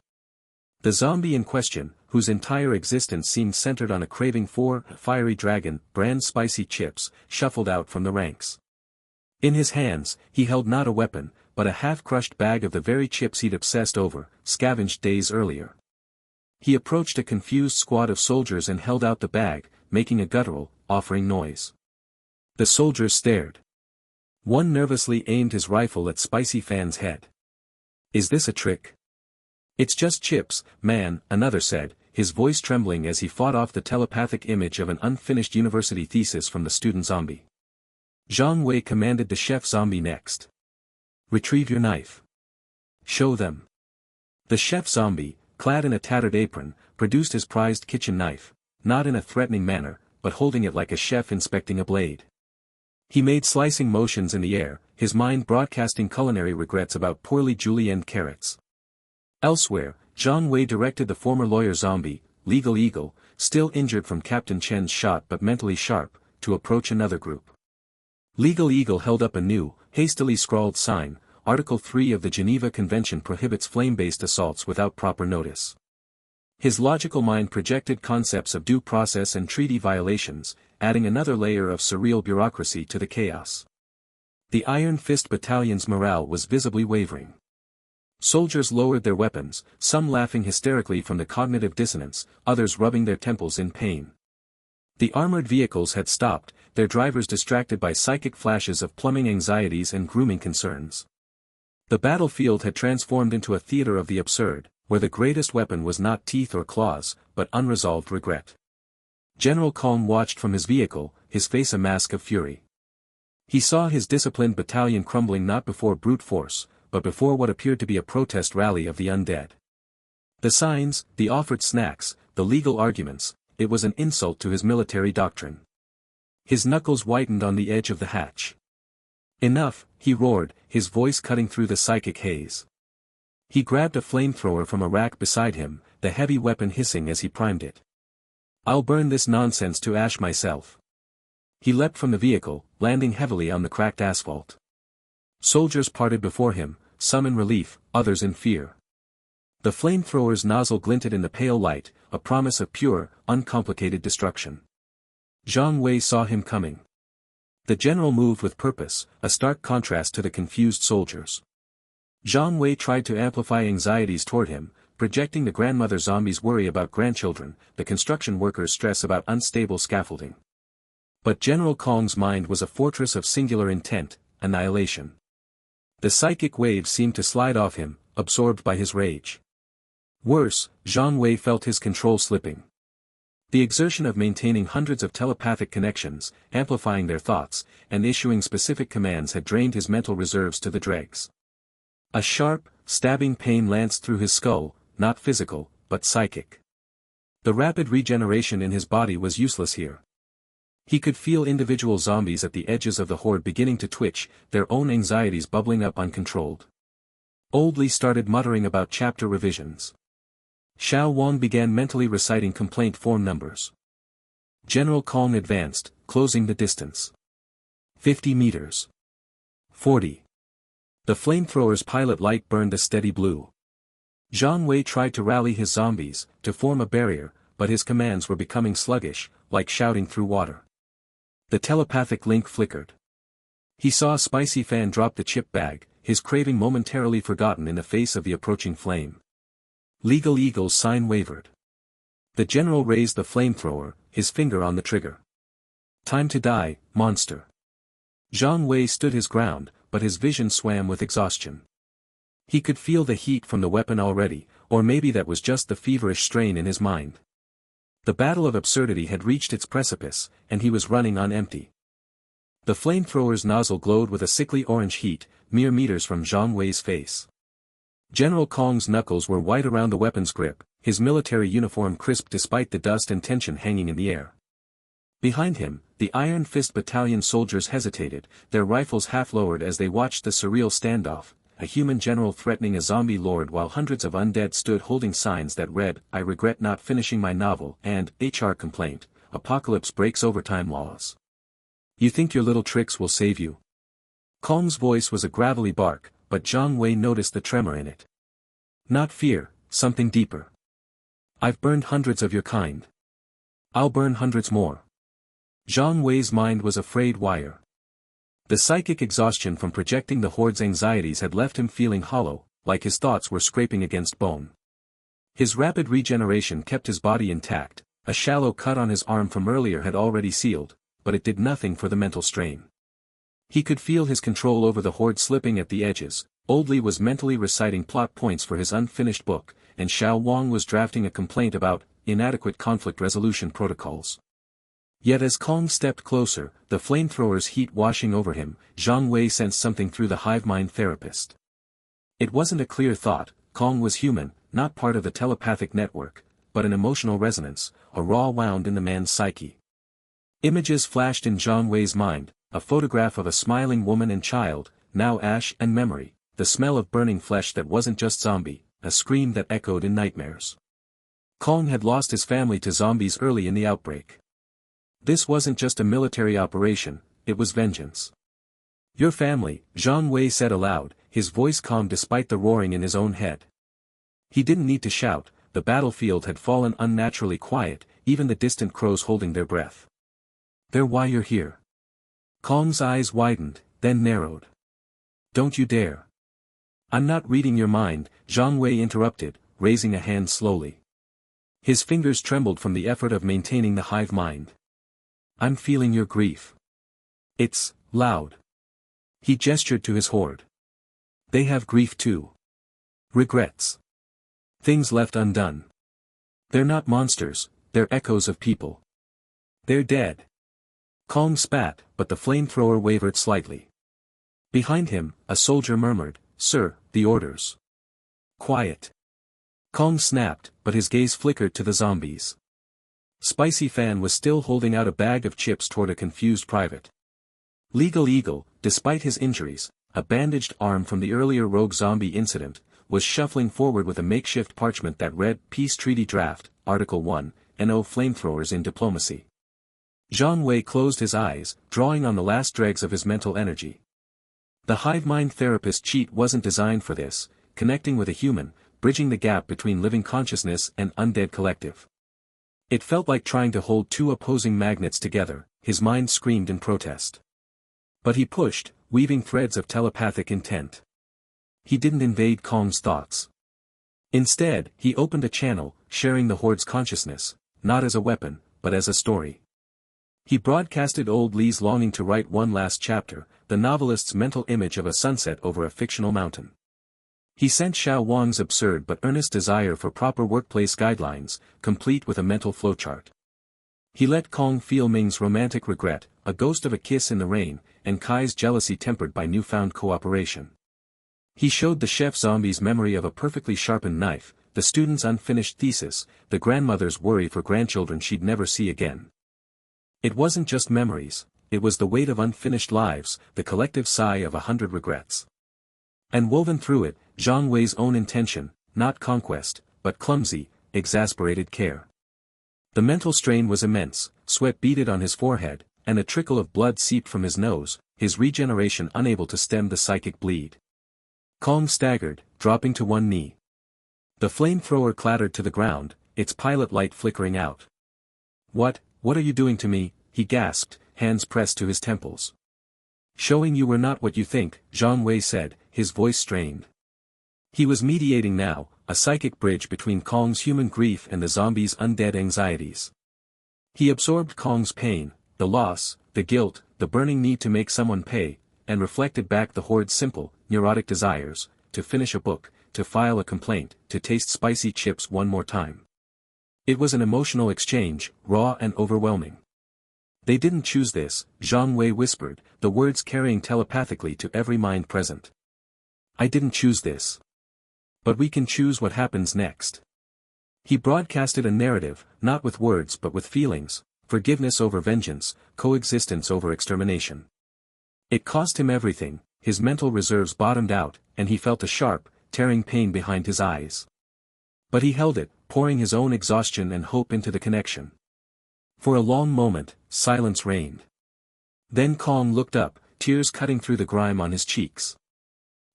[SPEAKER 1] The zombie in question, whose entire existence seemed centered on a craving for fiery dragon brand spicy chips, shuffled out from the ranks. In his hands, he held not a weapon, but a half-crushed bag of the very chips he'd obsessed over, scavenged days earlier. He approached a confused squad of soldiers and held out the bag, making a guttural, offering noise. The soldiers stared. One nervously aimed his rifle at Spicy Fan's head. Is this a trick? It's just chips, man, another said, his voice trembling as he fought off the telepathic image of an unfinished university thesis from the student zombie. Zhang Wei commanded the chef zombie next. Retrieve your knife. Show them. The chef zombie, clad in a tattered apron, produced his prized kitchen knife, not in a threatening manner, but holding it like a chef inspecting a blade. He made slicing motions in the air, his mind broadcasting culinary regrets about poorly julienned carrots. Elsewhere, Zhang Wei directed the former lawyer zombie, Legal Eagle, still injured from Captain Chen's shot but mentally sharp, to approach another group. Legal Eagle held up a new, hastily scrawled sign, Article 3 of the Geneva Convention prohibits flame-based assaults without proper notice. His logical mind projected concepts of due process and treaty violations, adding another layer of surreal bureaucracy to the chaos. The Iron Fist Battalion's morale was visibly wavering. Soldiers lowered their weapons, some laughing hysterically from the cognitive dissonance, others rubbing their temples in pain. The armored vehicles had stopped, their drivers distracted by psychic flashes of plumbing anxieties and grooming concerns. The battlefield had transformed into a theater of the absurd, where the greatest weapon was not teeth or claws, but unresolved regret. General Kong watched from his vehicle, his face a mask of fury. He saw his disciplined battalion crumbling not before brute force, but before what appeared to be a protest rally of the undead. The signs, the offered snacks, the legal arguments, it was an insult to his military doctrine. His knuckles whitened on the edge of the hatch. Enough, he roared, his voice cutting through the psychic haze. He grabbed a flamethrower from a rack beside him, the heavy weapon hissing as he primed it. I'll burn this nonsense to ash myself. He leapt from the vehicle, landing heavily on the cracked asphalt. Soldiers parted before him, some in relief, others in fear. The flamethrower's nozzle glinted in the pale light, a promise of pure, uncomplicated destruction. Zhang Wei saw him coming. The general moved with purpose, a stark contrast to the confused soldiers. Zhang Wei tried to amplify anxieties toward him, projecting the grandmother zombie's worry about grandchildren, the construction worker's stress about unstable scaffolding. But General Kong's mind was a fortress of singular intent, annihilation. The psychic waves seemed to slide off him, absorbed by his rage. Worse, Zhang Wei felt his control slipping. The exertion of maintaining hundreds of telepathic connections, amplifying their thoughts, and issuing specific commands had drained his mental reserves to the dregs. A sharp, stabbing pain lanced through his skull, not physical, but psychic. The rapid regeneration in his body was useless here. He could feel individual zombies at the edges of the horde beginning to twitch, their own anxieties bubbling up uncontrolled. Old Li started muttering about chapter revisions. Xiao Wang began mentally reciting complaint form numbers. General Kong advanced, closing the distance. 50 meters. 40. The flamethrower's pilot light burned a steady blue. Zhang Wei tried to rally his zombies, to form a barrier, but his commands were becoming sluggish, like shouting through water. The telepathic link flickered. He saw Spicy Fan drop the chip bag, his craving momentarily forgotten in the face of the approaching flame. Legal Eagle's sign wavered. The general raised the flamethrower, his finger on the trigger. Time to die, monster. Zhang Wei stood his ground, but his vision swam with exhaustion. He could feel the heat from the weapon already, or maybe that was just the feverish strain in his mind. The battle of absurdity had reached its precipice, and he was running on empty. The flamethrower's nozzle glowed with a sickly orange heat, mere meters from Zhang Wei's face. General Kong's knuckles were white around the weapon's grip, his military uniform crisp despite the dust and tension hanging in the air. Behind him, the Iron Fist Battalion soldiers hesitated, their rifles half-lowered as they watched the surreal standoff, a human general threatening a zombie lord while hundreds of undead stood holding signs that read, "I regret not finishing my novel," and, HR complaint, "Apocalypse breaks overtime laws. You think your little tricks will save you?" Kong's voice was a gravelly bark, but Zhang Wei noticed the tremor in it. Not fear, something deeper. "I've burned hundreds of your kind. I'll burn hundreds more." Zhang Wei's mind was a frayed wire. The psychic exhaustion from projecting the horde's anxieties had left him feeling hollow, like his thoughts were scraping against bone. His rapid regeneration kept his body intact, a shallow cut on his arm from earlier had already sealed, but it did nothing for the mental strain. He could feel his control over the horde slipping at the edges. Old Li was mentally reciting plot points for his unfinished book, and Xiao Wang was drafting a complaint about inadequate conflict resolution protocols. Yet as Kong stepped closer, the flamethrower's heat washing over him, Zhang Wei sensed something through the Hivemind Therapist. It wasn't a clear thought, Kong was human, not part of the telepathic network, but an emotional resonance, a raw wound in the man's psyche. Images flashed in Zhang Wei's mind, a photograph of a smiling woman and child, now ash and memory, the smell of burning flesh that wasn't just zombie, a scream that echoed in nightmares. Kong had lost his family to zombies early in the outbreak. This wasn't just a military operation, it was vengeance. "Your family," Zhang Wei said aloud, his voice calm despite the roaring in his own head. He didn't need to shout, the battlefield had fallen unnaturally quiet, even the distant crows holding their breath. "They're why you're here." Kong's eyes widened, then narrowed. "Don't you dare." "I'm not reading your mind," Zhang Wei interrupted, raising a hand slowly. His fingers trembled from the effort of maintaining the hive mind. "I'm feeling your grief. It's loud." He gestured to his horde. "They have grief too. Regrets. Things left undone. They're not monsters, they're echoes of people. They're dead." Kong spat, but the flamethrower wavered slightly. Behind him, a soldier murmured, "Sir, the orders." "Quiet." Kong snapped, but his gaze flickered to the zombies. Spicy Fan was still holding out a bag of chips toward a confused private. Legal Eagle, despite his injuries, a bandaged arm from the earlier rogue zombie incident, was shuffling forward with a makeshift parchment that read, "Peace Treaty Draft, Article 1, NO Flamethrowers in Diplomacy." Zhang Wei closed his eyes, drawing on the last dregs of his mental energy. The Hivemind Therapist cheat wasn't designed for this, connecting with a human, bridging the gap between living consciousness and undead collective. It felt like trying to hold two opposing magnets together, his mind screamed in protest. But he pushed, weaving threads of telepathic intent. He didn't invade Kong's thoughts. Instead, he opened a channel, sharing the horde's consciousness, not as a weapon, but as a story. He broadcasted Old Li's longing to write one last chapter, the novelist's mental image of a sunset over a fictional mountain. He sent Xiao Wang's absurd but earnest desire for proper workplace guidelines, complete with a mental flowchart. He let Kong feel Ming's romantic regret, a ghost of a kiss in the rain, and Kai's jealousy tempered by newfound cooperation. He showed the chef zombie's memory of a perfectly sharpened knife, the student's unfinished thesis, the grandmother's worry for grandchildren she'd never see again. It wasn't just memories, it was the weight of unfinished lives, the collective sigh of 100 regrets. And woven through it, Zhang Wei's own intention, not conquest, but clumsy, exasperated care. The mental strain was immense, sweat beaded on his forehead, and a trickle of blood seeped from his nose, his regeneration unable to stem the psychic bleed. Kong staggered, dropping to one knee. The flamethrower clattered to the ground, its pilot light flickering out. What are you doing to me?" he gasped, hands pressed to his temples. "Showing you we're not what you think," Zhang Wei said, his voice strained. He was mediating now, a psychic bridge between Kong's human grief and the zombie's undead anxieties. He absorbed Kong's pain, the loss, the guilt, the burning need to make someone pay, and reflected back the horde's simple, neurotic desires, to finish a book, to file a complaint, to taste spicy chips one more time. It was an emotional exchange, raw and overwhelming. They didn't choose this, Zhang Wei whispered, the words carrying telepathically to every mind present. I didn't choose this. But we can choose what happens next. He broadcasted a narrative, not with words but with feelings, forgiveness over vengeance, coexistence over extermination. It cost him everything, his mental reserves bottomed out, and he felt a sharp, tearing pain behind his eyes. But he held it, pouring his own exhaustion and hope into the connection. For a long moment, silence reigned. Then Kong looked up, tears cutting through the grime on his cheeks.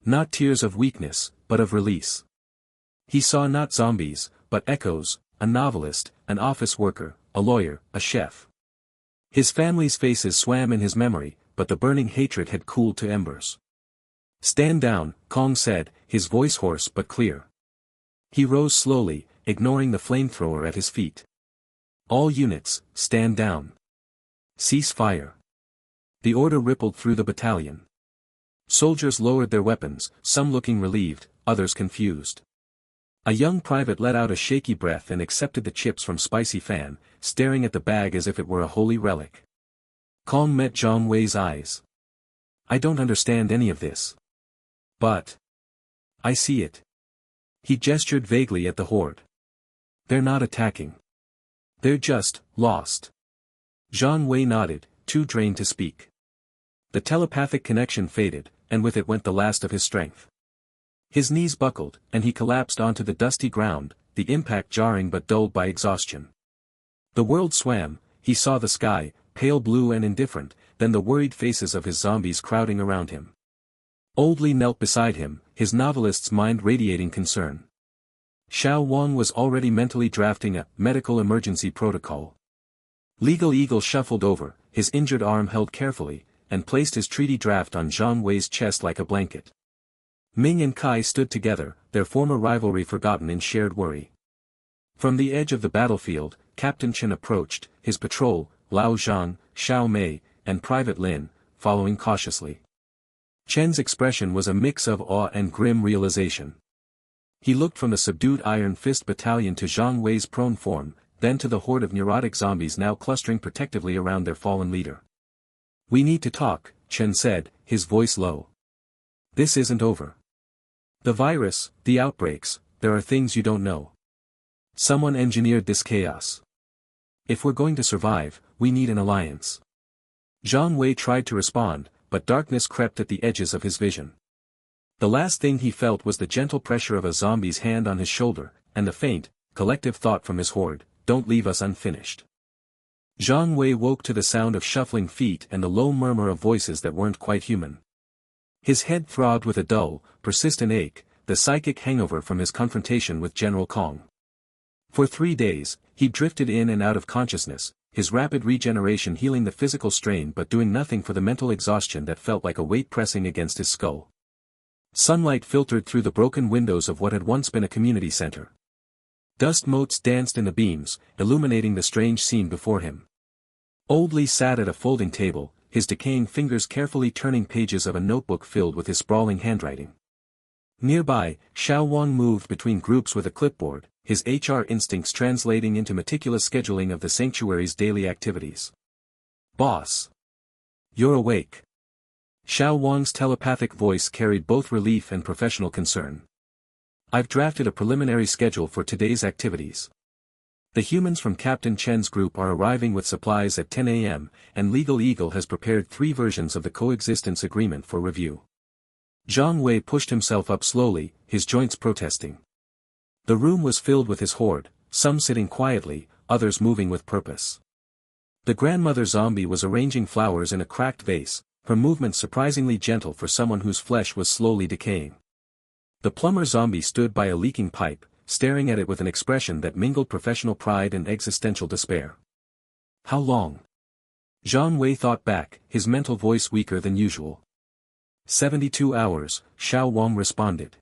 [SPEAKER 1] Not tears of weakness, but of release. He saw not zombies, but echoes, a novelist, an office worker, a lawyer, a chef. His family's faces swam in his memory, but the burning hatred had cooled to embers. Stand down, Kong said, his voice hoarse but clear. He rose slowly, ignoring the flamethrower at his feet. All units, stand down. Cease fire. The order rippled through the battalion. Soldiers lowered their weapons, some looking relieved, others confused. A young private let out a shaky breath and accepted the chips from Spicy Fan, staring at the bag as if it were a holy relic. Kong met Zhang Wei's eyes. I don't understand any of this. But I see it. He gestured vaguely at the horde. They're not attacking. They're just lost. Zhang Wei nodded, too drained to speak. The telepathic connection faded, and with it went the last of his strength. His knees buckled, and he collapsed onto the dusty ground, the impact jarring but dulled by exhaustion. The world swam, he saw the sky, pale blue and indifferent, then the worried faces of his zombies crowding around him. Old Li knelt beside him, his novelist's mind radiating concern. Xiao Wang was already mentally drafting a medical emergency protocol. Legal Eagle shuffled over, his injured arm held carefully, and placed his treaty draft on Zhang Wei's chest like a blanket. Ming and Kai stood together, their former rivalry forgotten in shared worry. From the edge of the battlefield, Captain Chen approached, his patrol, Lao Zhang, Xiao Mei, and Private Lin, following cautiously. Chen's expression was a mix of awe and grim realization. He looked from the subdued Iron Fist battalion to Zhang Wei's prone form, then to the horde of neurotic zombies now clustering protectively around their fallen leader. We need to talk, Chen said, his voice low. This isn't over. The virus, the outbreaks, there are things you don't know. Someone engineered this chaos. If we're going to survive, we need an alliance. Zhang Wei tried to respond, but darkness crept at the edges of his vision. The last thing he felt was the gentle pressure of a zombie's hand on his shoulder, and the faint, collective thought from his horde, don't leave us unfinished. Zhang Wei woke to the sound of shuffling feet and the low murmur of voices that weren't quite human. His head throbbed with a dull, persistent ache, the psychic hangover from his confrontation with General Kong. For 3 days, he drifted in and out of consciousness, his rapid regeneration healing the physical strain but doing nothing for the mental exhaustion that felt like a weight pressing against his skull. Sunlight filtered through the broken windows of what had once been a community center. Dust motes danced in the beams, illuminating the strange scene before him. Old Li sat at a folding table, his decaying fingers carefully turning pages of a notebook filled with his sprawling handwriting. Nearby, Xiao Wang moved between groups with a clipboard, his HR instincts translating into meticulous scheduling of the sanctuary's daily activities. Boss. You're awake. Xiao Wang's telepathic voice carried both relief and professional concern. I've drafted a preliminary schedule for today's activities. The humans from Captain Chen's group are arriving with supplies at 10 a.m., and Legal Eagle has prepared 3 versions of the coexistence agreement for review. Zhang Wei pushed himself up slowly, his joints protesting. The room was filled with his horde, some sitting quietly, others moving with purpose. The grandmother zombie was arranging flowers in a cracked vase, her movements surprisingly gentle for someone whose flesh was slowly decaying. The plumber zombie stood by a leaking pipe, staring at it with an expression that mingled professional pride and existential despair. How long? Zhang Wei thought back, his mental voice weaker than usual. 72 hours, Xiao Wang responded.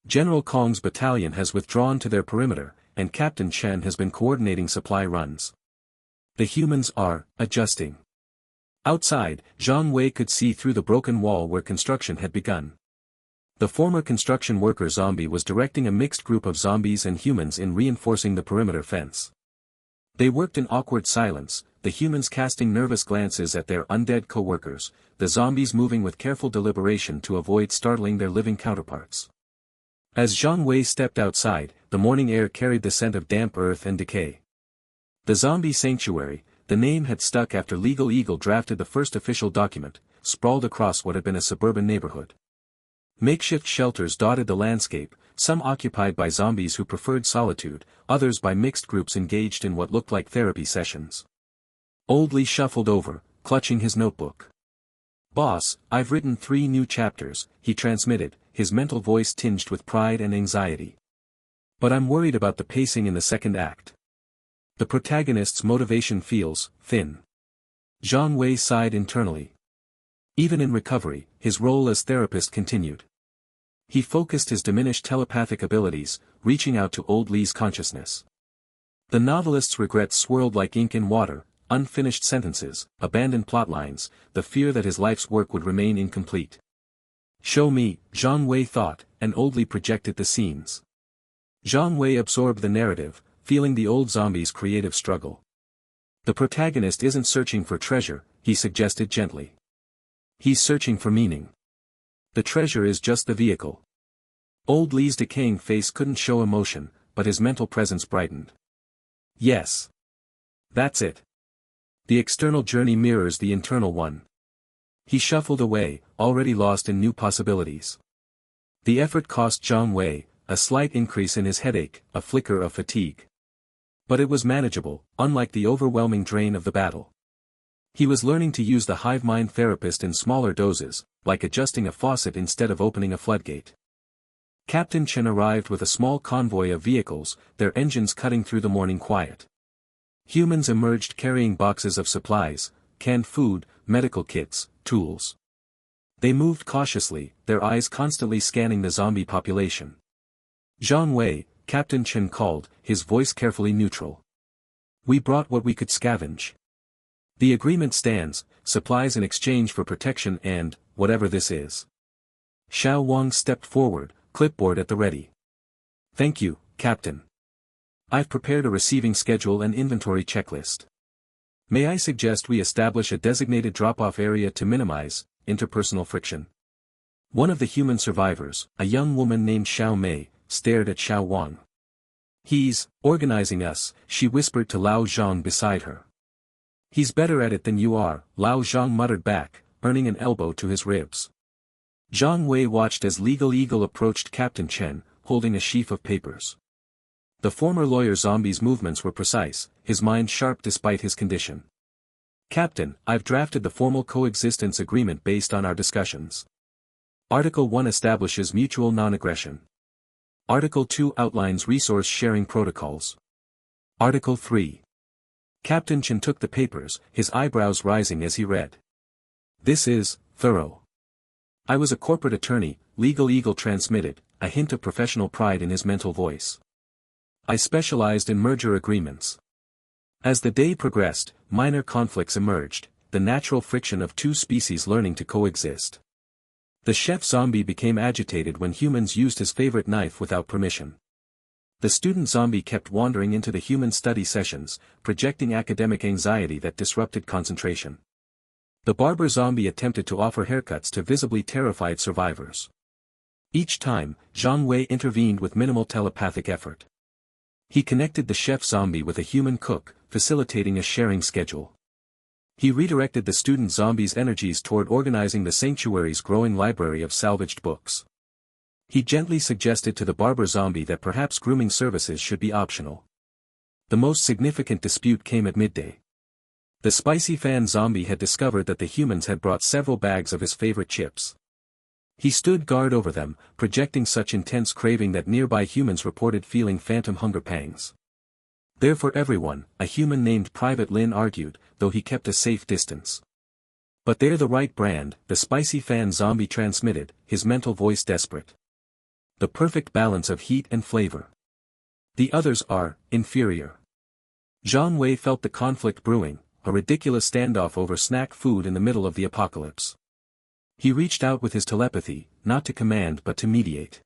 [SPEAKER 1] General Kong's battalion has withdrawn to their perimeter, and Captain Chen has been coordinating supply runs. The humans are adjusting. Outside, Zhang Wei could see through the broken wall where construction had begun. The former construction worker zombie was directing a mixed group of zombies and humans in reinforcing the perimeter fence. They worked in awkward silence, the humans casting nervous glances at their undead co-workers, the zombies moving with careful deliberation to avoid startling their living counterparts. As Zhang Wei stepped outside, the morning air carried the scent of damp earth and decay. The Zombie Sanctuary, the name had stuck after Legal Eagle drafted the first official document, sprawled across what had been a suburban neighborhood. Makeshift shelters dotted the landscape, some occupied by zombies who preferred solitude, others by mixed groups engaged in what looked like therapy sessions. Old Lee shuffled over, clutching his notebook. "Boss, I've written 3 new chapters," he transmitted, his mental voice tinged with pride and anxiety. "But I'm worried about the pacing in the second act. The protagonist's motivation feels thin." Zhang Wei sighed internally. Even in recovery, his role as therapist continued. He focused his diminished telepathic abilities, reaching out to Old Lee's consciousness. The novelist's regrets swirled like ink in water, unfinished sentences, abandoned plotlines, the fear that his life's work would remain incomplete. "Show me," Zhang Wei thought, and Old Lee projected the scenes. Zhang Wei absorbed the narrative, feeling the old zombie's creative struggle. "The protagonist isn't searching for treasure," he suggested gently. "He's searching for meaning. The treasure is just the vehicle." Old Lee's decaying face couldn't show emotion, but his mental presence brightened. "Yes. That's it. The external journey mirrors the internal one." He shuffled away, already lost in new possibilities. The effort cost Zhang Wei, a slight increase in his headache, a flicker of fatigue. But it was manageable, unlike the overwhelming drain of the battle. He was learning to use the Hivemind Therapist in smaller doses, like adjusting a faucet instead of opening a floodgate. Captain Chen arrived with a small convoy of vehicles, their engines cutting through the morning quiet. Humans emerged carrying boxes of supplies, canned food, medical kits, tools. They moved cautiously, their eyes constantly scanning the zombie population. "Zhang Wei," Captain Chen called, his voice carefully neutral. "We brought what we could scavenge. The agreement stands, supplies in exchange for protection and, whatever this is." Xiao Wang stepped forward, clipboard at the ready. "Thank you, Captain. I've prepared a receiving schedule and inventory checklist. May I suggest we establish a designated drop-off area to minimize interpersonal friction?" One of the human survivors, a young woman named Xiao Mei, stared at Xiao Wang. "He's organizing us," she whispered to Lao Zhang beside her. "He's better at it than you are," Lao Zhang muttered back, earning an elbow to his ribs. Zhang Wei watched as Legal Eagle approached Captain Chen, holding a sheaf of papers. The former lawyer zombie's movements were precise, his mind sharp despite his condition. "Captain, I've drafted the formal coexistence agreement based on our discussions. Article 1 establishes mutual non-aggression. Article 2 outlines resource sharing protocols. Article 3. Captain Chen took the papers, his eyebrows rising as he read. "This is thorough." "I was a corporate attorney," Legal Eagle transmitted, a hint of professional pride in his mental voice. "I specialized in merger agreements." As the day progressed, minor conflicts emerged, the natural friction of two species learning to coexist. The chef zombie became agitated when humans used his favorite knife without permission. The student zombie kept wandering into the human study sessions, projecting academic anxiety that disrupted concentration. The barber zombie attempted to offer haircuts to visibly terrified survivors. Each time, Zhang Wei intervened with minimal telepathic effort. He connected the chef zombie with a human cook, facilitating a sharing schedule. He redirected the student zombie's energies toward organizing the sanctuary's growing library of salvaged books. He gently suggested to the barber zombie that perhaps grooming services should be optional. The most significant dispute came at midday. The spicy fan zombie had discovered that the humans had brought several bags of his favorite chips. He stood guard over them, projecting such intense craving that nearby humans reported feeling phantom hunger pangs. "They're for everyone," a human named Private Lin argued, though he kept a safe distance. "But they're the right brand," the spicy fan zombie transmitted, his mental voice desperate. "The perfect balance of heat and flavor. The others are inferior." Zhang Wei felt the conflict brewing, a ridiculous standoff over snack food in the middle of the apocalypse. He reached out with his telepathy, not to command but to mediate.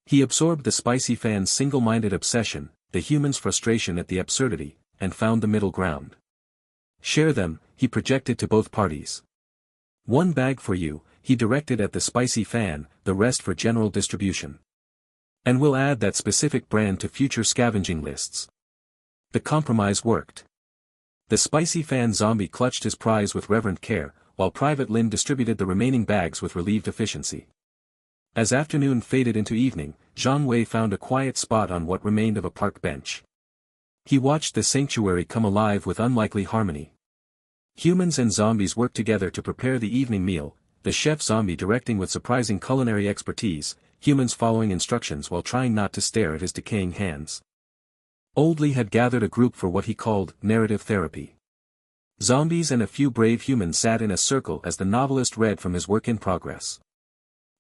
[SPEAKER 1] He absorbed the spicy fan's single-minded obsession, the human's frustration at the absurdity, and found the middle ground. Share them, he projected to both parties. One bag for you, he directed at the spicy fan, the rest for general distribution. And we'll add that specific brand to future scavenging lists. The compromise worked. The spicy fan zombie clutched his prize with reverent care, while Private Lin distributed the remaining bags with relieved efficiency. As afternoon faded into evening, Zhang Wei found a quiet spot on what remained of a park bench. He watched the sanctuary come alive with unlikely harmony. Humans and zombies worked together to prepare the evening meal, the chef zombie directing with surprising culinary expertise, humans following instructions while trying not to stare at his decaying hands. Old Li had gathered a group for what he called narrative therapy. Zombies and a few brave humans sat in a circle as the novelist read from his work in progress.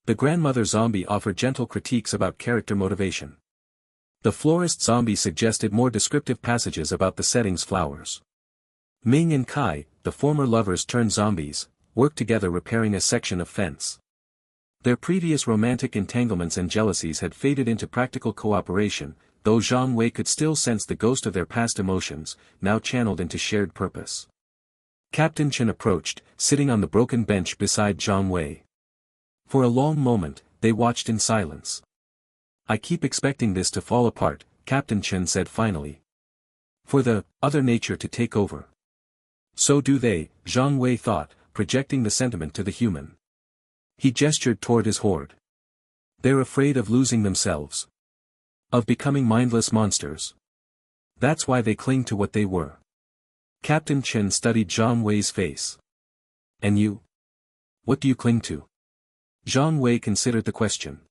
[SPEAKER 1] The grandmother zombie offered gentle critiques about character motivation. The florist zombie suggested more descriptive passages about the setting's flowers. Ming and Kai, the former lovers turned zombies, worked together repairing a section of fence. Their previous romantic entanglements and jealousies had faded into practical cooperation, though Zhang Wei could still sense the ghost of their past emotions, now channeled into shared purpose. Captain Chen approached, sitting on the broken bench beside Zhang Wei. For a long moment, they watched in silence. I keep expecting this to fall apart, Captain Chen said finally. For the other nature to take over. So do they, Zhang Wei thought, projecting the sentiment to the human. He gestured toward his horde. They're afraid of losing themselves. Of becoming mindless monsters. That's why they cling to what they were. Captain Chen studied Zhang Wei's face. And you? What do you cling to? Zhang Wei considered the question.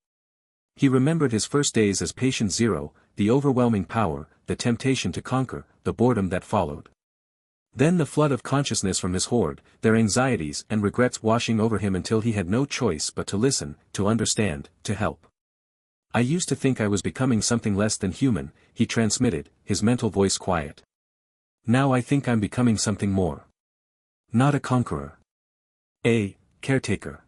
[SPEAKER 1] He remembered his first days as Patient Zero, the overwhelming power, the temptation to conquer, the boredom that followed. Then the flood of consciousness from his horde, their anxieties and regrets washing over him until he had no choice but to listen, to understand, to help. I used to think I was becoming something less than human, he transmitted, his mental voice quiet. Now I think I'm becoming something more. Not a conqueror. A caretaker.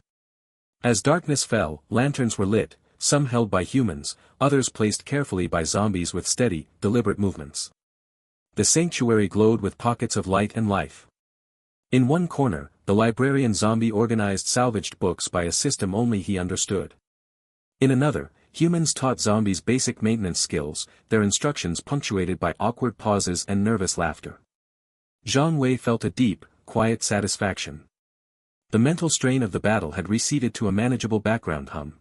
[SPEAKER 1] As darkness fell, lanterns were lit, some held by humans, others placed carefully by zombies with steady, deliberate movements. The sanctuary glowed with pockets of light and life. In one corner, the librarian zombie organized salvaged books by a system only he understood. In another, humans taught zombies basic maintenance skills, their instructions punctuated by awkward pauses and nervous laughter. Zhang Wei felt a deep, quiet satisfaction. The mental strain of the battle had receded to a manageable background hum.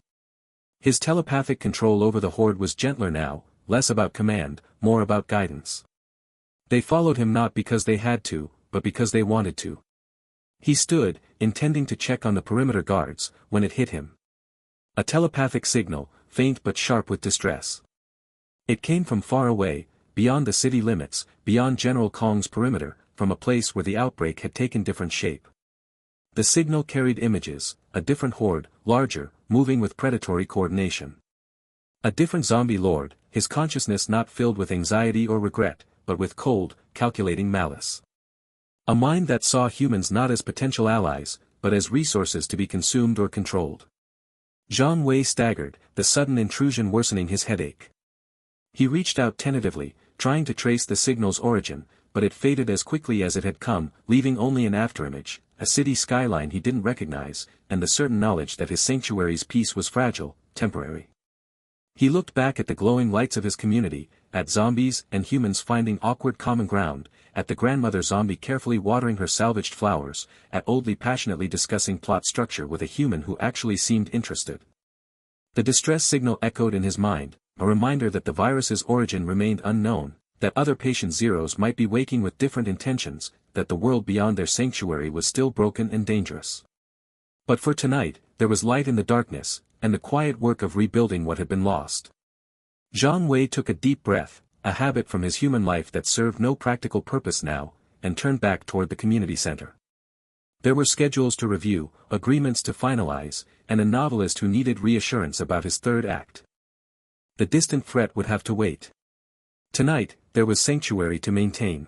[SPEAKER 1] His telepathic control over the horde was gentler now, less about command, more about guidance. They followed him not because they had to, but because they wanted to. He stood, intending to check on the perimeter guards, when it hit him. A telepathic signal, faint but sharp with distress. It came from far away, beyond the city limits, beyond General Kong's perimeter, from a place where the outbreak had taken different shape. The signal carried images, a different horde, larger, moving with predatory coordination. A different zombie lord, his consciousness not filled with anxiety or regret, but with cold, calculating malice. A mind that saw humans not as potential allies, but as resources to be consumed or controlled. Zhang Wei staggered, the sudden intrusion worsening his headache. He reached out tentatively, trying to trace the signal's origin, but it faded as quickly as it had come, leaving only an afterimage, a city skyline he didn't recognize, and the certain knowledge that his sanctuary's peace was fragile, temporary. He looked back at the glowing lights of his community, at zombies and humans finding awkward common ground, at the grandmother zombie carefully watering her salvaged flowers, at Old Li passionately discussing plot structure with a human who actually seemed interested. The distress signal echoed in his mind, a reminder that the virus's origin remained unknown, that other patient zeros might be waking with different intentions, that the world beyond their sanctuary was still broken and dangerous. But for tonight, there was light in the darkness, and the quiet work of rebuilding what had been lost. Zhang Wei took a deep breath, a habit from his human life that served no practical purpose now, and turned back toward the community center. There were schedules to review, agreements to finalize, and a novelist who needed reassurance about his third act. The distant threat would have to wait. Tonight, there was sanctuary to maintain.